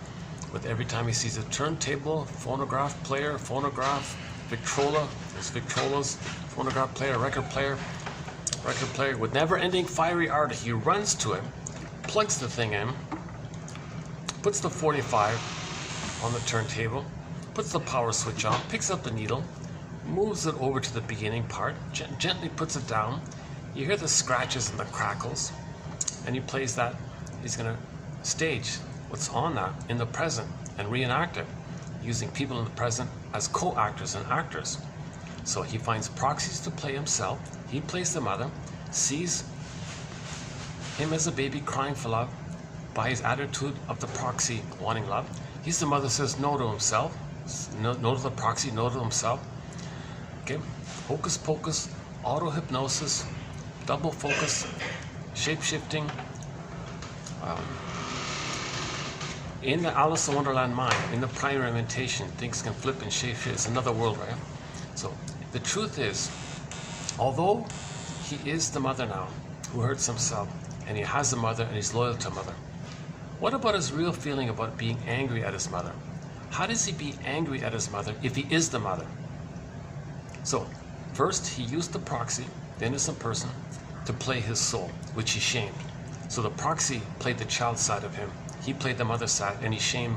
With every time he sees a turntable, phonograph player, phonograph, Victrola, there's Victrolas, phonograph player, record player, with never ending fiery ardor. He runs to him, plugs the thing in, puts the 45 on the turntable, puts the power switch on, picks up the needle, moves it over to the beginning part, gently puts it down. You hear the scratches and the crackles, and he plays that. He's going to stage what's on that in the present and reenact it, using people in the present as co-actors and actors. So he finds proxies to play himself. He plays the mother, sees him as a baby crying for love by his attitude of the proxy wanting love. He's the mother, says no to himself, no to the proxy, no to himself. Okay, hocus pocus, auto-hypnosis, double focus, shape-shifting. In the Alice in Wonderland mind, in the primary mentation, things can flip and shape-shift. It's another world, right? So the truth is, although he is the mother now, who hurts himself, and he has a mother and he's loyal to mother, what about his real feeling about being angry at his mother? How does he be angry at his mother if he is the mother? So, first he used the proxy, the innocent person, to play his soul, which he shamed. So the proxy played the child side of him. He played the mother side, and he shamed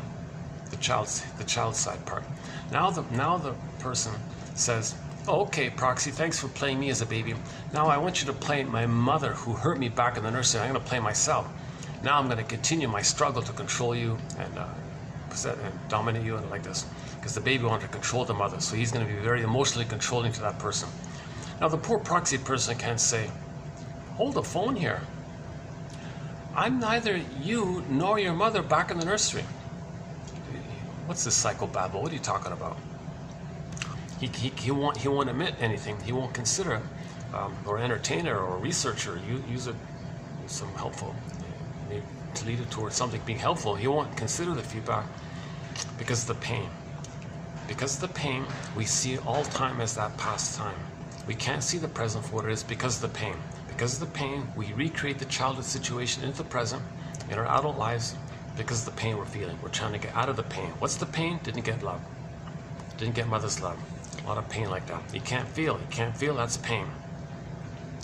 the child side part. Now the person says, Oh, okay, Proxy, thanks for playing me as a baby. Now I want you to play my mother who hurt me back in the nursery. I'm going to play myself. Now I'm going to continue my struggle to control you and dominate you and like this. Because the baby wanted to control the mother, so he's going to be very emotionally controlling to that person. Now the poor Proxy person can't say, hold the phone here. I'm neither you nor your mother back in the nursery. What's this psychobabble? What are you talking about? He won't admit anything. He won't consider or entertainer or researcher. Use it some helpful, maybe to lead it towards something being helpful. He won't consider the feedback because of the pain. Because of the pain, we see all time as that past time. We can't see the present for what it is because of the pain. Because of the pain, we recreate the childhood situation into the present in our adult lives because of the pain we're feeling. We're trying to get out of the pain. What's the pain? Didn't get love. Didn't get mother's love. A lot of pain like that. You can't feel. You can't feel, that's pain.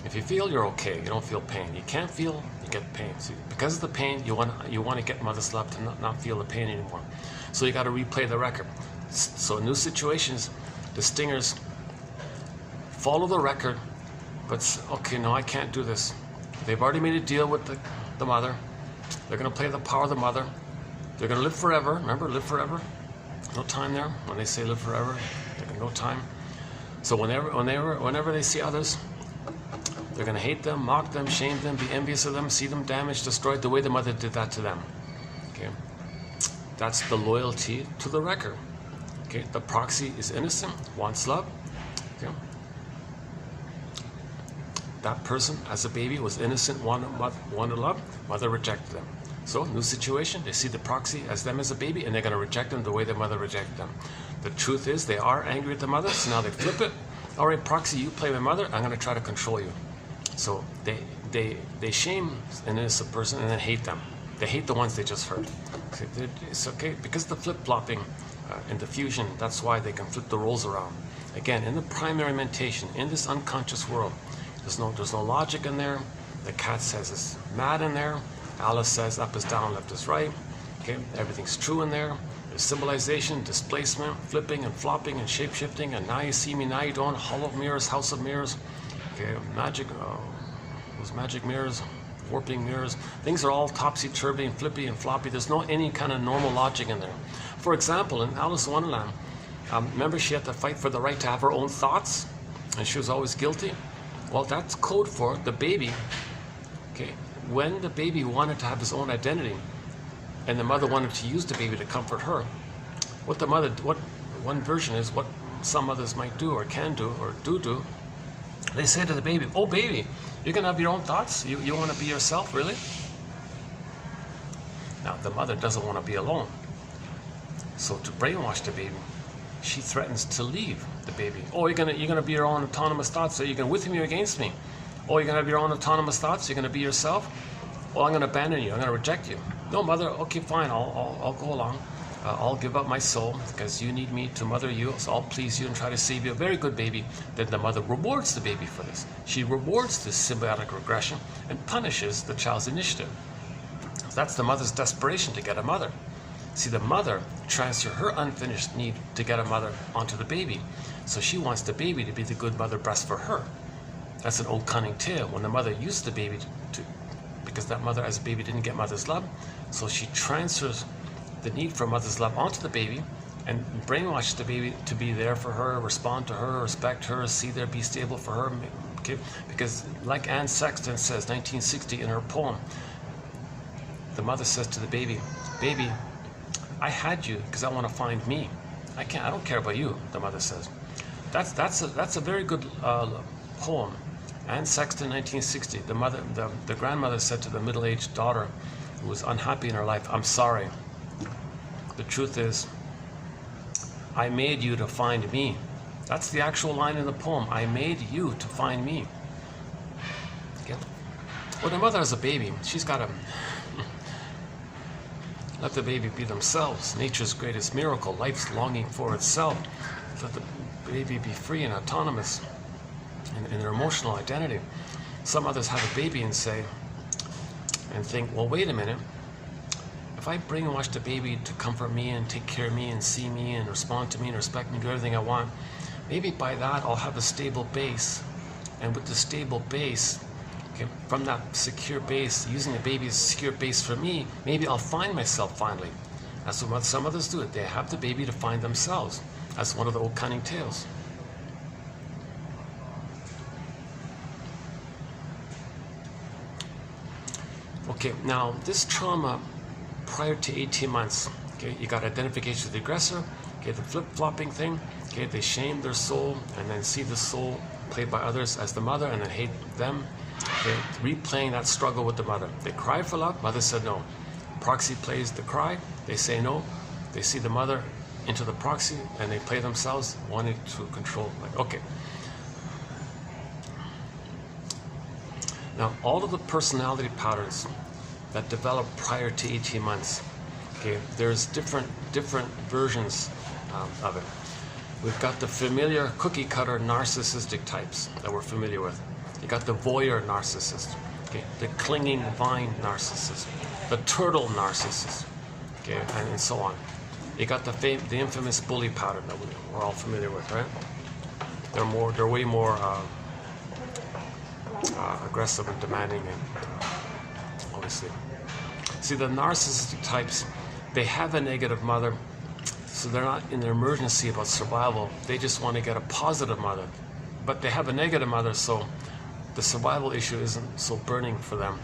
If you feel, you're okay. You don't feel pain. You can't feel, you get pain. So because of the pain, you want to get mother's love to not feel the pain anymore. So you got to replay the record. So in new situations, the stingers follow the record, but okay, no, I can't do this. They've already made a deal with the mother. They're going to play the power of the mother. They're going to live forever. Remember, live forever. No time there. When they say live forever, no time. So whenever they see others, they're going to hate them, mock them, shame them, be envious of them, see them damaged, destroyed, the way the mother did that to them. Okay, that's the loyalty to the record. Okay, the Proxy is innocent, wants love. Okay. That person, as a baby, was innocent, wanted love. Mother rejected them. So, new situation, they see the Proxy as them as a baby, and they're going to reject them the way their mother rejected them. The truth is, they are angry at the mother, so now they flip it. All right, Proxy, you play my mother, I'm going to try to control you. So, they shame an innocent person and then hate them. They hate the ones they just hurt. It's okay, because the flip-flopping and the fusion, that's why they can flip the roles around. Again, in the primary mentation, in this unconscious world, there's no logic in there. The cat says it's mad in there. Alice says up is down, left is right. Okay, everything's true in there. There's symbolization, displacement, flipping and flopping and shape-shifting, and now you see me, now you don't. Hollow mirrors, house of mirrors. Okay, magic, those magic mirrors, warping mirrors. Things are all topsy-turvy and flippy and floppy. There's no any kind of normal logic in there. For example, in Alice in Wonderland, remember she had to fight for the right to have her own thoughts, and she was always guilty. Well, that's code for the baby. Okay, when the baby wanted to have his own identity, and the mother wanted to use the baby to comfort her, what one version is what some mothers might do or can do or do. They say to the baby, "Oh, baby, you're gonna have your own thoughts. You want to be yourself, really?" Now the mother doesn't want to be alone, so to brainwash the baby, she threatens to leave the baby. "Oh, you're gonna be your own autonomous thoughts. Are you gonna with me or against me? Oh, you're gonna have your own autonomous thoughts. You're gonna be yourself. Well, I'm gonna abandon you. I'm gonna reject you." "No, mother. Okay, fine. I'll go along. I'll give up my soul because you need me to mother you. So I'll please you and try to save you. A very good baby." Then the mother rewards the baby for this. She rewards this symbiotic regression and punishes the child's initiative. That's the mother's desperation to get a mother. See, the mother transfers her unfinished need to get a mother onto the baby. So she wants the baby to be the good mother breast for her. That's an old cunning tale. When the mother used the baby because that mother as a baby didn't get mother's love, so she transfers the need for mother's love onto the baby and brainwashes the baby to be there for her, respond to her, respect her, see there, be stable for her. Okay? Because like Anne Sexton says, 1960 in her poem, the mother says to the baby, "Baby, I had you because I want to find me. I don't care about you," the mother says. That's a very good poem. Anne Sexton, 1960. The grandmother said to the middle-aged daughter who was unhappy in her life, "I'm sorry. The truth is, I made you to find me." That's the actual line in the poem. "I made you to find me." Okay? When the mother has a baby, she's got to let the baby be themselves. Nature's greatest miracle, life's longing for itself. Let the baby be free and autonomous in their emotional identity. Some others have a baby and think, "Well, wait a minute. If I brainwash the baby to comfort me and take care of me and see me and respond to me and respect me, do everything I want, maybe by that I'll have a stable base. And with the stable base, okay, from that secure base, using the baby as a secure base for me, maybe I'll find myself finally. That's what some others do. They have the baby to find themselves. That's one of the old cunning tales. Okay, now this trauma prior to 18 months, okay, you got identification with the aggressor, okay, the flip-flopping thing, okay, they shame their soul and then see the soul played by others as the mother and then hate them. Okay, replaying that struggle with the mother. They cry for love, mother said no. Proxy plays the cry, they say no. They see the mother into the proxy and they play themselves, wanting to control. Like, okay. Now, all of the personality patterns that develop prior to 18 months, okay, there's different versions of it. We've got the familiar cookie-cutter narcissistic types that we're familiar with. You got the voyeur narcissist, okay, the clinging vine narcissist, the turtle narcissist, okay, and so on. You got the infamous bully pattern that we're all familiar with, right? They're way more aggressive and demanding, and obviously. See, the narcissistic types, they have a negative mother, so they're not in their emergency about survival. They just want to get a positive mother. But they have a negative mother, so the survival issue isn't so burning for them.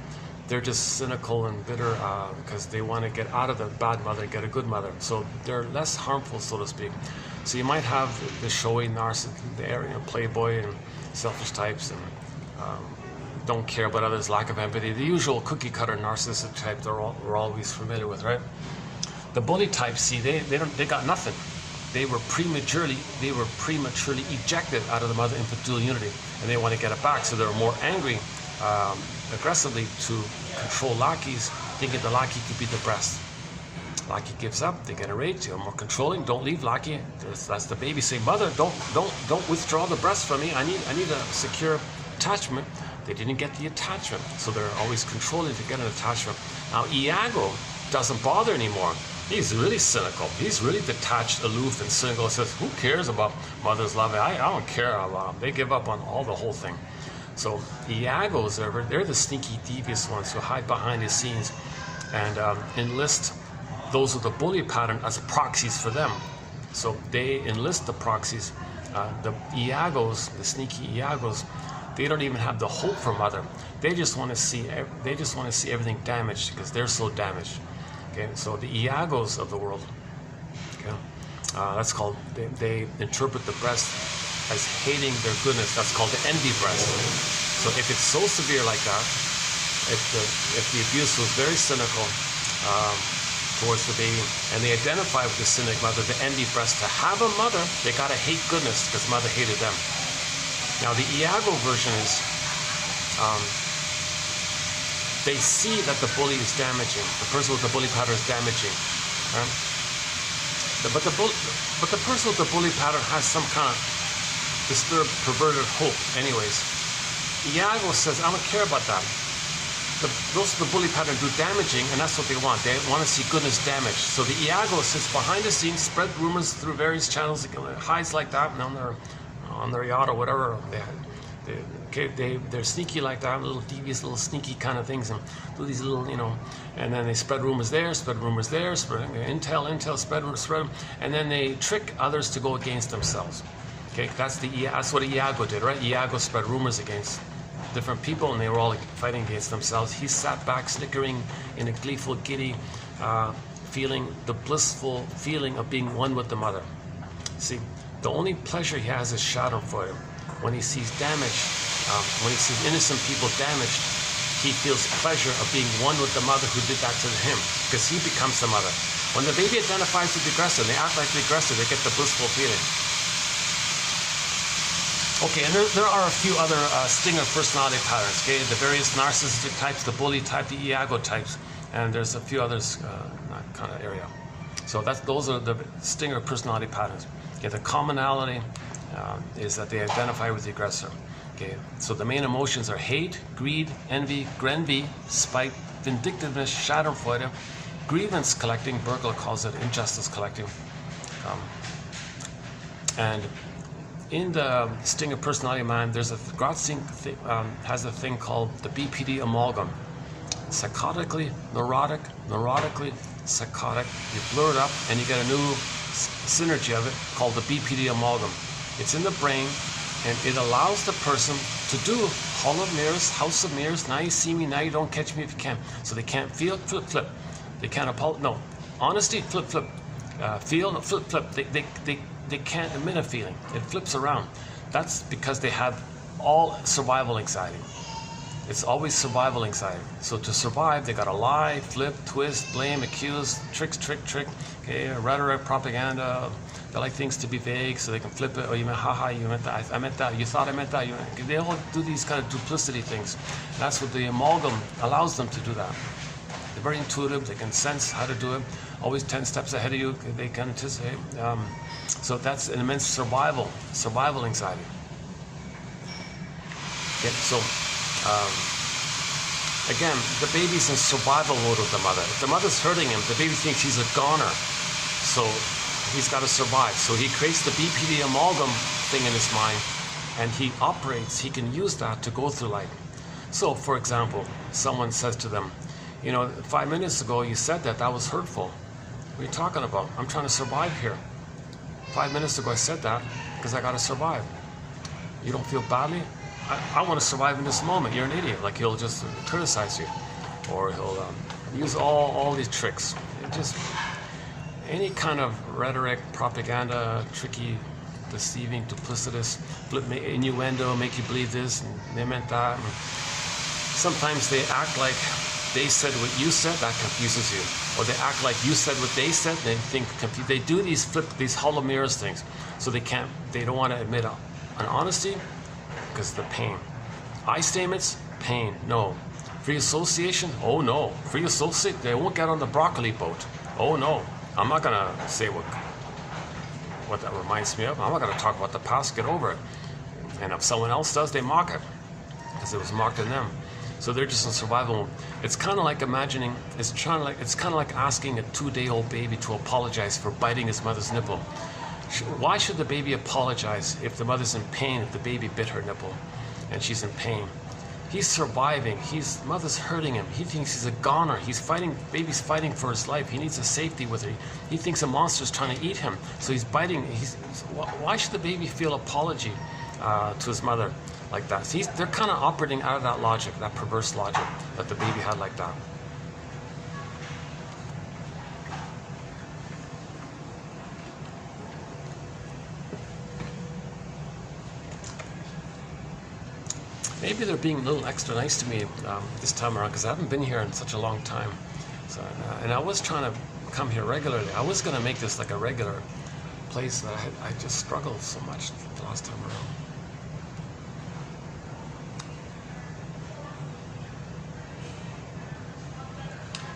They're just cynical and bitter because they want to get out of the bad mother and get a good mother. So they're less harmful, so to speak. So you might have the showy narcissist, the area playboy and selfish types, and don't care about others, lack of empathy. The usual cookie-cutter narcissistic type we're always familiar with, right? The bully type, see, they got nothing. They were prematurely ejected out of the mother infantile unity, and they want to get it back. So they're more angry, aggressively to control lackeys, thinking the lackey could be the breast. Lackey gives up, they get enraged, they're more controlling. Don't leave, lackey. That's the baby saying, mother, don't withdraw the breast from me. I need a secure attachment. They didn't get the attachment, so they're always controlling to get an attachment. Now, Iago doesn't bother anymore. He's really cynical. He's really detached, aloof, and cynical. He says, who cares about mother's love? I don't care about them. They give up on the whole thing. So Iagos, they're the sneaky, devious ones who hide behind the scenes and enlist those with the bully pattern as proxies for them. So they enlist the proxies. The Iagos, the sneaky Iagos, they don't even have the hope for mother. They just want to see everything damaged because they're so damaged. Okay, so the Iagos of the world, okay, that's called, they interpret the breast as hating their goodness. That's called the envy breast. So if it's so severe like that, if the abuse was very cynical towards the baby, and they identify with the cynic mother, the envy breast, to have a mother, they gotta hate goodness because mother hated them. Now the Iago version is, they see that the bully is damaging. The person with the bully pattern is damaging. Right? But the person with the bully pattern has some kind of disturbed, perverted hope anyways. Iago says, I don't care about that. Those with the bully pattern do damaging, and that's what they want. They want to see goodness damaged. So the Iago sits behind the scenes, spread rumors through various channels, hides like that, and on their yacht or whatever. They're sneaky like that, little devious, little sneaky kind of things, and do these little, and then they spread rumors there, spread intel, spread, and then they trick others to go against themselves. Okay, that's what Iago did, right? Iago spread rumors against different people, and they were all fighting against themselves. He sat back, snickering in a gleeful, giddy, feeling the blissful feeling of being one with the mother. See, the only pleasure he has is schadenfreude. When he sees damage, when he sees innocent people damaged, he feels pleasure of being one with the mother who did that to him, because he becomes the mother. When the baby identifies with the aggressor, they act like the aggressor, they get the blissful feeling. Okay, and there are a few other stinger personality patterns, okay? The various narcissistic types, the bully type, the Iago types, and there's a few others in that kind of area. So those are the stinger personality patterns. Okay, the commonality is that they identify with the aggressor. Okay, so the main emotions are hate, greed, envy, grenvy, spite, vindictiveness, schadenfreude, grievance collecting, Bergel calls it injustice collecting, and in the Sting of Personality Man, there's a Gratz has a thing called the BPD amalgam. Psychotically, neurotically, psychotic. You blur it up and you get a new synergy of it called the BPD amalgam. It's in the brain and it allows the person to do Hall of Mirrors, House of Mirrors, now you see me, now you don't catch me if you can. So they can't feel, flip, flip. They can't apologize, no. Honesty, flip, flip. Feel, no, flip, flip. They can't admit a feeling. It flips around. That's because they have all survival anxiety. It's always survival anxiety. So to survive, they gotta lie, flip, twist, blame, accuse, trick. Okay, rhetoric, propaganda. They like things to be vague, so they can flip it. Oh, you meant haha, you meant that. I meant that. You thought I meant that. They all do these kind of duplicity things. That's what the amalgam allows them to do that. They're very intuitive. They can sense how to do it. Always 10 steps ahead of you. They can anticipate. So that's an immense survival anxiety. Okay, so again, the baby's in survival mode with the mother. If the mother's hurting him, the baby thinks he's a goner. So he's got to survive. So he creates the BPD amalgam thing in his mind, and he can use that to go through life. So, for example, someone says to them, 5 minutes ago you said that was hurtful. What are you talking about? I'm trying to survive here. 5 minutes ago I said that because I got to survive. You don't feel badly? I want to survive in this moment. You're an idiot. Like he'll just criticize you, or he'll use all these tricks. Any kind of rhetoric, propaganda, tricky, deceiving, duplicitous, innuendo, make you believe this, and they meant that. And sometimes they act like they said what you said, that confuses you. Or they act like you said what they said, and they think confused. They do these hollow mirrors things, so they don't want to admit an honesty because of the pain. I statements, pain, no. Free association, oh no. Free associate, they won't get on the broccoli boat. Oh no. I'm not going to say what that reminds me of. I'm not going to talk about the past, get over it. And if someone else does, they mock it because it was mocked in them. So they're just in survival mode. It's kind of like imagining, it's kind of like asking a 2-day-old baby to apologize for biting his mother's nipple. Why should the baby apologize if the mother's in pain, if the baby bit her nipple and she's in pain? He's surviving. Mother's hurting him. He thinks he's a goner. He's fighting. Baby's fighting for his life. He needs a safety with her. He thinks a monster's trying to eat him. So he's biting. Why should the baby feel apology to his mother like that? So they're kind of operating out of that logic, that perverse logic that the baby had like that. Maybe they're being a little extra nice to me this time around because I haven't been here in such a long time. So, and I was trying to come here regularly. I was going to make this like a regular place that I just struggled so much the last time around.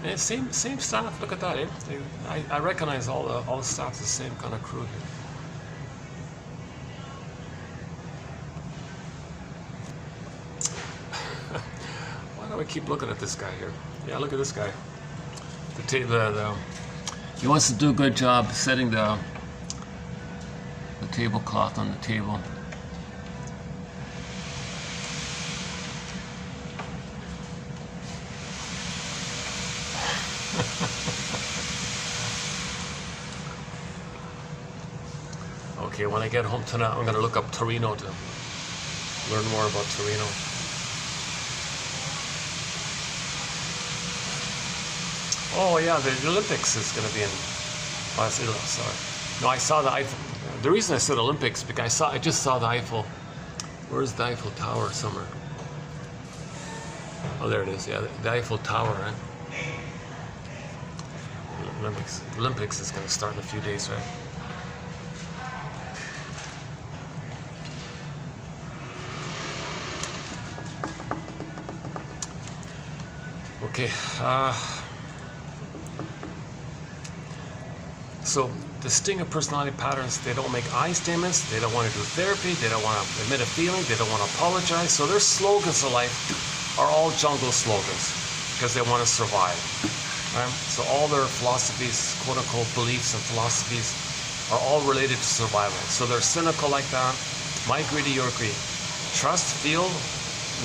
And it's same staff. Look at that. Eh? I recognize all the staff, the same kind of crew here. We keep looking at this guy here. Yeah, look at this guy. He wants to do a good job setting the tablecloth on the table. Okay, when I get home tonight, I'm going to look up Torino to learn more about Torino. Oh yeah, the Olympics is going to be in Los Angeles. Sorry. No, I saw the Eiffel. The reason I said Olympics because I just saw the Eiffel. Where's the Eiffel Tower somewhere? Oh, there it is. Yeah, the Eiffel Tower. Right? Olympics is going to start in a few days, right? Okay. So the Sting of Personality Patterns, they don't make I statements, they don't want to do therapy, they don't want to admit a feeling, they don't want to apologize. So their slogans of life are all jungle slogans because they want to survive. Right? So all their philosophies, quote unquote beliefs and philosophies are all related to survival. So they're cynical like that, My greedy, your greedy. Trust, feel,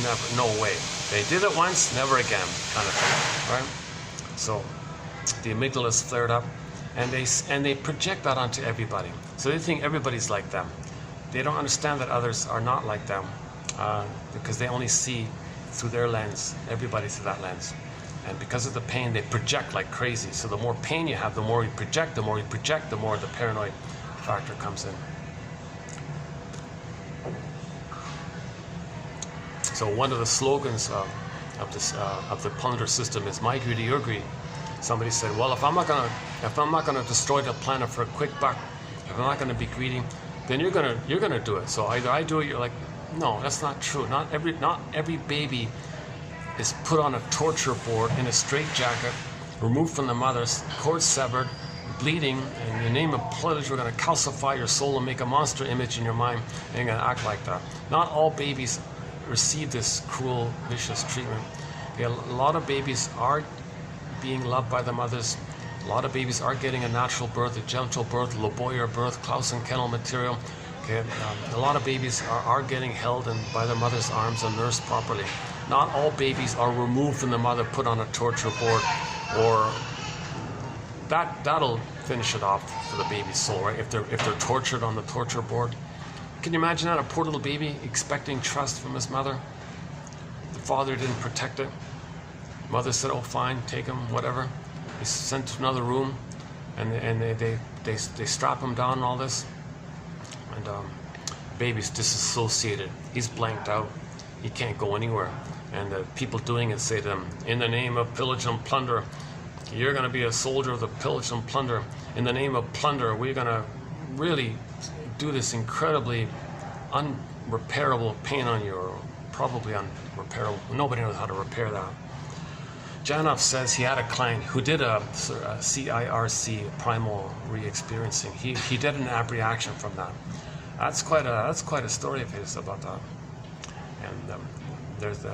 never, no way. They did it once, never again, kind of thing, right? So the amygdala is flared up, and they project that onto everybody. So they think everybody's like them. They don't understand that others are not like them, because they only see through their lens, everybody through that lens. And because of the pain, they project like crazy. So the more pain you have, the more you project, the more you project, the more the paranoid factor comes in. So one of the slogans of the plunder system is "My greedy, your greed." Somebody said, "Well, if I'm not gonna destroy the planet for a quick buck, if I'm not gonna be greedy, then you're gonna do it. So either I do it, you're like, no, that's not true. Not every baby is put on a torture board in a straitjacket, removed from the mother's, cord severed, bleeding, and in the name of blockage, we're going to calcify your soul and make a monster image in your mind, and you're going to act like that." Not all babies receive this cruel, vicious treatment. Okay, a lot of babies are being loved by the mothers. A lot of babies are getting a natural birth, a gentle birth, Loboyer birth, Klaus and Kennel material. Okay, a lot of babies are getting held by their mother's arms and nursed properly. Not all babies are removed from the mother, put on a torture board, or that'll finish it off for the baby's soul, right? If they're tortured on the torture board. Can you imagine that? A poor little baby expecting trust from his mother. The father didn't protect it. Mother said, "Oh, fine, take him, whatever." He's sent to another room, and they strap him down and all this. And baby's disassociated. He's blanked out. He can't go anywhere. And the people doing it say to him, "In the name of pillage and plunder, you're going to be a soldier of the pillage and plunder. In the name of plunder, we're going to really do this incredibly unrepairable pain on you," or probably unrepairable. Nobody knows how to repair that. Janov says he had a client who did a CIRC, primal re-experiencing. He did an abreaction from that. That's quite a story of his about that. And there's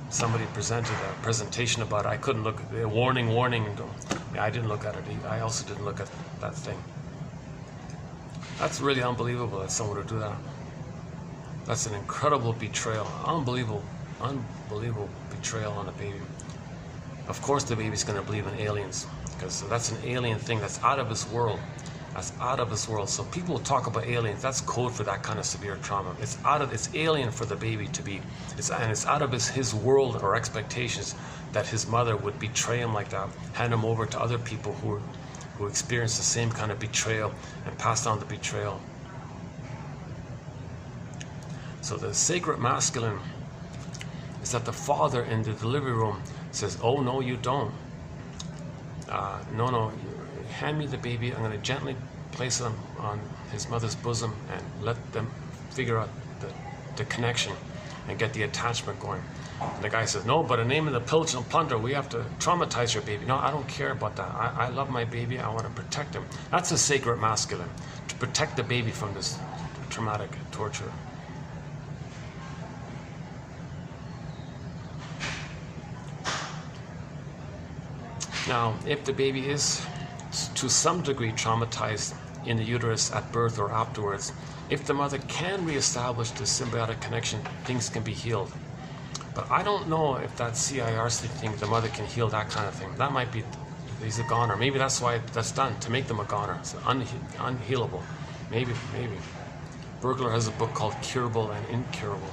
somebody presented a presentation about it. I couldn't look. Warning. I didn't look at it. I also didn't look at that thing. That's really unbelievable that someone would do that. That's an incredible betrayal. Unbelievable betrayal on a baby. Of course the baby's going to believe in aliens, because that's an alien thing that's out of this world. That's out of this world. So people who talk about aliens, that's code for that kind of severe trauma. It's alien for the baby to be, it's out of his world or expectations that his mother would betray him like that, hand him over to other people who experienced the same kind of betrayal and passed on the betrayal. So the sacred masculine is that the father in the delivery room says, "Oh no, you don't. No, hand me the baby. I'm going to gently place him on his mother's bosom and let them figure out the connection and get the attachment going." And the guy says, "No, but in the name of the pillage and plunder, we have to traumatize your baby." "No, I don't care about that. I love my baby. I want to protect him." That's a sacred masculine, to protect the baby from this traumatic torture. Now, if the baby is to some degree traumatized in the uterus at birth or afterwards, if the mother can reestablish the symbiotic connection, things can be healed. But I don't know if that CIRC thing, the mother can heal that kind of thing. That might be, he's a goner. Maybe that's why that's done, to make them a goner. It's unhealable. Maybe. Burglar has a book called Curable and Incurable.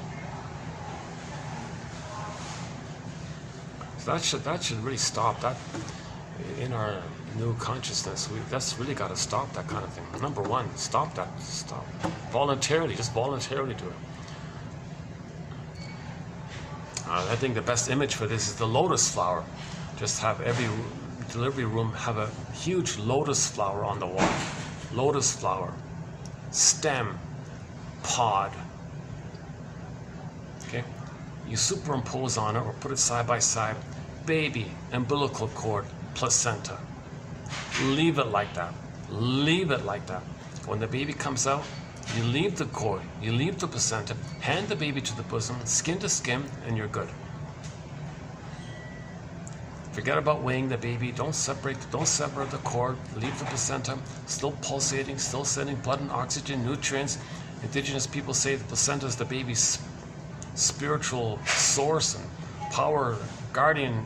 So that should really stop. That in our new consciousness, that's really got to stop that kind of thing. Number one, stop that. Stop. Just voluntarily do it. I think the best image for this is the lotus flower. Just have every delivery room have a huge lotus flower on the wall. Lotus flower, stem, pod. Okay? You superimpose on it or put it side by side, baby, umbilical cord, placenta. Leave it like that. Leave it like that. When the baby comes out, you leave the cord, you leave the placenta, hand the baby to the bosom, skin to skin, and you're good. Forget about weighing the baby. Don't separate the cord. Leave the placenta, still pulsating, still sending blood and oxygen, nutrients, Indigenous people say the placenta is the baby's spiritual source and power, guardian,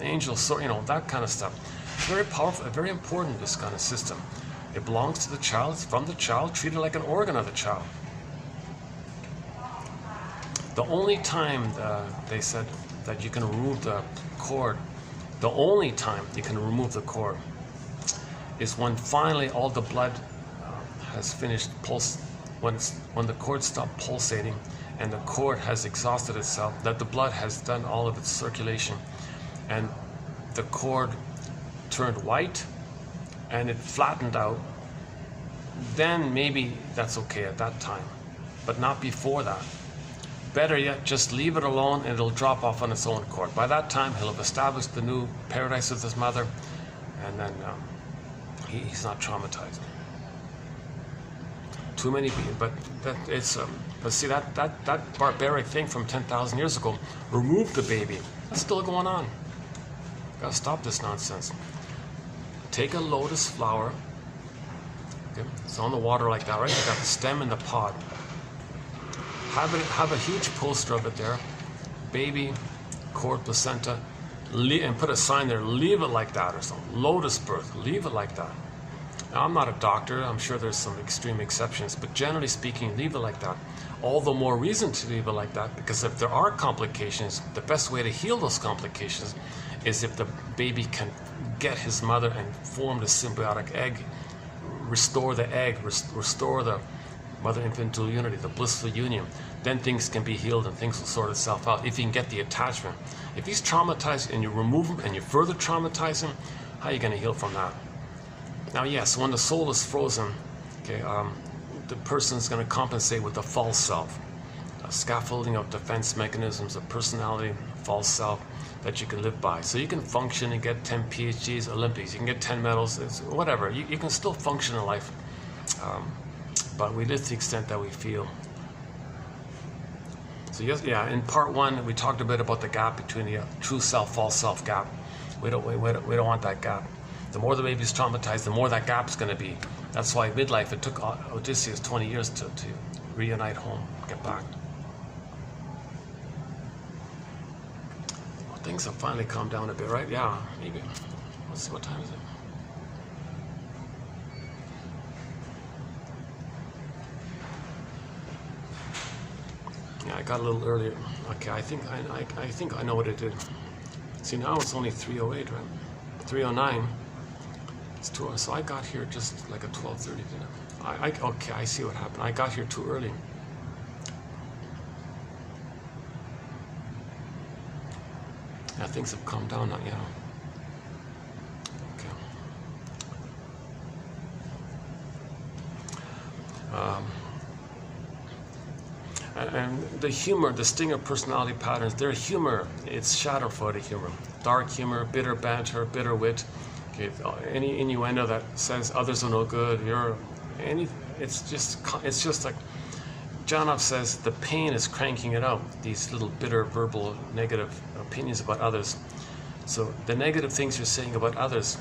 angel, so that kind of stuff. Very powerful, very important, this kind of system. It belongs to the child, it's from the child, treated like an organ of the child. The only time they said that you can remove the cord, the only time you can remove the cord is when finally all the blood has finished when the cord stopped pulsating and the cord has exhausted itself, that the blood has done all of its circulation and the cord turned white and it flattened out, then maybe that's okay at that time, but not before that. Better yet, just leave it alone and it'll drop off on its own accord. By that time, he'll have established the new paradise with his mother, and then he's not traumatized. Too many people, but see that barbaric thing from 10,000 years ago removed the baby. That's still going on. Gotta stop this nonsense. Take a lotus flower. Okay, it's on the water like that, right? You got the stem in the pot. Have a huge poster of it there, baby, cord, placenta, and put a sign there, leave it like that or something. Lotus birth, leave it like that. Now, I'm not a doctor, I'm sure there's some extreme exceptions, but generally speaking, leave it like that. All the more reason to leave it like that, because if there are complications, the best way to heal those complications is if the baby can get his mother and form the symbiotic egg, restore the egg, restore the mother-infant dual unity, the blissful union, then things can be healed and things will sort itself out if you can get the attachment. If he's traumatized and you remove him and you further traumatize him, how are you going to heal from that? Now, yes, when the soul is frozen, okay, the person's going to compensate with a false self, a scaffolding of defense mechanisms, a personality, false self that you can live by. So you can function and get 10 PhDs, Olympics, you can get 10 medals, whatever. You can still function in life. But we live to the extent that we feel. So yes, yeah, in part one, we talked a bit about the gap between the true self, false self gap. We don't want that gap. The more the baby's traumatized, the more that gap's going to be. That's why midlife, it took Odysseus 20 years to reunite home, get back. Well, things have finally calmed down a bit, right? Yeah, maybe. Let's see, what time is it? Yeah, I got a little earlier. Okay, I think I know what it did. See, now it's only 3:08, right? 3:09. It's 2. So I got here just like at 12:30. Okay, I see what happened. I got here too early. Yeah, things have calmed down now. Yeah. Okay. And the humor, the stinger personality patterns, their humor, it's shadow-footed humor. Dark humor, bitter banter, bitter wit. Okay, any innuendo that says others are no good, it's just like Janov says, the pain is cranking it out, these little bitter verbal negative opinions about others. So the negative things you're saying about others,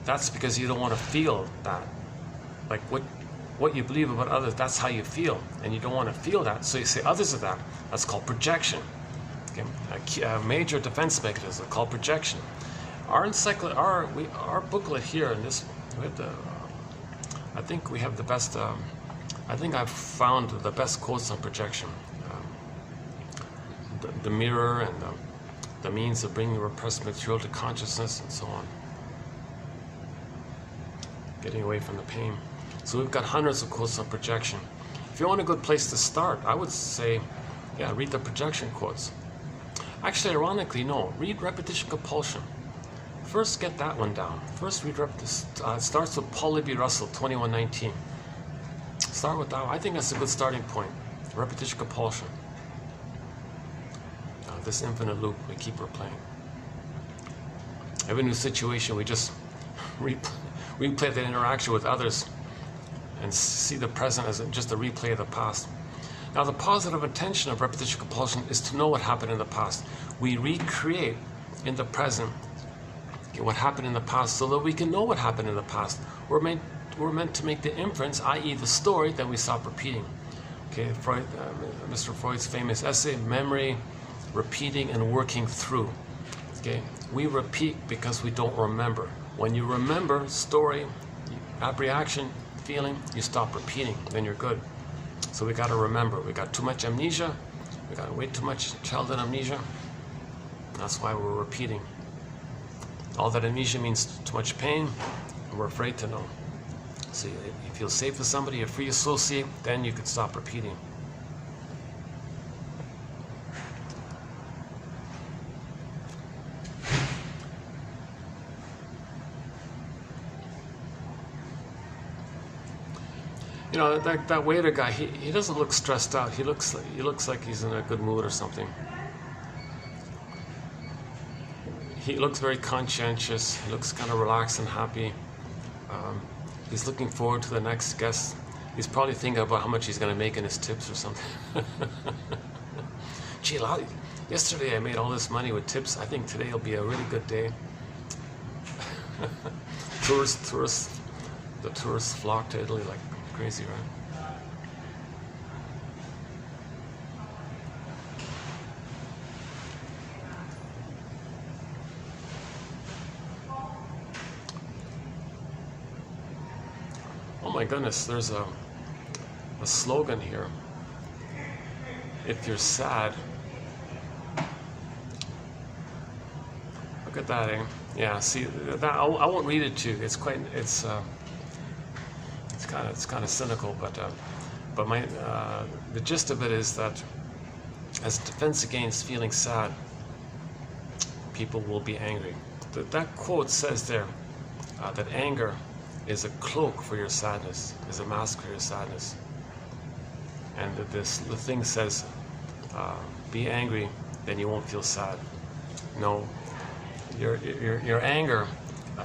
that's because you don't want to feel that. Like what you believe about others, that's how you feel, and you don't want to feel that, so you say others are that. That's called projection. Okay? A major defense mechanism called projection. Our booklet here in this, I think we have the best. I think I've found the best quotes on projection. The mirror and the means of bringing repressed material to consciousness and so on. Getting away from the pain. So we've got hundreds of quotes on projection. If you want a good place to start, I would say, yeah, read the projection quotes. Actually, ironically, no, read repetition compulsion. First, get that one down. First, read repetition. It starts with Paul Libby Russell, 2119. Start with that one. I think that's a good starting point. Repetition compulsion. This infinite loop we keep replaying. Every new situation, we just replay that interaction with others and see the present as just a replay of the past. Now, the positive intention of repetition compulsion is to know what happened in the past. We recreate in the present what happened in the past so that we can know what happened in the past. We're meant to make the inference, i.e. the story, then we stop repeating. Okay, Freud, Mr. Freud's famous essay, Memory, Repeating and Working Through. Okay, we repeat because we don't remember. When you remember story, reaction, feeling, you stop repeating, then you're good. So we got to remember. We got too much amnesia. We got way too much childhood amnesia. That's why we're repeating. All that amnesia means too much pain, and we're afraid to know. So you feel safe with somebody, you free associate, then you can stop repeating. You know, that waiter guy, he doesn't look stressed out. He looks like he's in a good mood or something. He looks very conscientious. He looks kind of relaxed and happy. He's looking forward to the next guest. He's probably thinking about how much he's going to make in his tips or something. Gee, yesterday I made all this money with tips. I think today will be a really good day. The tourists flock to Italy like crazy, right? Oh my goodness, there's a slogan here. If you're sad, look at that, eh? Yeah, see, that I won't read it to you. It's kind of cynical, but the gist of it is that as defense against feeling sad, people will be angry. That quote says there that anger is a cloak for your sadness, is a mask for your sadness. And that the thing says, be angry, then you won't feel sad. No, your anger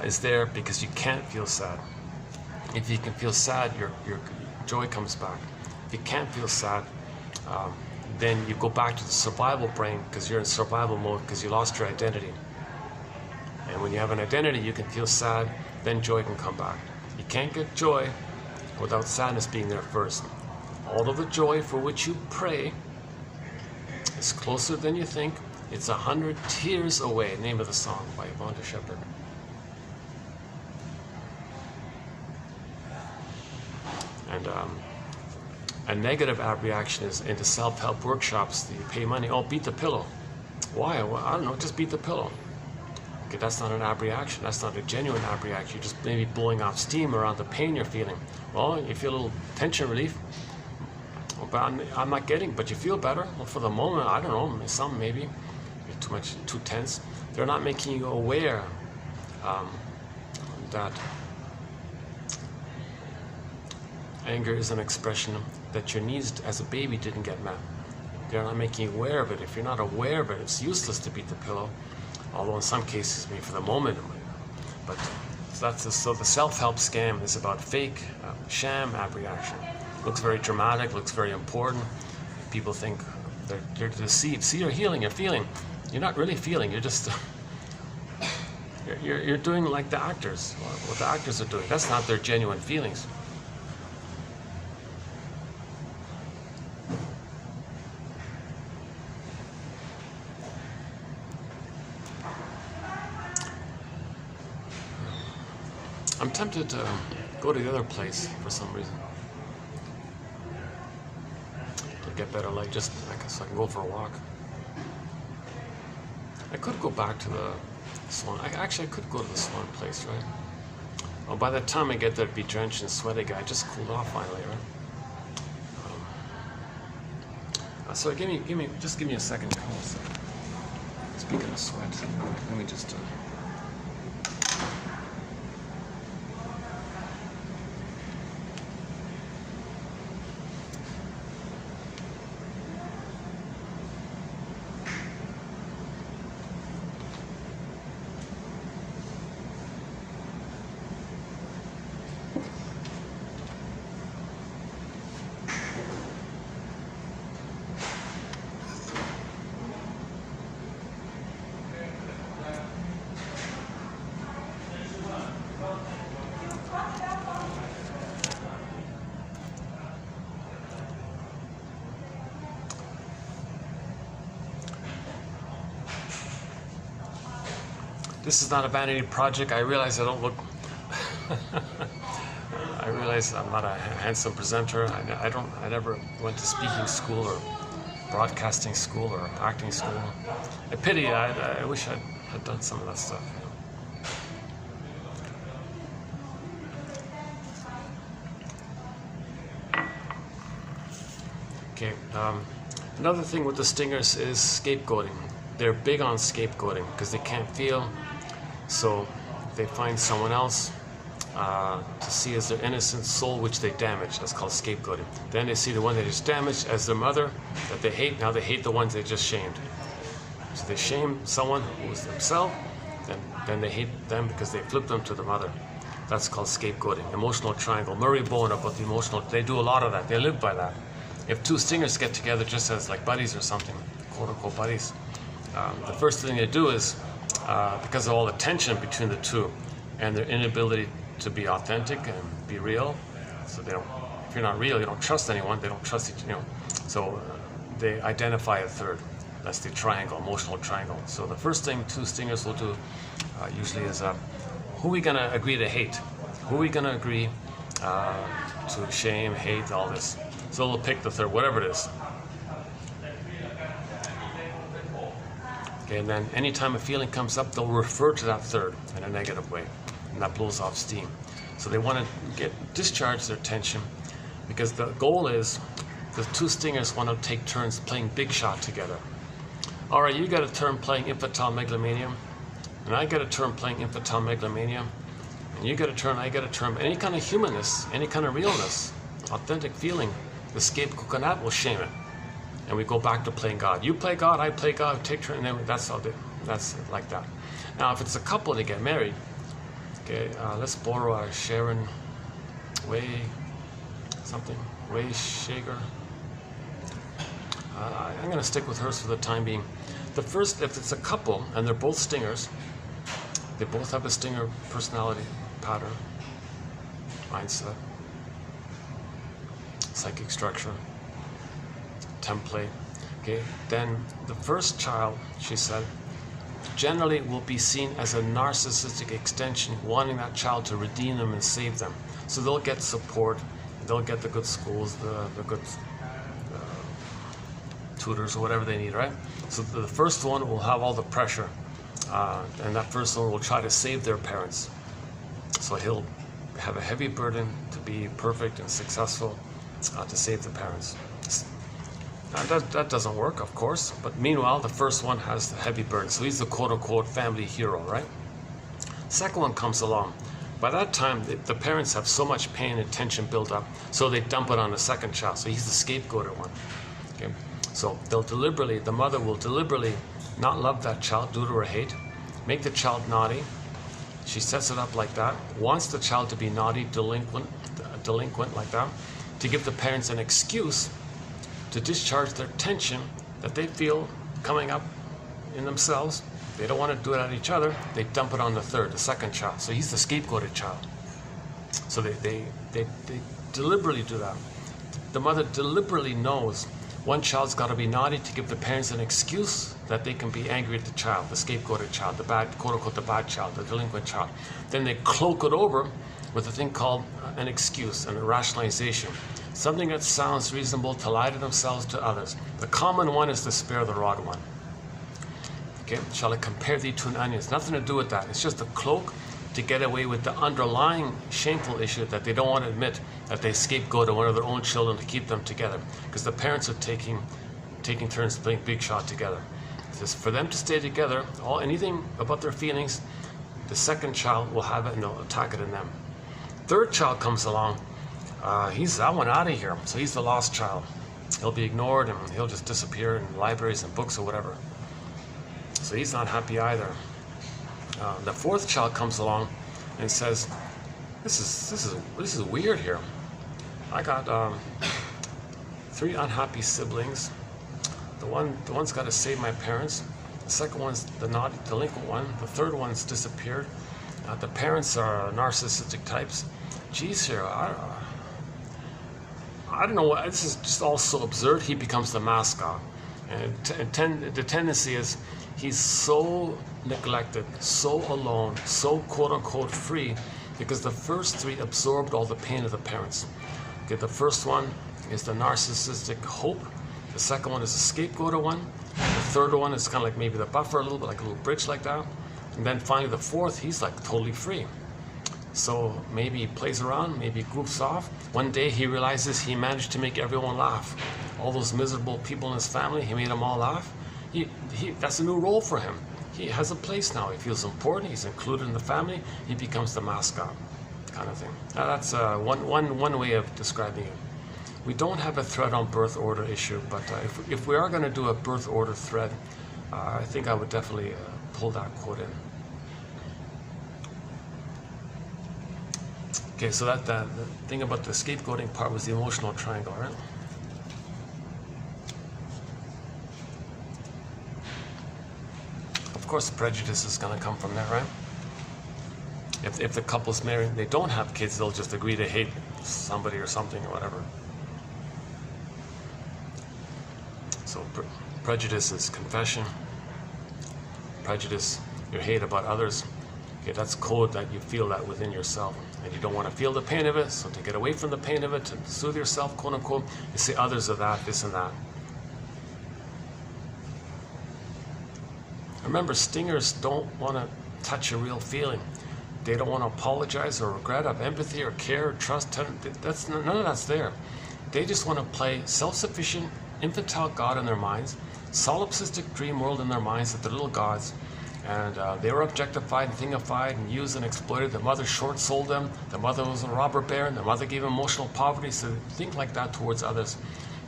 is there because you can't feel sad. If you can feel sad, your joy comes back. If you can't feel sad, then you go back to the survival brain because you're in survival mode because you lost your identity. And when you have an identity, you can feel sad, then joy can come back. You can't get joy without sadness being there first. All of the joy for which you pray is closer than you think. It's 100 tears away, name of the song by Yvonne de Shepherd. And a negative reaction is into self-help workshops. You pay money, oh, beat the pillow. Why? Well, I don't know, just beat the pillow. Okay, that's not an reaction. That's not a genuine reaction. You're just maybe blowing off steam around the pain you're feeling. Well, you feel a little tension relief. Well, but I'm not getting, but you feel better. Well, for the moment, I don't know, some maybe. You're too tense. They're not making you aware that anger is an expression that your needs as a baby didn't get met. They're not making you aware of it. If you're not aware of it, it's useless to beat the pillow. Although in some cases, maybe for the moment, but so the self-help scam is about fake, sham reaction. Looks very dramatic, looks very important. People think they're deceived. See, you're healing, you're feeling. You're not really feeling. You're just you're doing like the actors. What the actors are doing. That's not their genuine feelings. I'm tempted to go to the other place for some reason. To get better light, just so I can go for a walk. I could go back to the Swan. I could go to the Swan place, right? Well, by the time I get there, I'd be drenched and sweaty. I just cooled off finally, right? So give me a second. Speaking of sweat, let me just. This is not a vanity project. I realize I don't look. I realize I'm not a handsome presenter. I never went to speaking school or broadcasting school or acting school. I pity. I wish I had done some of that stuff. Okay. Another thing with the stingers is scapegoating. They're big on scapegoating because they can't feel, so they find someone else to see as their innocent soul, which they damage. That's called scapegoating. Then they see the one they just damaged as their mother that they hate. Now they hate the ones they just shamed. So they shame someone who was themselves, then they hate them because they flip them to the mother. That's called scapegoating. Emotional triangle. Murray Bowen about the emotional. They do a lot of that. They live by that. If two stingers get together just as like buddies or something, quote unquote buddies, the first thing they do is, because of all the tension between the two and their inability to be authentic and be real, so they don't, if you're not real, you don't trust anyone, they don't trust each, so they identify a third. That's the triangle, emotional triangle. So the first thing two stingers will do usually is, who are we going to agree to hate? Who are we going to agree to shame, hate, all this? So they'll pick the third, whatever it is. Okay, and then anytime a feeling comes up, they'll refer to that third in a negative way, and that blows off steam. So they want to discharge their tension, because the goal is the two stingers want to take turns playing big shot together. All right, you got a turn playing infantile megalomania, and I got a turn playing infantile megalomania, and you got a turn, I got a turn. Any kind of humanness, any kind of realness, authentic feeling, the scapegoat cannot will shame it, and we go back to playing God. You play God, I play God, take turn, and then that's like that. Now, if it's a couple and they get married, okay, let's borrow Sharon Way Shager. I'm going to stick with hers for the time being. The first, if it's a couple and they're both stingers, they both have a stinger personality pattern, mindset, psychic structure, template. Okay, then the first child, she said, generally will be seen as a narcissistic extension, wanting that child to redeem them and save them. So they'll get support, they'll get the good schools, the good tutors or whatever they need, right? So the first one will have all the pressure, and that first one will try to save their parents. So he'll have a heavy burden to be perfect and successful, to save the parents. That doesn't work, of course, but meanwhile, the first one has the heavy burden. So he's the quote-unquote family hero, right? Second one comes along. By that time, the parents have so much pain and tension built up, so they dump it on the second child. So he's the scapegoated one. Okay? So the mother will deliberately not love that child due to her hate, make the child naughty. She sets it up like that, wants the child to be naughty, delinquent like that, to give the parents an excuse to discharge their tension that they feel coming up in themselves. They don't want to do it at each other. They dump it on the second child. So he's the scapegoated child. So they deliberately do that. The mother deliberately knows one child's got to be naughty to give the parents an excuse that they can be angry at the child, the scapegoated child, the bad, quote-unquote, the bad child, the delinquent child. Then they cloak it over with a thing called an excuse and a rationalization. Something that sounds reasonable to lie to themselves, to others. The common one is to spare the rod one. Okay, shall I compare thee to an onion? It's nothing to do with that. It's just a cloak to get away with the underlying shameful issue that they don't want to admit, that they scapegoated one of their own children to keep them together, because the parents are taking turns playing big shot together. It's just for them to stay together. Anything about their feelings, the second child will have it and they'll attack it in them. Third child comes along. He's that one out of here. So he's the lost child. He'll be ignored and he'll just disappear in libraries and books or whatever. So he's not happy either. The fourth child comes along and says, "This is weird here. I got 3 unhappy siblings. The one's got to save my parents. The second one's the naughty, delinquent one. The third one's disappeared. The parents are narcissistic types. Geez, here, I don't know what. This is just all so absurd." He becomes the mascot, and the tendency is he's so neglected, so alone, so quote-unquote free, because the first three absorbed all the pain of the parents. Okay, the first one is the narcissistic hope. The second one is the scapegoat one. The third one is kind of like maybe the buffer, a little bit like a little bridge like that. And then finally the fourth, he's like totally free. So maybe he plays around, maybe he goofs off. One day he realizes he managed to make everyone laugh. All those miserable people in his family, he made them all laugh. That's a new role for him. He has a place now. He feels important. He's included in the family. He becomes the mascot, kind of thing. Now that's one way of describing it. We don't have a thread on birth order issue, but if we are going to do a birth order thread, I think I would definitely pull that quote in. Okay, so the thing about the scapegoating part was the emotional triangle, right? Of course, prejudice is going to come from there, right? If the couple's married, they don't have kids, they'll just agree to hate somebody or something or whatever. So prejudice is confession. Prejudice, your hate about others. Okay, that's code that you feel that within yourself. And you don't want to feel the pain of it, so to get away from the pain of it, to soothe yourself, quote unquote, you say others are that, this and that. Remember, stingers don't want to touch a real feeling. They don't want to apologize or regret, have empathy or care or trust. None of that's there. They just want to play self-sufficient, infantile God in their minds, solipsistic dream world in their minds that they're little gods. And they were objectified and thingified and used and exploited. Their mother short-sold them. Their mother was a robber baron. Their mother gave them emotional poverty. So they think like that towards others.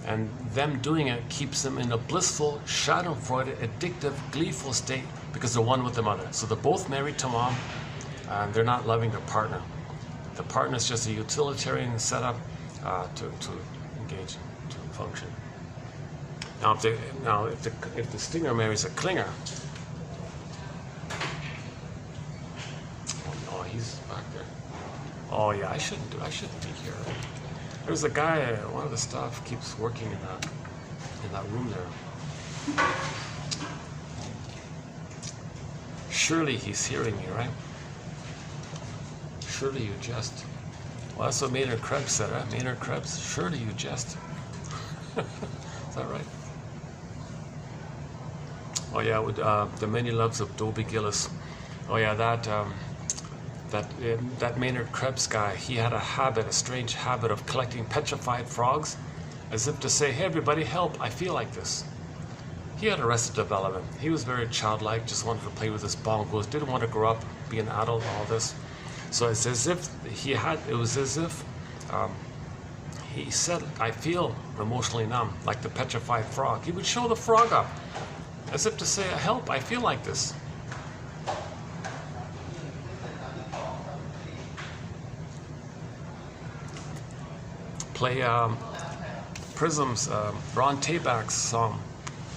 And them doing it keeps them in a blissful, schadenfreude, addictive, gleeful state because they're one with the mother. So they're both married to mom, and they're not loving their partner. The partner is just a utilitarian setup to engage, to function. Now, if the stinger marries a clinger, oh no, he's back there. Oh yeah, I shouldn't be here. There's a guy, one of the staff keeps working in that room there. Surely he's hearing me, right? Surely you jest. Well, that's what Maynard Krebs said, right? Maynard Krebs, surely you jest. Is that right? Oh yeah, with the many loves of Dobie Gillis. Oh yeah, that Maynard Krebs guy, he had a strange habit of collecting petrified frogs, as if to say, hey everybody, help, I feel like this. He had Arrested Development. He was very childlike, just wanted to play with his bongos, didn't want to grow up, be an adult, all this. So it's as if he said, I feel emotionally numb, like the petrified frog. He would show the frog up, as if to say, help, I feel like this. Play Prism's Ron Tabak's song.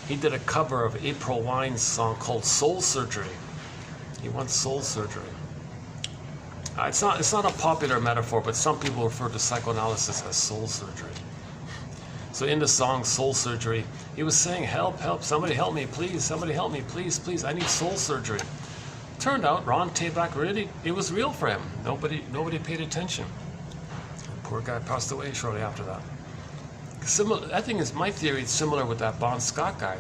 He did a cover of April Wine's song called Soul Surgery. He wants soul surgery. It's not a popular metaphor, but some people refer to psychoanalysis as soul surgery. So in the song Soul Surgery, he was saying, help, help, somebody help me, please, somebody help me, please, please, I need soul surgery. Turned out Ron Tabak really, it was real for him. Nobody paid attention. Poor guy passed away shortly after that. I think it's my theory. It's similar with that Bon Scott guy,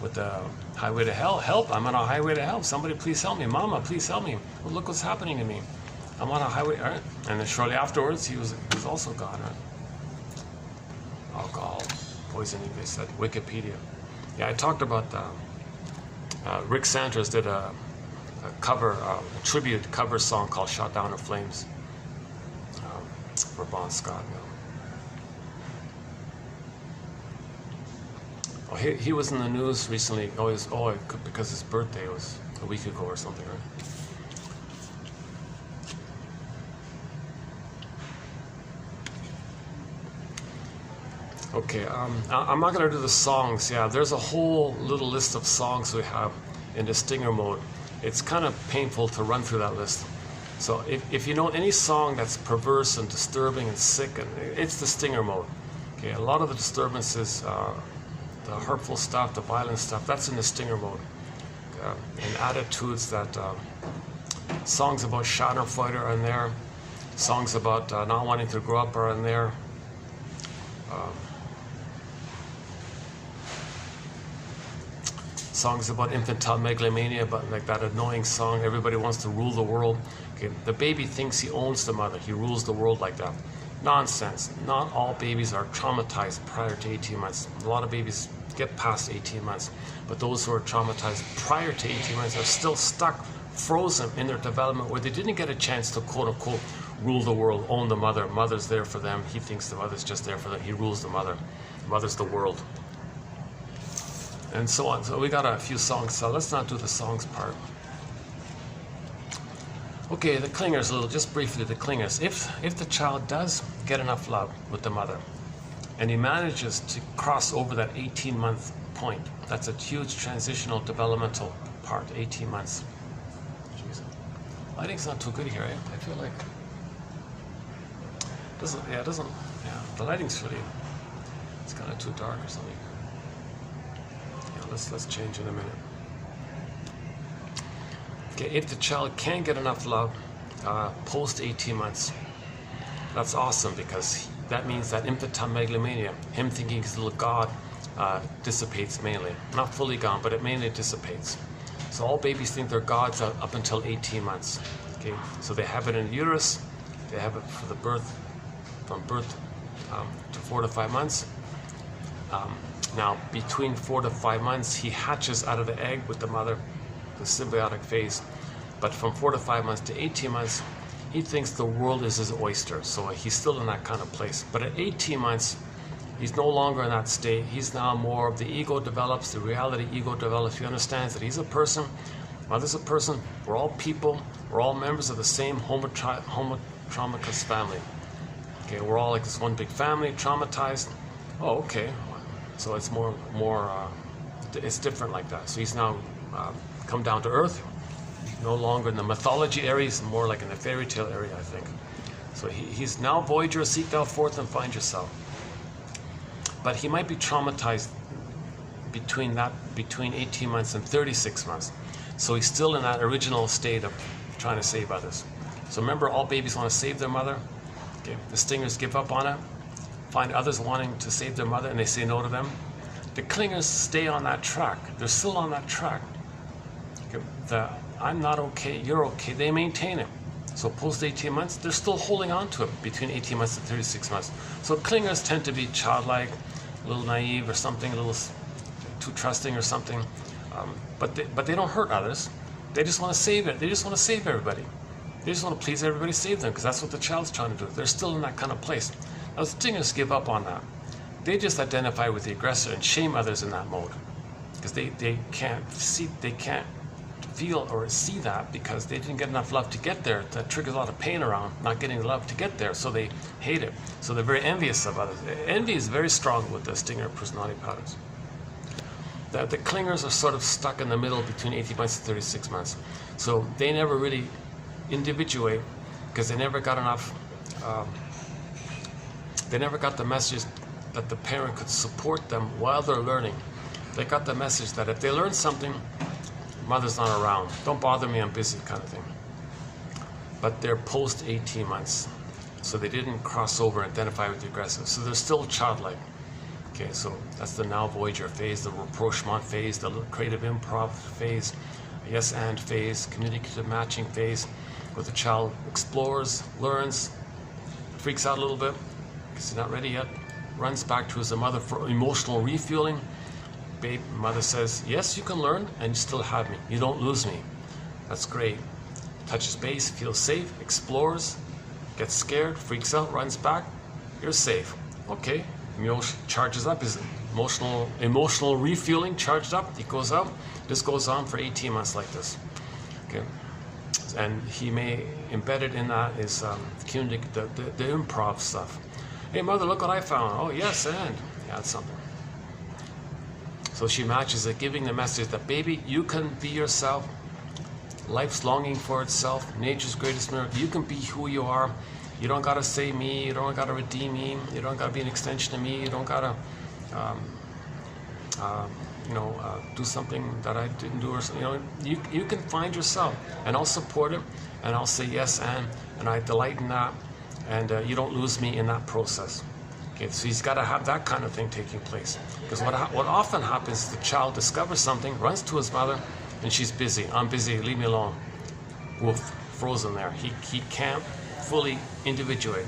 with the Highway to Hell. Help! I'm on a highway to hell. Somebody please help me. Mama, please help me. Well, look what's happening to me. I'm on a highway. All right. And then shortly afterwards, he was also gone. Right? Alcohol, poisoning. They said Wikipedia. Yeah, I talked about Rick Sanders did a tribute cover song called "Shot Down in Flames." For Bon Scott. Oh, he was in the news recently. Because his birthday was a week ago or something, right? Okay, I'm not going to do the songs. Yeah, there's a whole little list of songs we have in the stinger mode. It's kind of painful to run through that list. So if you know any song that's perverse and disturbing and sick, and it's the stinger mode. Okay, a lot of the disturbances, the hurtful stuff, the violent stuff, that's in the stinger mode. and attitudes that songs about Schadenfreude are in there, songs about not wanting to grow up are in there. Songs about infantile megalomania, but like that annoying song, everybody wants to rule the world. Okay, the baby thinks he owns the mother, he rules the world like that. Nonsense. Not all babies are traumatized prior to 18 months. A lot of babies get past 18 months, but those who are traumatized prior to 18 months are still stuck, frozen in their development where they didn't get a chance to quote unquote rule the world, own the mother. Mother's there for them. He thinks the mother's just there for them. He rules the mother. The mother's the world. And so on. So we got a few songs, so let's not do the songs part. Okay, the clingers, a little, just briefly, the clingers. If the child does get enough love with the mother, and he manages to cross over that 18-month point, that's a huge transitional developmental part, 18 months. Jeez. Lighting's not too good here, eh? I feel like, the lighting's really, it's kind of too dark or something. Let's change in a minute. Okay, if the child can get enough love post 18 months, that's awesome, because that means that infantile megalomania, him thinking he's a little god, dissipates mainly. Not fully gone, but it mainly dissipates. So all babies think they're gods up until 18 months. Okay, so they have it in the uterus, they have it for the birth, from birth to 4 to 5 months. Now, between 4 to 5 months, he hatches out of the egg with the mother, the symbiotic phase. But from 4 to 5 months to 18 months, he thinks the world is his oyster. So he's still in that kind of place. But at 18 months, he's no longer in that state. He's now more of the ego develops, the reality ego develops. He understands that he's a person, mother's a person, we're all people, we're all members of the same homotraumacous family. Okay, we're all like this one big family, traumatized. Oh, okay. So it's it's different like that. So he's now come down to earth, no longer in the mythology area, he's more like in the fairy tale area, I think. So he's now Voyager, seek thou forth and find yourself. But he might be traumatized between 18 months and 36 months. So he's still in that original state of trying to save others. So remember, all babies want to save their mother. Okay, the stingers give up on it, find others wanting to save their mother, and they say no to them. The clingers stay on that track. They're still on that track. The I'm not okay, you're okay, they maintain it. So post 18 months, they're still holding on to it between 18 months and 36 months. So clingers tend to be childlike, a little naive or something, a little too trusting or something. But they don't hurt others. They just want to save it. They just want to save everybody. They just want to please everybody, save them, because that's what the child's trying to do. They're still in that kind of place. Now, the stingers give up on that. They just identify with the aggressor and shame others in that mode, because they can't feel or see that, because they didn't get enough love to get there. That triggers a lot of pain around not getting love to get there, so they hate it. So they're very envious of others. Envy is very strong with the stinger personality patterns. The clingers are sort of stuck in the middle between 18 months and 36 months. So they never really individuate, because they never got enough, they never got the message that the parent could support them while they're learning. They got the message that if they learn something, mother's not around. Don't bother me, I'm busy, kind of thing. But they're post 18 months. So they didn't cross over and identify with the aggressor. So they're still childlike. Okay, so that's the now Voyager phase, the rapprochement phase, the creative improv phase, yes and phase, communicative matching phase, where the child explores, learns, freaks out a little bit because he's not ready yet, runs back to his mother for emotional refueling. Mother says, yes, you can learn and you still have me. You don't lose me. That's great. Touches base, feels safe, explores, gets scared, freaks out, runs back. You're safe. Okay. Charges up, his emotional refueling charged up, he goes out. This goes on for 18 months like this. Okay. And he may, embedded in that is the improv stuff. Hey mother, look what I found. Oh yes, and yeah, that's something. So she matches it, giving the message that baby, you can be yourself. Life's longing for itself, nature's greatest miracle. You can be who you are. You don't gotta say me, you don't gotta redeem me, you don't gotta be an extension of me, you don't gotta do something that I didn't do, or you can find yourself, and I'll support it, and I'll say yes, and I delight in that, and you don't lose me in that process. Okay, so he's got to have that kind of thing taking place, because what often happens is the child discovers something, runs to his mother, and she's busy. I'm busy. Leave me alone. Wolf, frozen there. He can't fully individuate.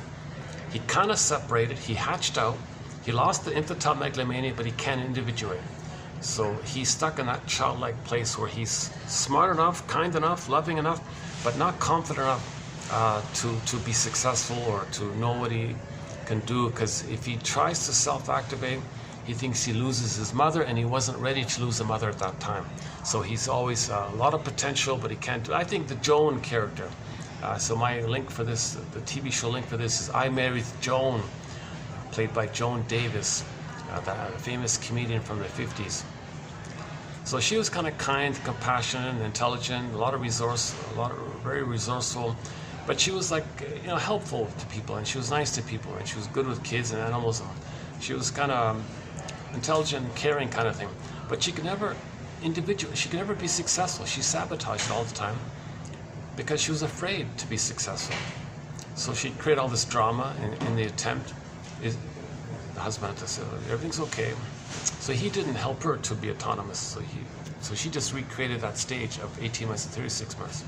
He kind of separated. He hatched out. He lost the infantile megalomania, but he can't individuate. So he's stuck in that childlike place where he's smart enough, kind enough, loving enough, but not confident enough to be successful or to know what he can do. Because if he tries to self-activate, he thinks he loses his mother, and he wasn't ready to lose the mother at that time. So he's always a lot of potential, but he can't do. I think the Joan character. So my link for this, the TV show link for this is I Married Joan, played by Joan Davis, the famous comedian from the 50s. So she was kind of kind, compassionate, and intelligent, very resourceful, but she was like, helpful to people, and she was nice to people, and she was good with kids and animals, and she was kind of intelligent, caring kind of thing. But she could never she could never be successful. She sabotaged all the time because she was afraid to be successful. So she'd create all this drama in the attempt. The husband had to say, everything's okay. So he didn't help her to be autonomous. So she just recreated that stage of 18 months and 36 months.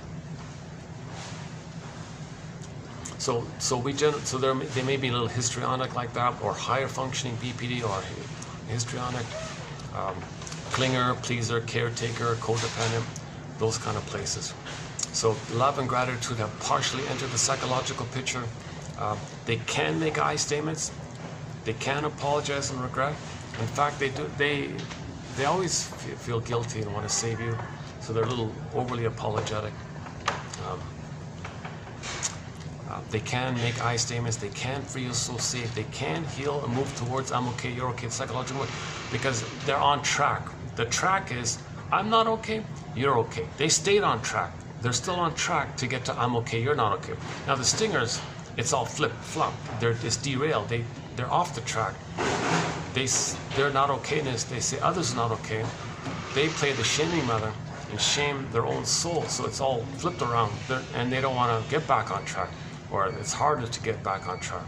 So they may be a little histrionic like that, or higher functioning BPD, or histrionic, clinger, pleaser, caretaker, codependent, those kind of places. So love and gratitude have partially entered the psychological picture. They can make I statements. They can apologize and regret. In fact, they do. They always feel guilty and want to save you, so they're a little overly apologetic. They can make I statements. They can feel so safe. They can heal and move towards I'm okay, you're okay, psychological, because they're on track. The track is I'm not okay, you're okay. They stayed on track. They're still on track to get to I'm okay, you're not okay. Now the stingers, it's all flip-flop. It's derailed. They're off the track. They're not okayness. They say others are not okay. They play the shaming mother and shame their own soul. So it's all flipped around, and they don't want to get back on track, or it's harder to get back on track.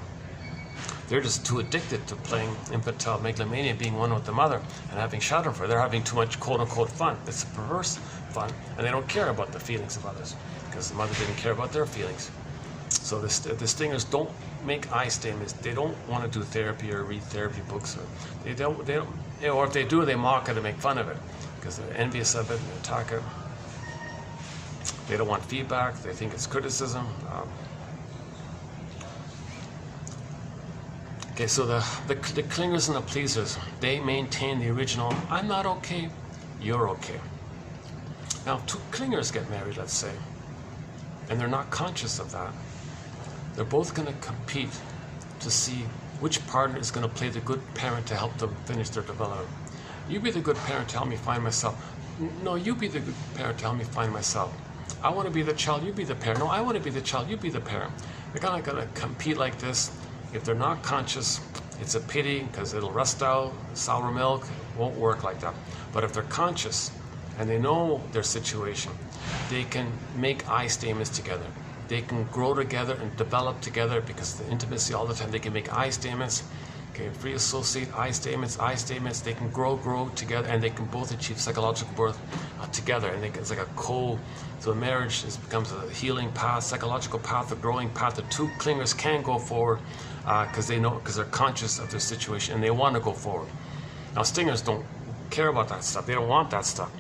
They're just too addicted to playing infantile megalomania, being one with the mother, and having shadow for. They're having too much quote-unquote fun. It's perverse fun, and they don't care about the feelings of others because the mother didn't care about their feelings. So the stingers don't make I statements. They don't want to do therapy or read therapy books, or they don't, or if they do, they mock it and make fun of it because they're envious of it and attack it. They don't want feedback. They think it's criticism. Okay, so the clingers and the pleasers, they maintain the original I'm not okay, you're okay. Now, two clingers get married, let's say, and they're not conscious of that. They're both going to compete to see which partner is going to play the good parent to help them finish their development. You be the good parent to help me find myself. No, you be the good parent to help me find myself. I want to be the child, you be the parent. No, I want to be the child, you be the parent. They're kind of going to compete like this. If they're not conscious, it's a pity because it'll rust out, sour milk, won't work like that. But if they're conscious and they know their situation, they can make I statements together. They can grow together and develop together because the intimacy all the time. They can make I statements, okay, free associate I statements. They can grow together, and they can both achieve psychological birth together. And it's like so marriage becomes a healing path, psychological path, a growing path. The two clingers can go forward because they're conscious of their situation and they want to go forward. Now stingers don't care about that stuff. They don't want that stuff.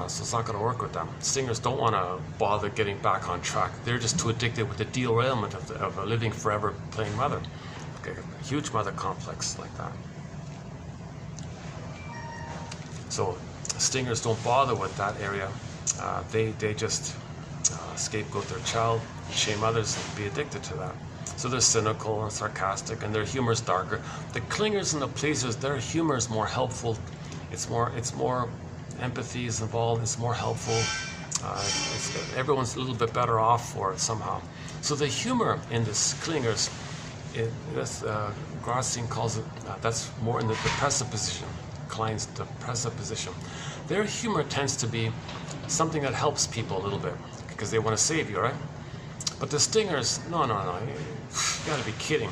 So it's not going to work with them. Stingers don't want to bother getting back on track. They're just too addicted with the derailment of a living forever playing mother. Okay, a huge mother complex like that. So stingers don't bother with that area. They just scapegoat their child, shame others, and be addicted to that. So they're cynical and sarcastic, and their humor is darker. The clingers and the pleasers, their humor is more helpful. It's more empathy is involved. It's more helpful. Everyone's a little bit better off for it somehow. So the humor in the clingers, Grassin calls it, that's more in the depressive position. client's depressive position. Their humor tends to be something that helps people a little bit because they want to save you, right? But the stingers, no, you gotta be kidding.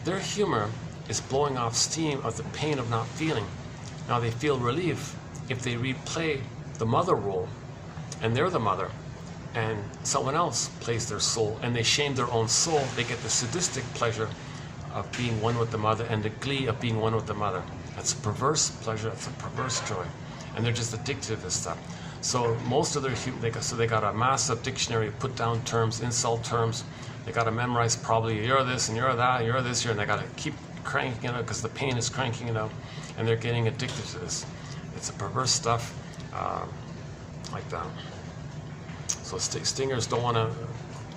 Their humor is blowing off steam of the pain of not feeling. Now they feel relief if they replay the mother role, and they're the mother, and someone else plays their soul, and they shame their own soul. They get the sadistic pleasure of being one with the mother and the glee of being one with the mother. That's a perverse pleasure, that's a perverse joy. And they're just addicted to this stuff. So most of their, they got a massive dictionary, put down terms, insult terms. They got to memorize probably you're this and you're that, you're this, and they got to keep cranking it out because the pain is cranking it out, and they're getting addicted to this. It's a perverse stuff like that. So stingers don't want to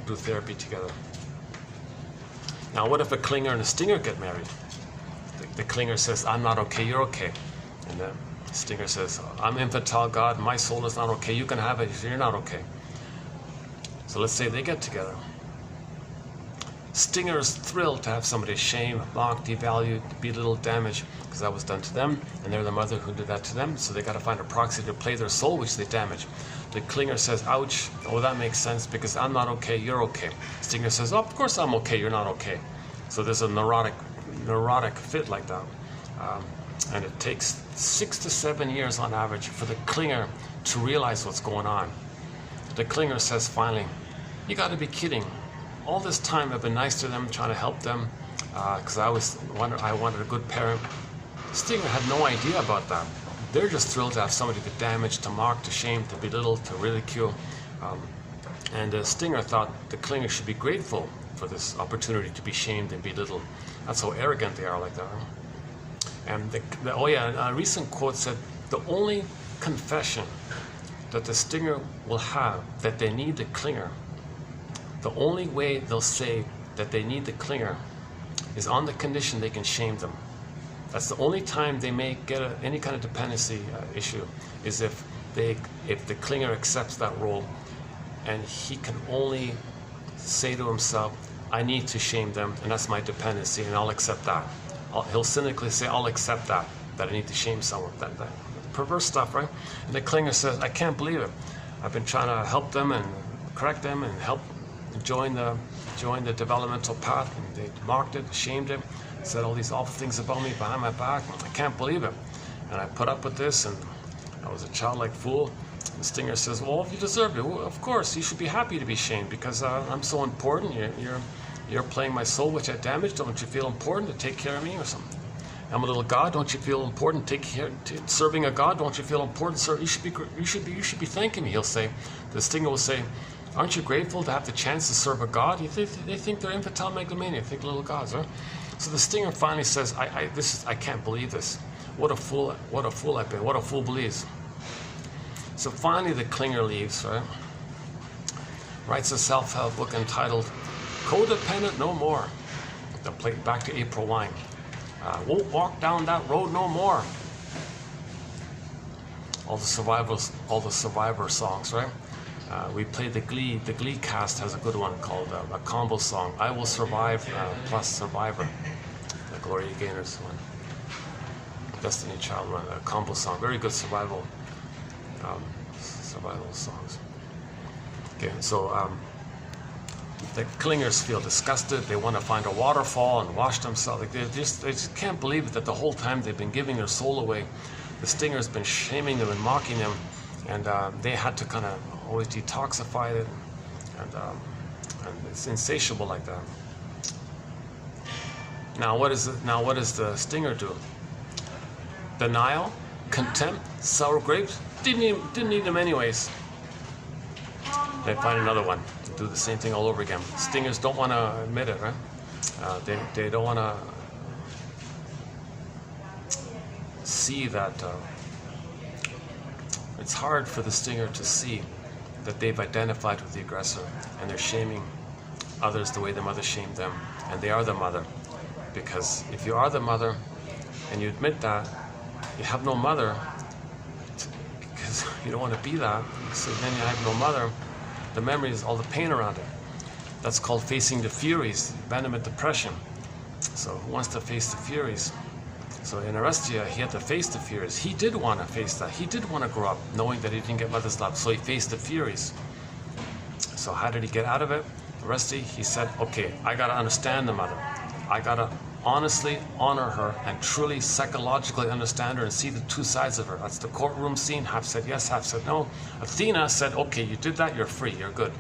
do therapy together. Now, what if a clinger and a stinger get married? The clinger says, I'm not okay, you're okay. And the stinger says, I'm infantile God, my soul is not okay, you can have it, you're not okay. So let's say they get together. Stinger is thrilled to have somebody shamed, mocked, devalued, belittled, damaged, because that was done to them, and they're the mother who did that to them, so they got to find a proxy to play their soul, which they damage. The clinger says, ouch, oh, that makes sense, because I'm not okay, you're okay. Stinger says, oh, of course I'm okay, you're not okay. So there's a neurotic fit like that. And it takes 6 to 7 years on average for the clinger to realize what's going on. The clinger says finally, you got to be kidding. All this time I've been nice to them, trying to help them, because I wanted a good parent. Stinger had no idea about that. They're just thrilled to have somebody to damage, to mock, to shame, to belittle, to ridicule. And the stinger thought the clinger should be grateful for this opportunity to be shamed and belittled. That's how arrogant they are like that. And a recent quote said, the only confession that the stinger will have that they need the clinger, the only way they'll say that they need the clinger is on the condition they can shame them. That's the only time they may get any kind of dependency issue, is if the clinger accepts that role, and he can only say to himself, I need to shame them, and that's my dependency, and I'll accept that. He'll cynically say, I'll accept that I need to shame someone. That perverse stuff, right? And the clinger says, I can't believe it. I've been trying to help them and correct them and help join the developmental path, and they mocked it, shamed it, said all these awful things about me behind my back. I can't believe it. And I put up with this, and I was a childlike fool. The stinger says, well, if you deserved it, well, of course, you should be happy to be shamed, because I'm so important. You're playing my soul, which I damaged. Don't you feel important to take care of me or something? I'm a little God. Don't you feel important? Serving a God. Don't you feel important, sir? You should be thanking me. He'll say. The stinger will say, aren't you grateful to have the chance to serve a God? They think they're infantile megalomania. They think little gods, right? So the stinger finally says, I can't believe this. What a fool I've been. What a fool believes. So finally the clinger leaves, right? Writes a self-help book entitled Codependent No More. Back to April Wine. Won't walk down that road no more. All the survivor songs, right? We played the Glee cast has a good one called a combo song, I Will Survive plus Survivor. The Gloria Gaynor's one. Destiny Child one, a combo song. Very good survival songs. Okay, so the clingers feel disgusted. They want to find a waterfall and wash themselves. Like they just can't believe it that the whole time they've been giving their soul away, the stinger's been shaming them and mocking them, and they had to kind of always detoxify it, and it's insatiable like that. Now what does the stinger do? Denial, contempt, sour grapes. Didn't need them anyways. They find another one. They do the same thing all over again. Stingers don't want to admit it, right? They don't want to see that. It's hard for the stinger to see that they've identified with the aggressor, and they're shaming others the way the mother shamed them, and they are the mother. Because if you are the mother and you admit that, you have no mother, because you don't want to be that, so then you have no mother. The memories, all the pain around it. That's called facing the furies, abandonment depression. So who wants to face the furies? So in Arestia, he had to face the fears. He did want to face that. He did want to grow up knowing that he didn't get mother's love. So he faced the furies. So how did he get out of it? Arestia, he said, okay, I got to understand the mother. I got to honestly honor her and truly psychologically understand her and see the two sides of her. That's the courtroom scene. Half said yes, half said no. Athena said, okay, you did that, you're free, you're good.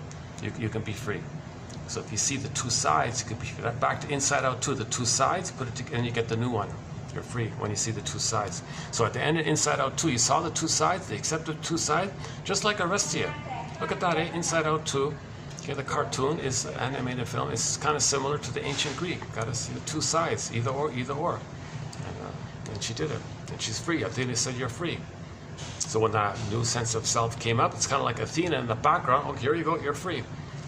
You can be free. So if you see the two sides, you can be back to Inside Out 2, the two sides, put it together, and you get the new one. You're free when you see the two sides. So at the end of Inside Out 2, you saw the two sides, they accepted the two sides, just like Arestia. Look at that, eh? Inside Out 2. Okay, the cartoon is an animated film. It's kind of similar to the ancient Greek. Got to see the two sides, either or, either or. And she did it. And she's free. Athena said, you're free. So when that new sense of self came up, it's kind of like Athena in the background. Oh, here you go, you're free.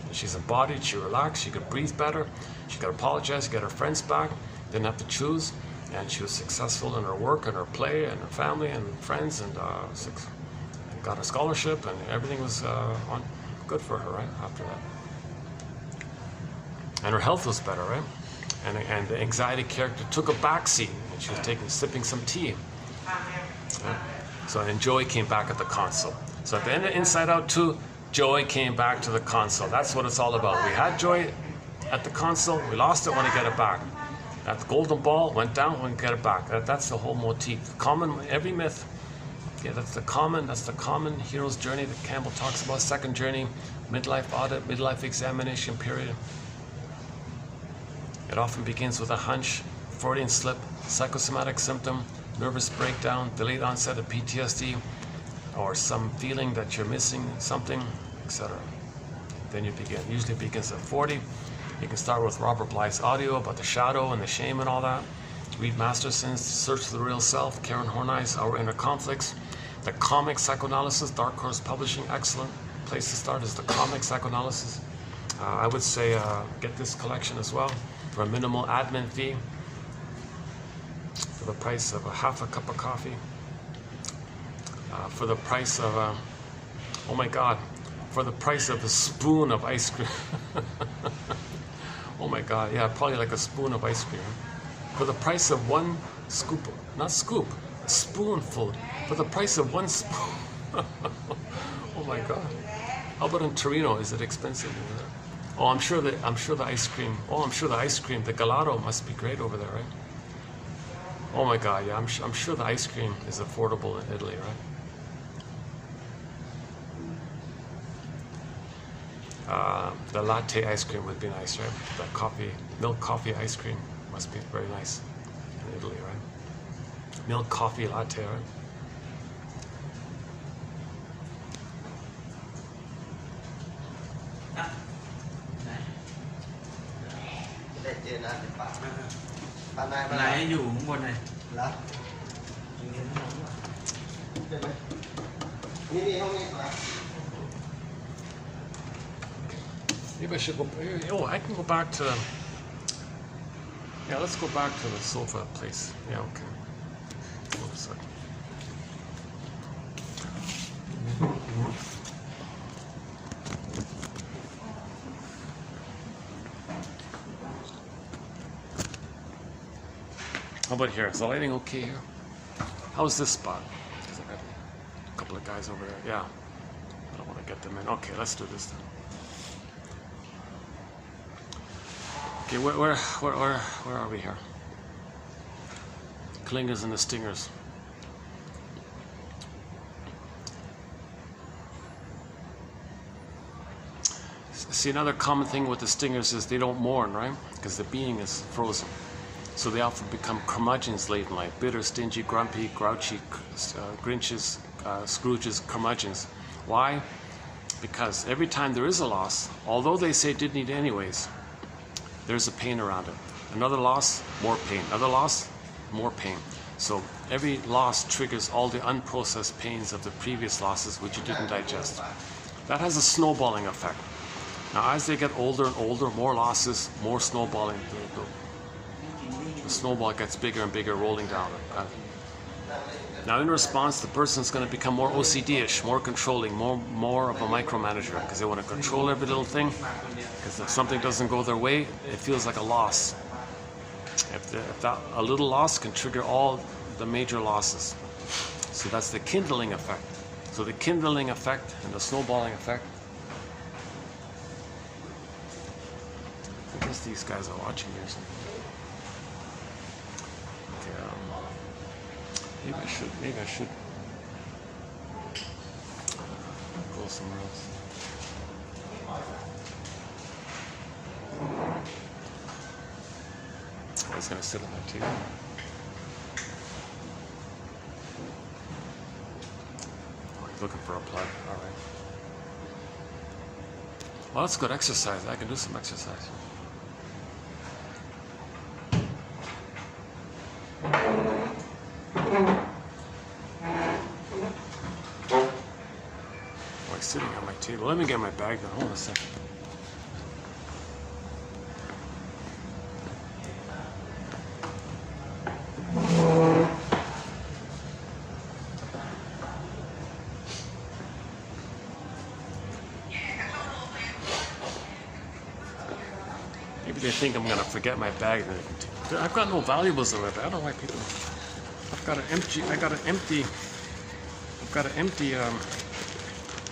And she's embodied, she relaxed, she could breathe better, she could apologize, get her friends back, didn't have to choose. And she was successful in her work and her play and her family and friends, and got a scholarship, and everything was good for her, right, after that. And her health was better, right? And the anxiety character took a backseat, and she was sipping some tea. Right? So then Joey came back at the console. So at the end of Inside Out 2, Joey came back to the console. That's what it's all about. We had Joey at the console, we lost it, want to get it back. That golden ball went down, want to get it back. That's the whole motif. Every myth. Yeah, that's the common hero's journey that Campbell talks about. Second journey, midlife audit, midlife examination period. It often begins with a hunch, Freudian slip, psychosomatic symptom, nervous breakdown, delayed onset of PTSD, or some feeling that you're missing something, etc. Then you begin. Usually it begins at 40. You can start with Robert Blythe's audio about the shadow and the shame and all that. Read Masterson's Search for the Real Self, Karen Horney's Our Inner Conflicts. The comic psychoanalysis, Dark Horse Publishing, excellent place to start is the comic psychoanalysis. I would say get this collection as well for a minimal admin fee for the price of half a cup of coffee. For the price of, oh my God, for the price of a spoon of ice cream. Oh my God, yeah, probably like a spoon of ice cream. For the price of one scoop, not scoop, a spoonful. For the price of one spoon. Oh my God. How about in Torino? Is it expensive over there? Oh, I'm sure the ice cream. Oh, I'm sure the ice cream, the gelato must be great over there, right? Oh my God, yeah, I'm sure the ice cream is affordable in Italy, right? The latte ice cream would be nice, right? The milk coffee ice cream must be very nice in Italy, right? Milk coffee latte, right? Maybe I should go. Oh, I can go back to. Yeah, let's go back to the sofa place. Yeah, okay. Hold a second. How about here? Is the lighting okay here? How's this spot? Because I got a couple of guys over there. Yeah. I don't want to get them in. Okay, let's do this then. Okay, where are we here? Clingers and the stingers. See, another common thing with the stingers is they don't mourn, right? Because the being is frozen. So they often become curmudgeons late in life. Bitter, stingy, grumpy, grouchy, Grinches, Scrooges, curmudgeons. Why? Because every time there is a loss, although they say didn't need it anyways, there's a pain around it. Another loss, more pain. Another loss, more pain. So every loss triggers all the unprocessed pains of the previous losses which you didn't digest. That has a snowballing effect. Now as they get older and older, more losses, more snowballing. The snowball gets bigger and bigger, rolling down. Now in response, the person's going to become more OCD-ish, more controlling, more of a micromanager, because they want to control every little thing. Because if something doesn't go their way, it feels like a loss. If that a little loss can trigger all the major losses. So that's the kindling effect. So the kindling effect and the snowballing effect. I guess these guys are watching here. Okay, maybe I should go somewhere else. I was going to sit on that table. Oh, he's looking for a plug. All right. Well, that's good exercise. I can do some exercise. Oh, he's sitting on my table. Let me get my bag then. Hold on a second. Maybe they think I'm gonna forget my bag. I've got no valuables in my bag. I don't know why people. I've got an empty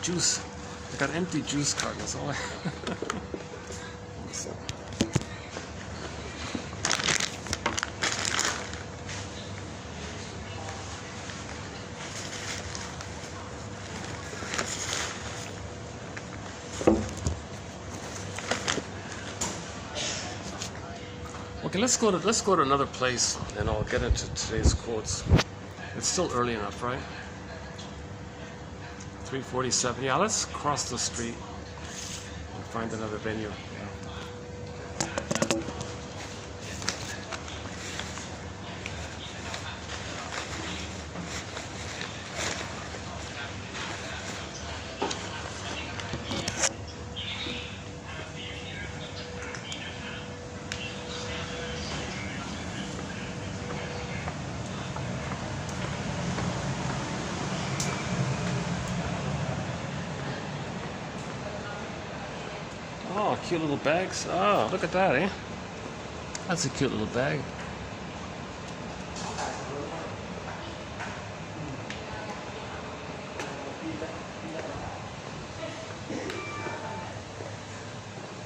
juice. I got an empty juice carton. That's all I. Okay, let's go to another place, and I'll get into today's quotes. It's still early enough, right? 3:47. Yeah, let's cross the street and find another venue. Oh, cute little bags. Oh, look at that, eh? That's a cute little bag.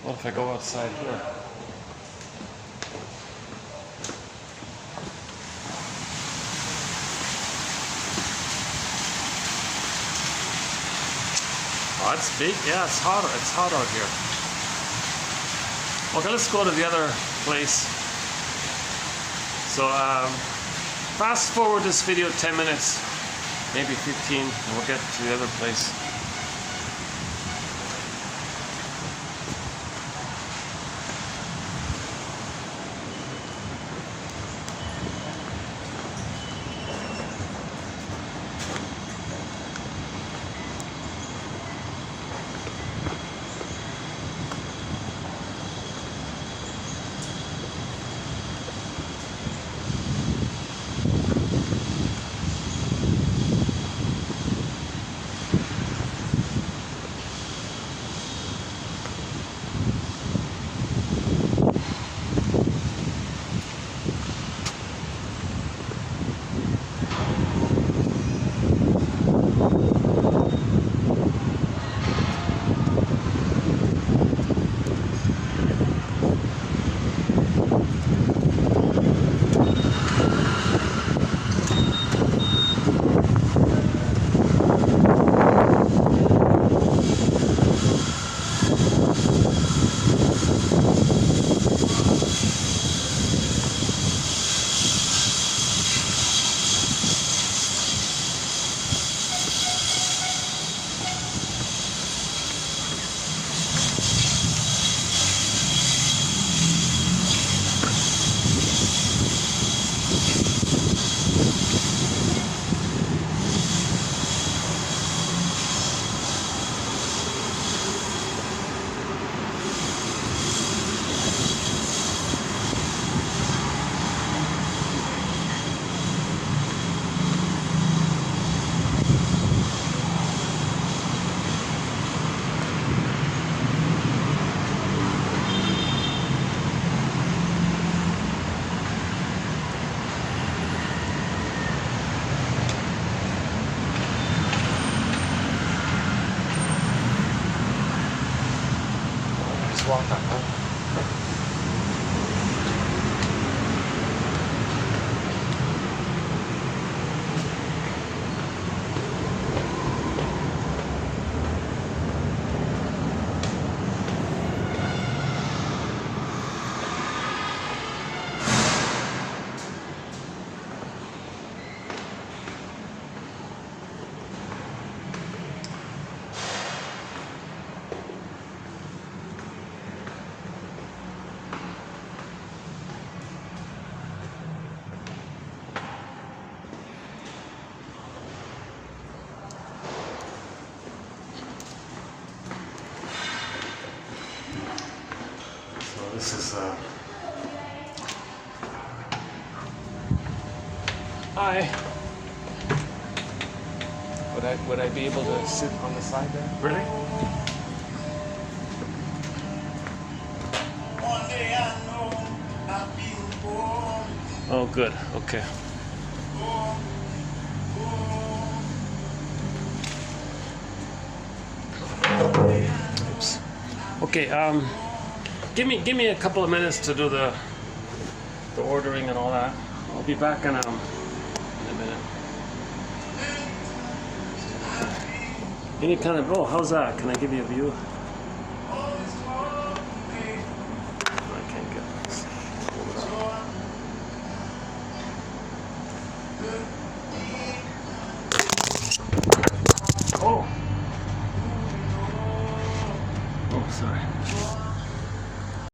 What if I go outside here? Oh, it's big. Yeah, it's hot. It's hot out here. Okay, let's go to the other place. So, fast forward this video 10 minutes, maybe 15, and we'll get to the other place. just walk up, huh? This is hi. Would I be able to sit on the side there? Really? One day I know I'll be born. Oh, good. Okay. Oops. Okay. Give me a couple of minutes to do the ordering and all that. I'll be back in a minute. Any kind of how's that? Can I give you a view? I can't get this. Hold it up. Oh. Oh, sorry.